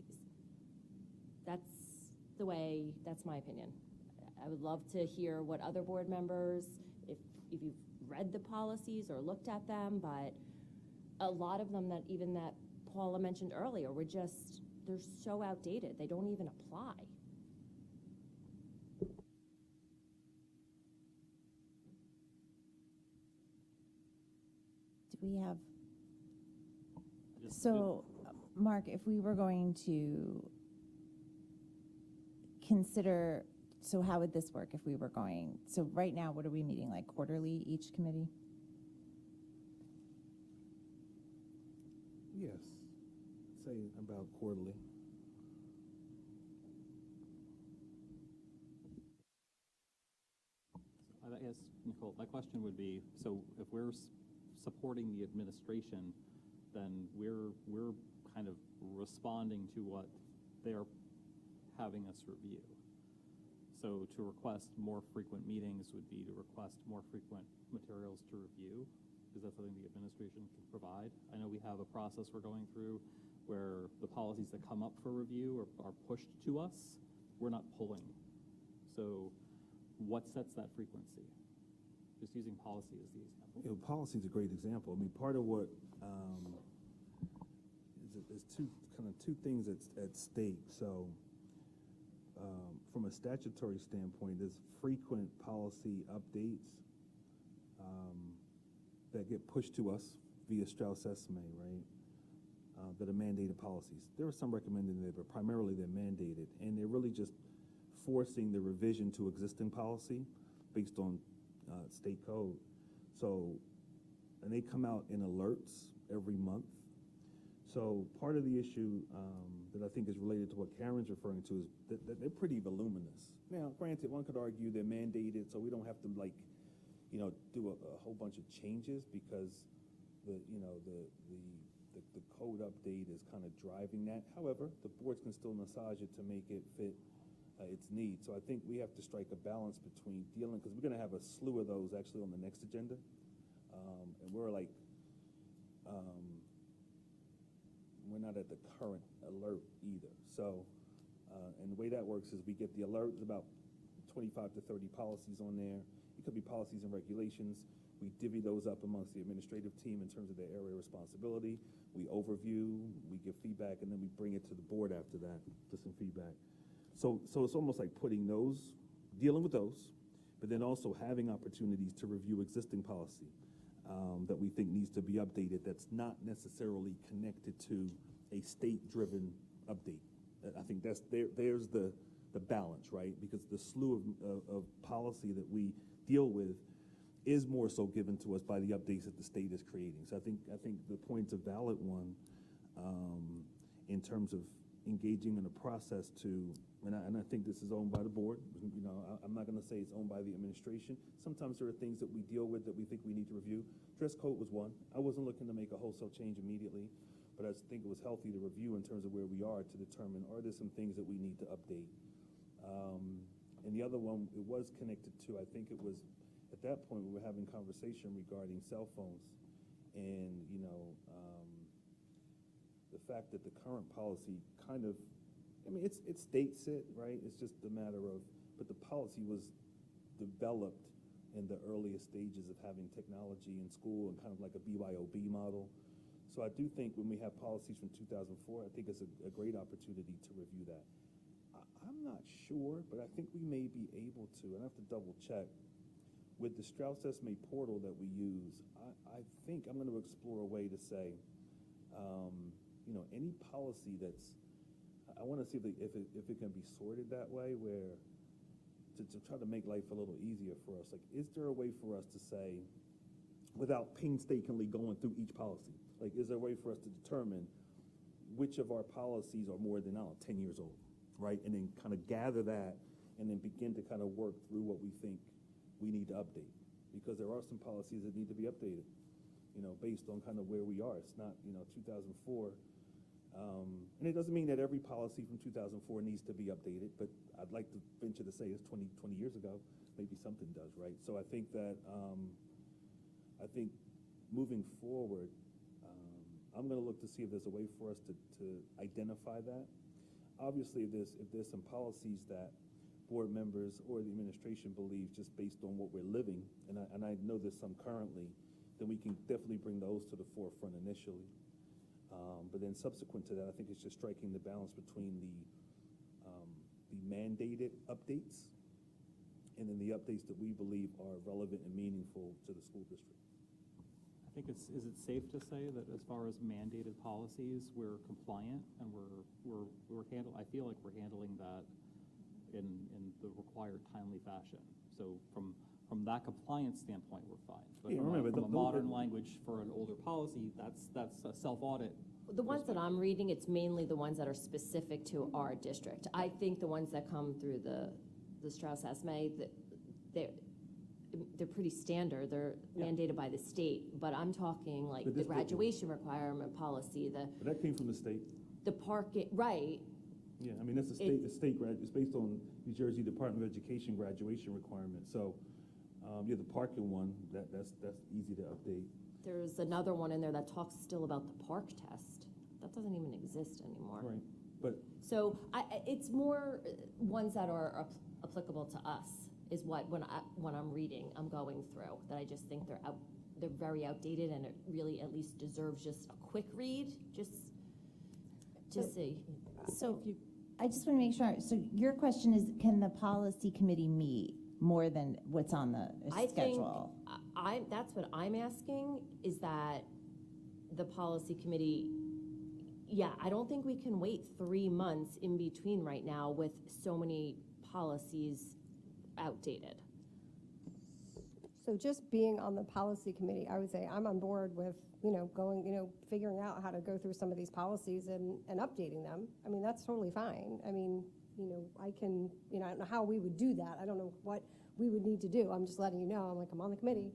That's my opinion. I would love to hear what other board members, if you've read the policies or looked at them, but a lot of them that Paula mentioned earlier they're so outdated, they don't even apply. Do we have, Mark, if we were going to consider, so how would this work if we were going, so right now, what are we meeting, quarterly, each committee? Yes, say about quarterly. I guess, Nicole, my question would be, so if we're supporting the administration, then we're kind of responding to what they're having us review. So to request more frequent meetings would be to request more frequent materials to review. Is that something the administration can provide? I know we have a process we're going through where the policies that come up for review are pushed to us. We're not pulling. So what sets that frequency? Just using policy as the example. Policy is a great example. I mean, part of what there's two things at stake. So from a statutory standpoint, there's frequent policy updates that get pushed to us via Strauss-Esme, right, that are mandated policies. There are some recommended there, but primarily they're mandated, and they're really just forcing the revision to existing policy based on state code. So, and they come out in alerts every month. So part of the issue that I think is related to what Karen's referring to is that they're pretty voluminous. Now, granted, one could argue they're mandated, so we don't have to do a whole bunch of changes because the code update is kind of driving that. However, the boards can still massage it to make it fit its needs. So I think we have to strike a balance between dealing, because we're going to have a slew of those actually on the next agenda, and we're not at the current alert either. So, and the way that works is we get the alert, there's about 25 to 30 policies on there. It could be policies and regulations. We divvy those up amongst the administrative team in terms of their area of responsibility. We overview, we give feedback, and then we bring it to the board after that for some feedback. So it's almost like dealing with those, but then also having opportunities to review existing policy that we think needs to be updated that's not necessarily connected to a state-driven update. I think there's the the balance, right? Because the slew of policy that we deal with is more so given to us by the updates that the state is creating. So I think the point's a valid one in terms of engaging in a process to, and I think this is owned by the board. You know, I'm not going to say it's owned by the administration. Sometimes there are things that we deal with that we think we need to review. Dress code was one. I wasn't looking to make a wholesale change immediately, but I just think it was healthy to review in terms of where we are to determine, are there some things that we need to update? And the other one, it was connected to, I think it was, at that point, we were having conversation regarding cell phones and, you know, the fact that the current policy kind of, I mean, it states it, right? It's just a matter of, but the policy was developed in the earliest stages of having technology in school and kind of like a BYOB model. So I do think when we have policies from 2004, I think it's a great opportunity to review that. I'm not sure, but I think we may be able to, and I have to double check, with the Strauss Esme portal that we use, I think I'm going to explore a way to say, you know, any policy that's, I want to see if it can be sorted that way, where to try to make life a little easier for us. Like, is there a way for us to say, without painstakingly going through each policy, like, is there a way for us to determine which of our policies are more than, 10 years old, right? And then kind of gather that and then begin to kind of work through what we think we need to update. Because there are some policies that need to be updated, you know, based on kind of where we are. It's not, you know, 2004. And it doesn't mean that every policy from 2004 needs to be updated, but I'd like to venture to say it's 20 years ago, maybe something does, right? So I think that, I think moving forward, I'm going to look to see if there's a way for us to identify that. Obviously, if there's some policies that board members or the administration believes just based on what we're living, and I know there's some currently, then we can definitely bring those to the forefront initially. But then subsequent to that, I think it's just striking the balance between the mandated updates and then the updates that we believe are relevant and meaningful to the school district. I think is it safe to say that as far as mandated policies, we're compliant and I feel like we're handling that in the required timely fashion. So from that compliance standpoint, we're fine. But Yeah, from, remember, from a modern language for an older policy, that's a self-audit. The ones that I'm reading, it's mainly the ones that are specific to our district. I think the ones that come through the Strauss Esme, they're pretty standard. They're mandated by the state, but I'm talking like the graduation requirement policy, But that came from the state. the parking, right? Yeah, I mean, that's a state, it's based on New Jersey Department of Education graduation requirement. So, the parking one, that's easy to update. There's another one in there that talks still about the park test. That doesn't even exist anymore. Right, but So it's more ones that are applicable to us is what, when I'm reading, I'm going through, that I just think they're very outdated, and it really at least deserves just a quick read, just to see. So I just want to make sure, so your question is, can the policy committee meet more than what's on the schedule? I think that's what I'm asking, is that the policy committee, I don't think we can wait 3 months in between right now with so many policies outdated. So just being on the policy committee, I would say I'm on board with, figuring out how to go through some of these policies and updating them. I mean, that's totally fine. I mean, I can, I don't know how we would do that. I don't know what we would need to do. I'm just letting you know. I'm on the committee,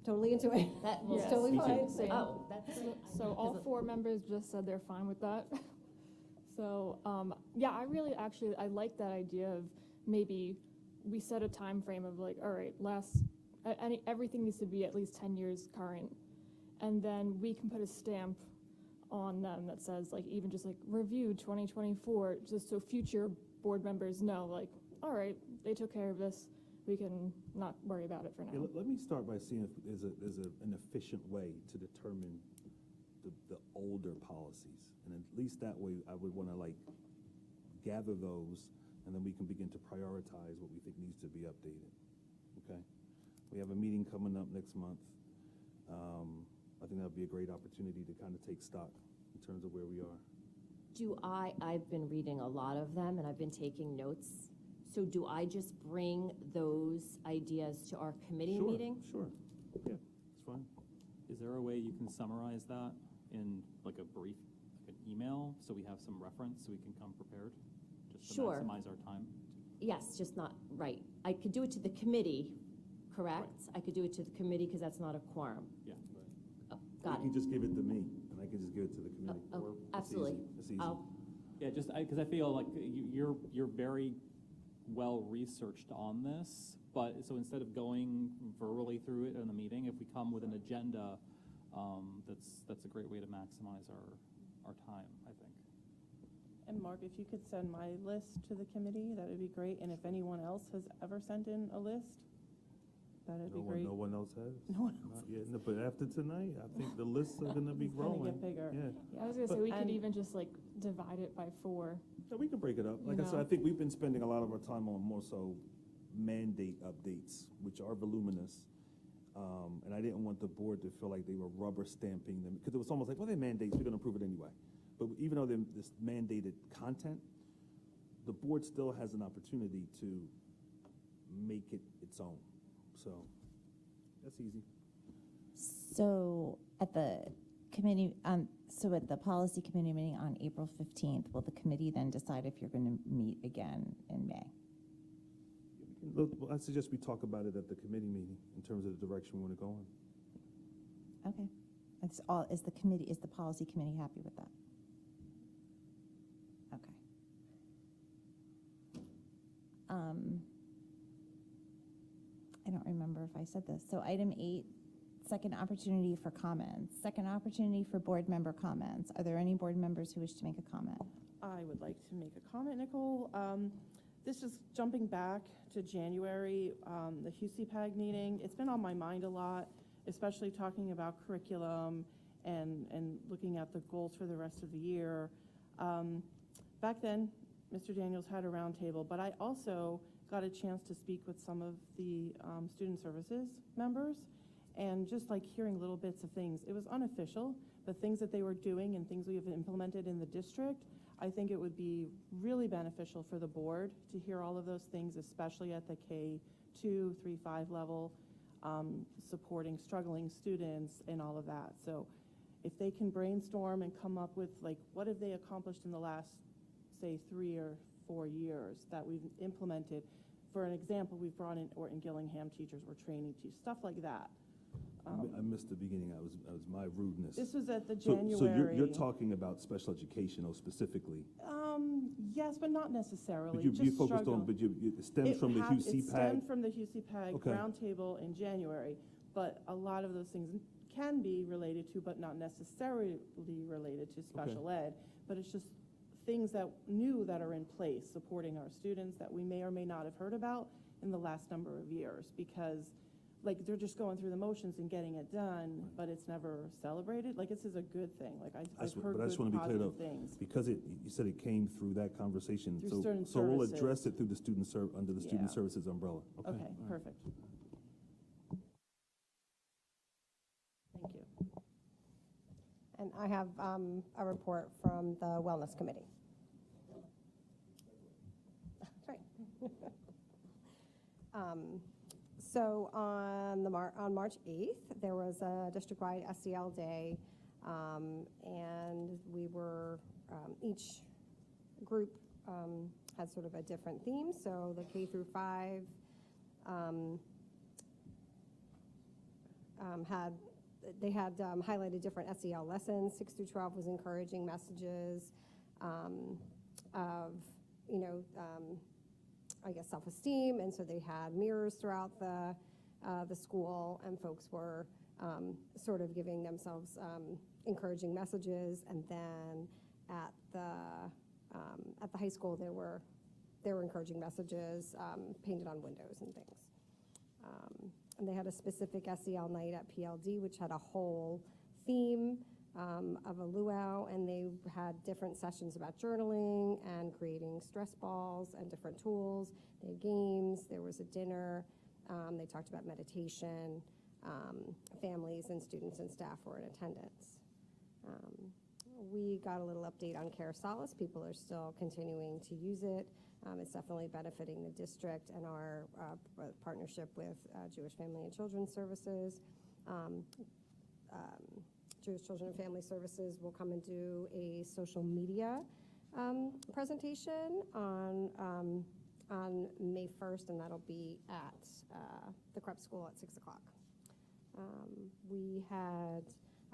totally into it. It's totally fine. Oh, that's great. So all 4 members just said they're fine with that. So, I really I like that idea of maybe we set a time frame of like, all right, everything needs to be at least 10 years current. And then we can put a stamp on them that says like, even just like review 2024, just so future board members know, like, all right, they took care of this. We can not worry about it for now. yeah, let me start by seeing if there's an efficient way to determine the older policies. And at least that way, I would want to like gather those, and then we can begin to prioritize what we think needs to be updated. Okay? We have a meeting coming up next month. I think that would be a great opportunity to kind of take stock in terms of where we are. I've been reading a lot of them, and I've been taking notes So do I just bring those ideas to our committee Sure, meeting? Sure, yeah, it's fine. Is there a way you can summarize that in like a brief, like an email, so we have some reference, so we can come prepared? Just to Sure. maximize our time? Yes, just not, right. I could do it to the committee, correct? I could do it to the committee because that's not a quorum. Yeah. Oh, got You it. can just give it to me, and I can just give it to the committee. Oh, Or- it's absolutely. easy, It's easy. Yeah, just, because I feel like you're very well-researched on this, but, so instead of going verbally through it in the meeting, if we come with an agenda, that's a great way to maximize our time, I think. And Mark, if you could send my list to the committee, that would be great. And if anyone else has ever sent in a list, that would be great. No one else has? No one else Not yet. No, but after tonight, I think the lists are gonna be It's gonna growing. get bigger. Yeah. I was gonna But- say, we could and- even just like divide it by 4. So we can break it up. You Like I said, I know? think we've been spending a lot of our time on more so mandate updates, which are voluminous. And I didn't want the board to feel like they were rubber stamping them, because it was almost like, well, they're mandates, we're gonna approve it anyway. But even though they're this mandated content, the board still has an opportunity to make it its own. So, that's easy. So at the committee, so at the policy committee meeting on April 15th, will the committee then decide if you're going to meet again in May? Look, well, I suggest we talk about it at the committee meeting in terms of the direction we wanna go in. Okay. It's all, is the policy committee happy with that? Okay. I don't remember if I said this. So item 8, second opportunity for comments. Second opportunity for board member comments. Are there any board members who wish to make a comment? I would like to make a comment, Nicole. This is jumping back to January, the HUCPAG meeting. It's been on my mind a lot, especially talking about curriculum and looking at the goals for the rest of the year. Back then, Mr. Daniels had a roundtable, but I also got a chance to speak with some of the student services members, and just like hearing little bits of things. It was unofficial, but things that they were doing and things we have implemented in the district. I think it would be really beneficial for the board to hear all of those things, especially at the K2, 3, 5 level, supporting struggling students and all of that. So if they can brainstorm and come up with, like, what have they accomplished in the last, say, 3 or 4 years that we've implemented. For an example, we've brought in Orton Gillingham teachers, we're training teachers, stuff like that. I missed the beginning, I was my rudeness. This was at the So January. you're talking about special education, though, specifically? Yes, but not necessarily. But you just focused struggle. on, but it stems from the It HUCPAG? stemmed from the HUCPAG Okay. roundtable in January, but a lot of those things can be related to, but not necessarily related to special ed. But it's just things that are in place supporting our students that we may or may not have heard about in the last number of years, because like they're just going through the motions and getting it done, but it's never celebrated. Like, this is a good thing. Like, I've heard But I just good want to be clear, positive though, things. because you said it came through that conversation. Through So student So we'll services. address it through the under the student Yeah. services umbrella. Okay, All right. perfect. Thank you. And I have a report from the Wellness Committee. That's right. So on March 8th, there was a district-wide SEL day, and we were, each group had sort of a different theme. So the K through 5 had highlighted different SEL lessons. 6 through 12 was encouraging messages of, I guess, self-esteem, and so they had mirrors throughout the school, and folks were sort of giving themselves encouraging messages. And then at the high school, there were encouraging messages painted on windows and things. And they had a specific SEL night at PLD, which had a whole theme of a luau, and they had different sessions about journaling and creating stress balls and different tools. They had games, there was a dinner, they talked about meditation, families and students and staff were in attendance. We got a little update on Care Solace. People are still continuing to use it. It's definitely benefiting the district and our partnership with Jewish Family and Children's Services. Jewish Children and Family Services will come and do a social media presentation on May 1st, and that'll be at the Krebs School at 6 o'clock. We had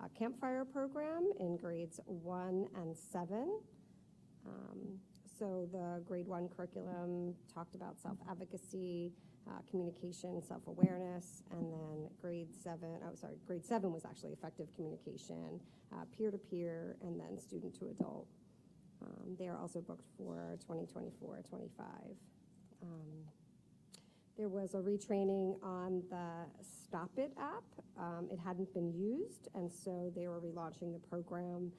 a campfire program in grades 1 and 7. So the grade 1 curriculum talked about self-advocacy, communication, self-awareness, and then grade 7 was actually effective communication, peer-to-peer, and then student-to-adult. They are also booked for 2024-25. There was a retraining on the Stop It app. It hadn't been used, and so they were relaunching the program,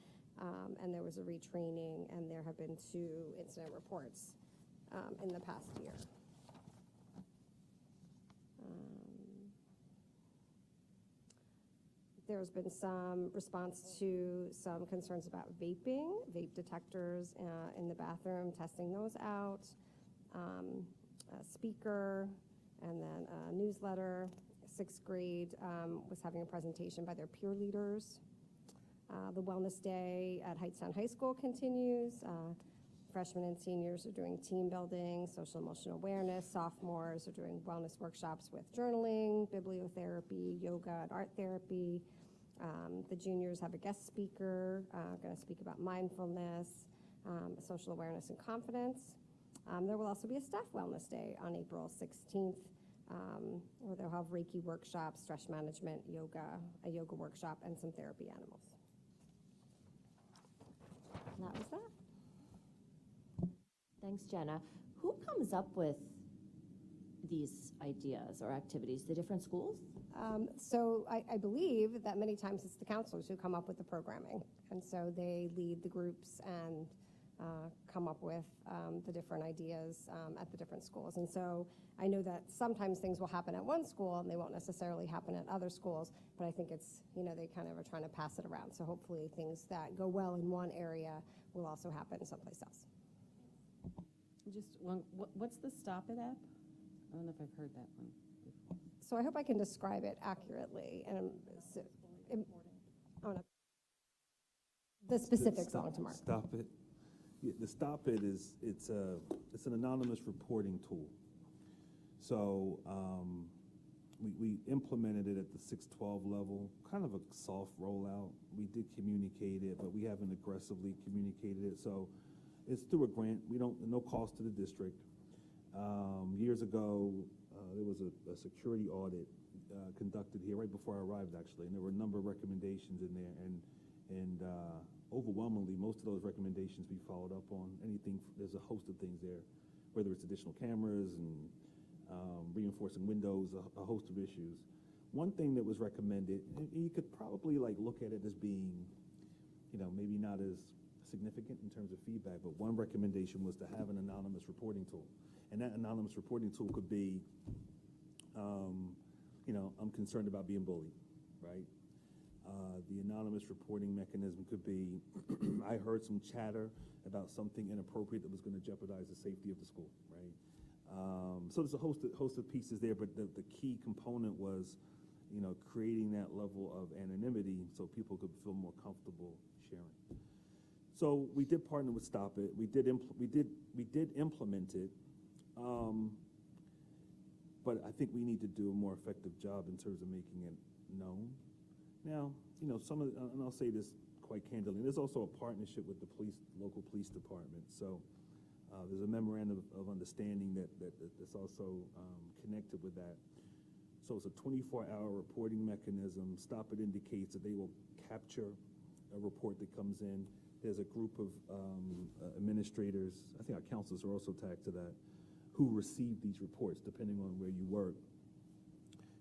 and there was a retraining, and there have been 2 incident reports in the past year. There's been some response to some concerns about vaping, vape detectors in the bathroom, testing those out, a speaker, and then a newsletter. 6th grade was having a presentation by their peer leaders. The Wellness Day at Hightstown High School continues. Freshmen and seniors are doing team building, social emotional awareness. Sophomores are doing wellness workshops with journaling, bibliotherapy, yoga, and art therapy. The juniors have a guest speaker going to speak about mindfulness, social awareness, and confidence. There will also be a staff wellness day on April 16th, where they'll have Reiki workshops, stress management, yoga, a yoga workshop, and some therapy animals. And that was that. Thanks, Jenna. Who comes up with these ideas or activities? The different schools? So I believe that many times it's the counselors who come up with the programming. And so they lead the groups and come up with the different ideas at the different schools. And so I know that sometimes things will happen at one school and they won't necessarily happen at other schools, but I think it's, they kind of are trying to pass it around. So hopefully things that go well in one area will also happen someplace else. Just one, what's the Stop It app? I don't know if I've heard that one before. So I hope I can describe it accurately. And the specifics belong to Mark. Stop It. Yeah, the Stop It is, it's an anonymous reporting tool. So we implemented it at the 612 level, kind of a soft rollout. We did communicate it, but we haven't aggressively communicated it. So it's through a grant. No cost to the district. Years ago, there was a security audit conducted here right before I arrived, actually, and there were a number of recommendations in there, and overwhelmingly, most of those recommendations we followed up on. There's a host of things there, whether it's additional cameras and reinforcing windows, a host of issues. One thing that was recommended, and you could probably look at it as being, maybe not as significant in terms of feedback, but one recommendation was to have an anonymous reporting tool. And that anonymous reporting tool could be, I'm concerned about being bullied, right? The anonymous reporting mechanism could be, I heard some chatter about something inappropriate that was going to jeopardize the safety of the school, right? So there's a host of pieces there, but the key component was, creating that level of anonymity so people could feel more comfortable sharing. So we did partner with Stop It. We did implement it. But I think we need to do a more effective job in terms of making it known. Now, and I'll say this quite candidly, there's also a partnership with the local police department. So there's a memorandum of understanding that's also connected with that. So it's a 24-hour reporting mechanism. Stop It indicates that they will capture a report that comes in. There's a group of administrators, I think our counselors are also tagged to that, who receive these reports depending on where you work.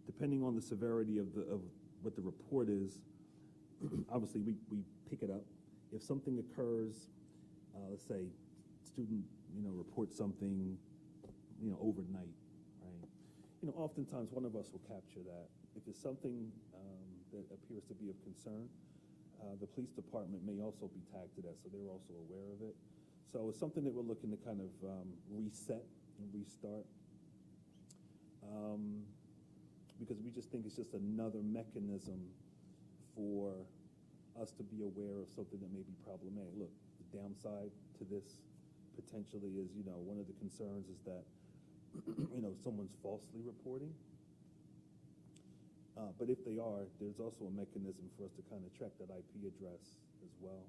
Depending on the severity of what the report is, obviously we pick it up. If something occurs, let's say student reports something overnight, right? Oftentimes one of us will capture that. If it's something that appears to be of concern, The police department may also be tagged to that, so they're also aware of it. So it's something that we're looking to kind of reset and restart. Because we just think it's just another mechanism for us to be aware of something that may be problematic. Look, the downside to this potentially is, one of the concerns is that, someone's falsely reporting. But if they are, there's also a mechanism for us to kind of track that IP address as well.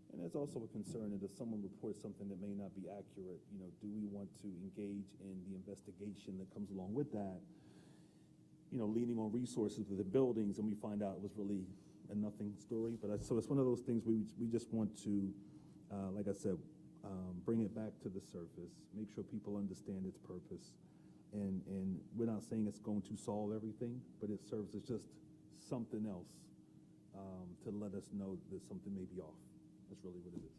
And there's also a concern that if someone reports something that may not be accurate, do we want to engage in the investigation that comes along with that? Leaning on resources with the buildings, and we find out it was really a nothing story. But so it's one of those things we just want to, like I said, bring it back to the surface, make sure people understand its purpose. And we're not saying it's going to solve everything, but it serves as just something else to let us know that something may be off. That's really what it is.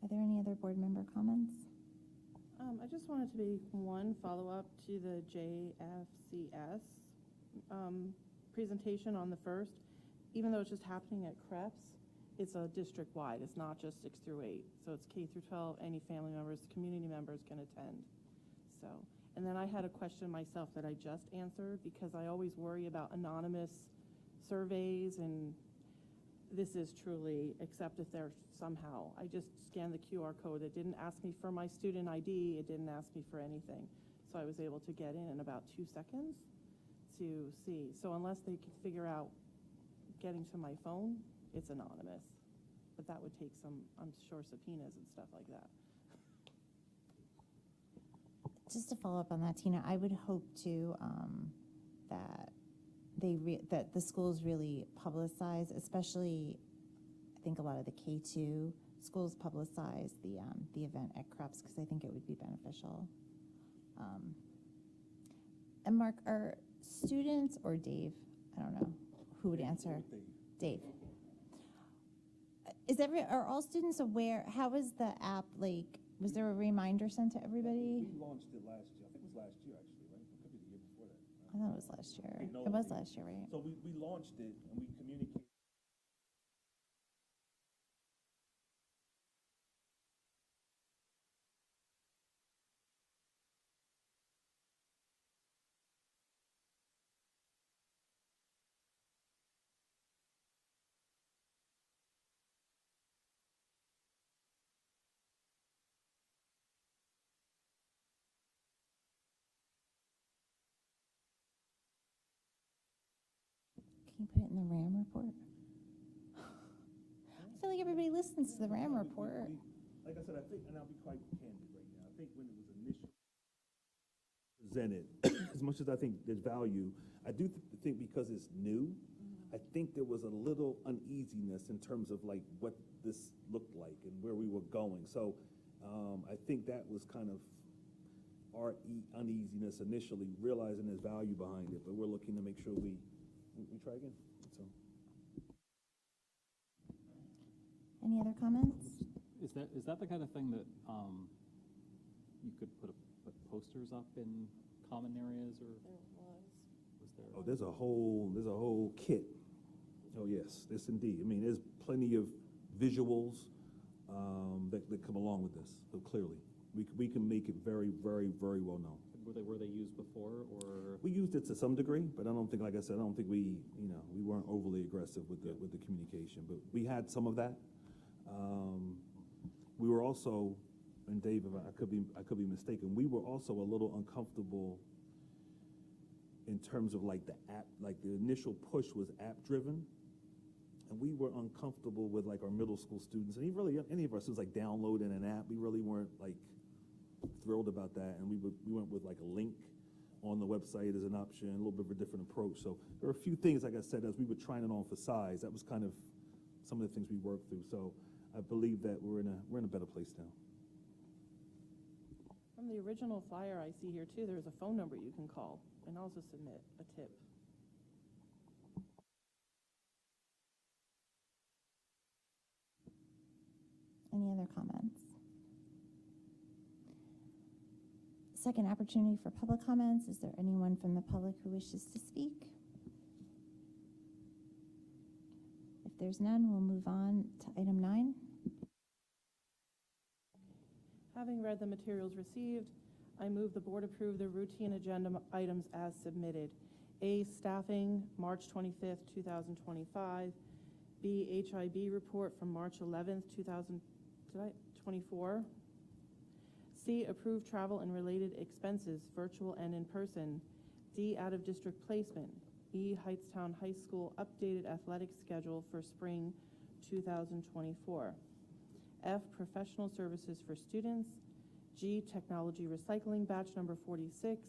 Are there any other board member comments? I just wanted to be one follow-up to the JFCS presentation on the 1st. Even though it's just happening at Krebs, it's a district-wide. It's not just 6 through 8. So it's K through 12. Any family members, community members can attend. So, and then I had a question myself that I just answered, because I always worry about anonymous surveys, and this is truly, except if they're somehow, I just scanned the QR code. It didn't ask me for my student ID. It didn't ask me for anything. So I was able to get in about 2 seconds to see. So unless they can figure out getting to my phone, it's anonymous. But that would take some, I'm sure, subpoenas and stuff like that. Just to follow up on that, Tina, I would hope to that that the schools really publicize, especially I think a lot of the K2 schools publicize the event at Krebs, because I think it would be beneficial. And Mark, are students or Dave? I don't know who would answer. Dave. Are all students aware? How is the app, like, was there a reminder sent to everybody? We launched it last year. I think it was last year, actually, right? It could be the year before that. I thought it was last year. It was last year, right? So we launched it, and we communicated. Can you put it in the RAM report? I feel like everybody listens to the RAM report. Like I said, I think, and I'll be quite candid right now, I think when it was initially presented, as much as I think there's value, I do think because it's new, I think there was a little uneasiness in terms of like what this looked like and where we were going. So I think that was kind of our uneasiness initially, realizing there's value behind it, but we're looking to make sure we try again. So. Any other comments? Is that the kind of thing that you could put posters up in common areas, or was there? Oh, there's a whole kit. Oh yes, this indeed. I mean, there's plenty of visuals that come along with this. So clearly, we can make it very, very, very well known. Were they used before, or? We used it to some degree, but I don't think, like I said, I don't think we weren't overly aggressive with the communication. But we had some of that. We were also, and Dave, I could be mistaken, we were also a little uncomfortable in terms of like the app, like the initial push was app driven, and we were uncomfortable with like our middle school students, and any of our students like downloading an app. We really weren't like thrilled about that, and we went with like a link on the website as an option, a little bit of a different approach. So there are a few things, like I said, as we were trying it on for size, that was kind of some of the things we worked through. So I believe that we're in a better place now. From the original flyer I see here too, there's a phone number you can call and also submit a tip. Any other comments? second opportunity for public comments. Is there anyone from the public who wishes to speak? If there's none, we'll move on to item 9. Having read the materials received, I move the board approve the routine agenda items as submitted. A, staffing, March 25th, 2025. B, HIB report from March 11th, 2024. C, approved travel and related expenses, virtual and in person. D, out-of-district placement. E, Hightstown High School updated athletic schedule for spring 2024. F, professional services for students. G, technology recycling batch number 46.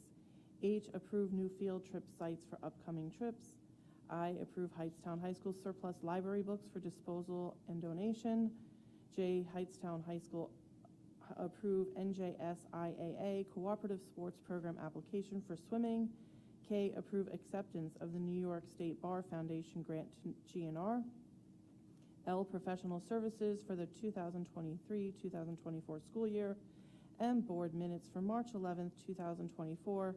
H, approve new field trip sites for upcoming trips. I, approve Hightstown High School surplus library books for disposal and donation. J, Hightstown High School approve NJSIAA cooperative sports program application for swimming. K, approve acceptance of the New York State Bar Foundation grant to GNR. L, professional services for the 2023-2024 school year. M, board minutes for March 11th, 2024.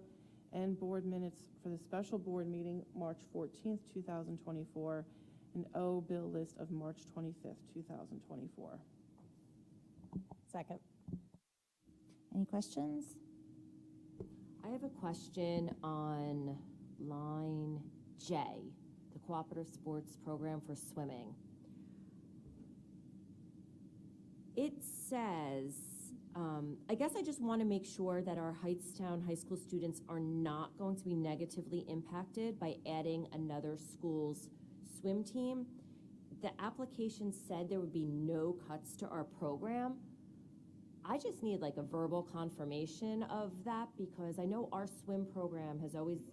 And board minutes for the special board meeting March 14th, 2024. And O, bill list of March 25th, 2024. Second. Any questions? I have a question on line J, the cooperative sports program for swimming. It says, I guess I just want to make sure that our Hightstown High School students are not going to be negatively impacted by adding another school's swim team. The application said there would be no cuts to our program. I just need like a verbal confirmation of that because I know our swim program has always,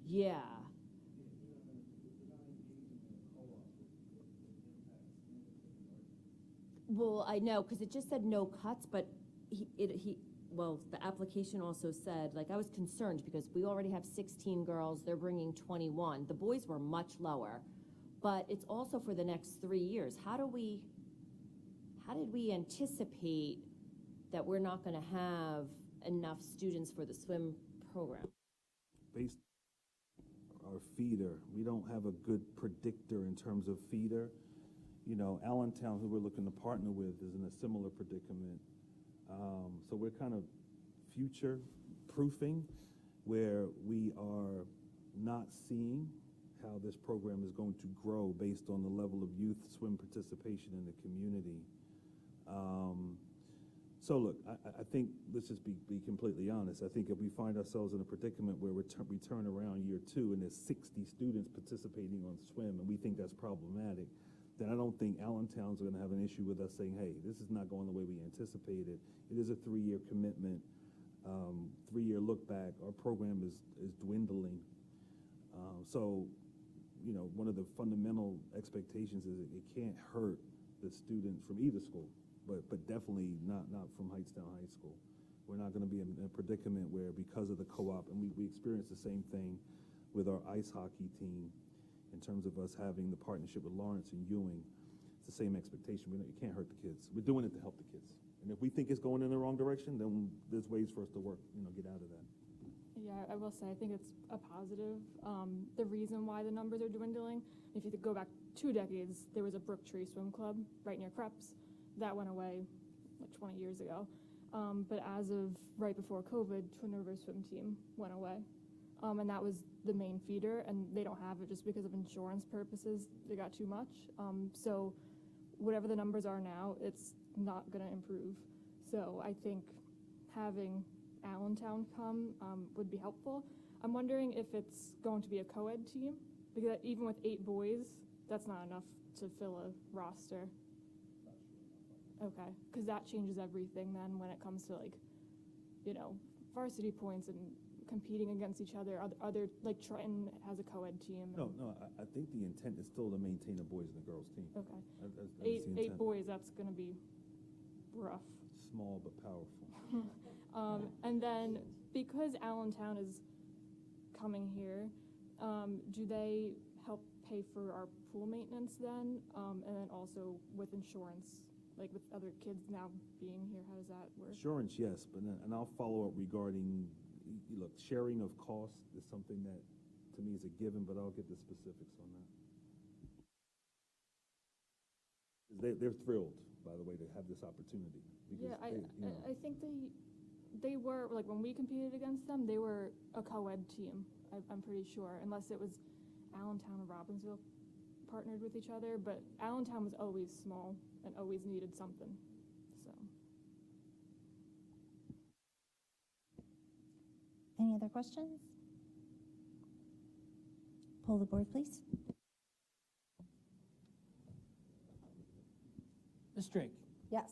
yeah. Well, I know, because it just said no cuts, but well, the application also said, like, I was concerned because we already have 16 girls, they're bringing 21. The boys were much lower, but it's also for the next 3 years. How did we anticipate that we're not going to have enough students for the swim program? Based on our feeder, we don't have a good predictor in terms of feeder. You know, Allentown, who we're looking to partner with, is in a similar predicament. So we're kind of future proofing where we are not seeing how this program is going to grow based on the level of youth swim participation in the community. So look, I think, let's just be completely honest. I think if we find ourselves in a predicament where we turn around year 2 and there's 60 students participating on swim and we think that's problematic, then I don't think Allentown's going to have an issue with us saying, hey, this is not going the way we anticipated. It is a 3-year commitment, 3-year look back. Our program is dwindling. So, you know, one of the fundamental expectations is it can't hurt the students from either school, but definitely not from Hightstown High School. We're not going to be in a predicament where, because of the co-op, and we experienced the same thing with our ice hockey team, in terms of us having the partnership with Lawrence and Ewing. It's the same expectation. It can't hurt the kids. We're doing it to help the kids. And if we think it's going in the wrong direction, then there's ways for us to work, get out of that. Yeah, I will say, I think it's a positive. The reason why the numbers are dwindling, if you go back 2 decades, there was a Brook Tree Swim Club right near Krebs. That went away like 20 years ago. But as of right before COVID, Twin Rivers Swim Team went away. And that was the main feeder, and they don't have it just because of insurance purposes. They got too much. So whatever the numbers are now, it's not going to improve. So I think having Allentown come would be helpful. I'm wondering if it's going to be a co-ed team, because even with 8 boys, that's not enough to fill a roster. Okay, because that changes everything then when it comes to, like, varsity points and competing against each other. Other like Trenton has a co-ed team. No, I think the intent is still to maintain a boys and a girls team. Okay. That's the intent. 8 boys, that's going to be rough. Small but powerful. And then because Allentown is coming here, do they help pay for our pool maintenance then? And then also with insurance, like with other kids now being here, how does that work? Insurance, yes, but then, and I'll follow up regarding, look, sharing of costs is something that, to me, is a given, but I'll get the specifics on that. They're thrilled, by the way, to have this opportunity. Because Yeah, they, you know, I think they were, like, when we competed against them, they were a co-ed team, I'm pretty sure, unless it was Allentown and Robbinsville partnered with each other, but Allentown was always small and always needed something, so. Any other questions? Poll the board, please. Ms. Drake? Yes.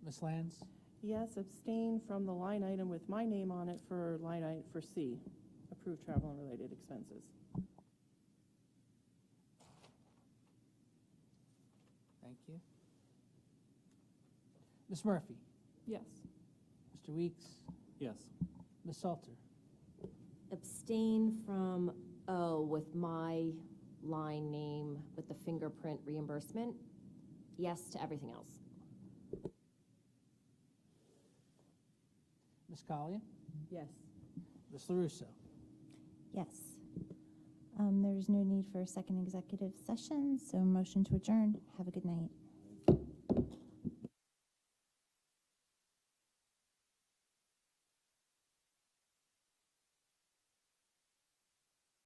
Ms. Lands? Yes, abstain from the line item with my name on it for line item for C, approved travel and related expenses. Thank you. Ms. Murphy? Yes. Mr. Weeks? Yes. Ms. Salter? Abstain from O with my line name with the fingerprint reimbursement. Yes to everything else. Ms. Collier? Yes. Ms. LaRusso? Yes. There's no need for a second executive session, so motion to adjourn. Have a good night.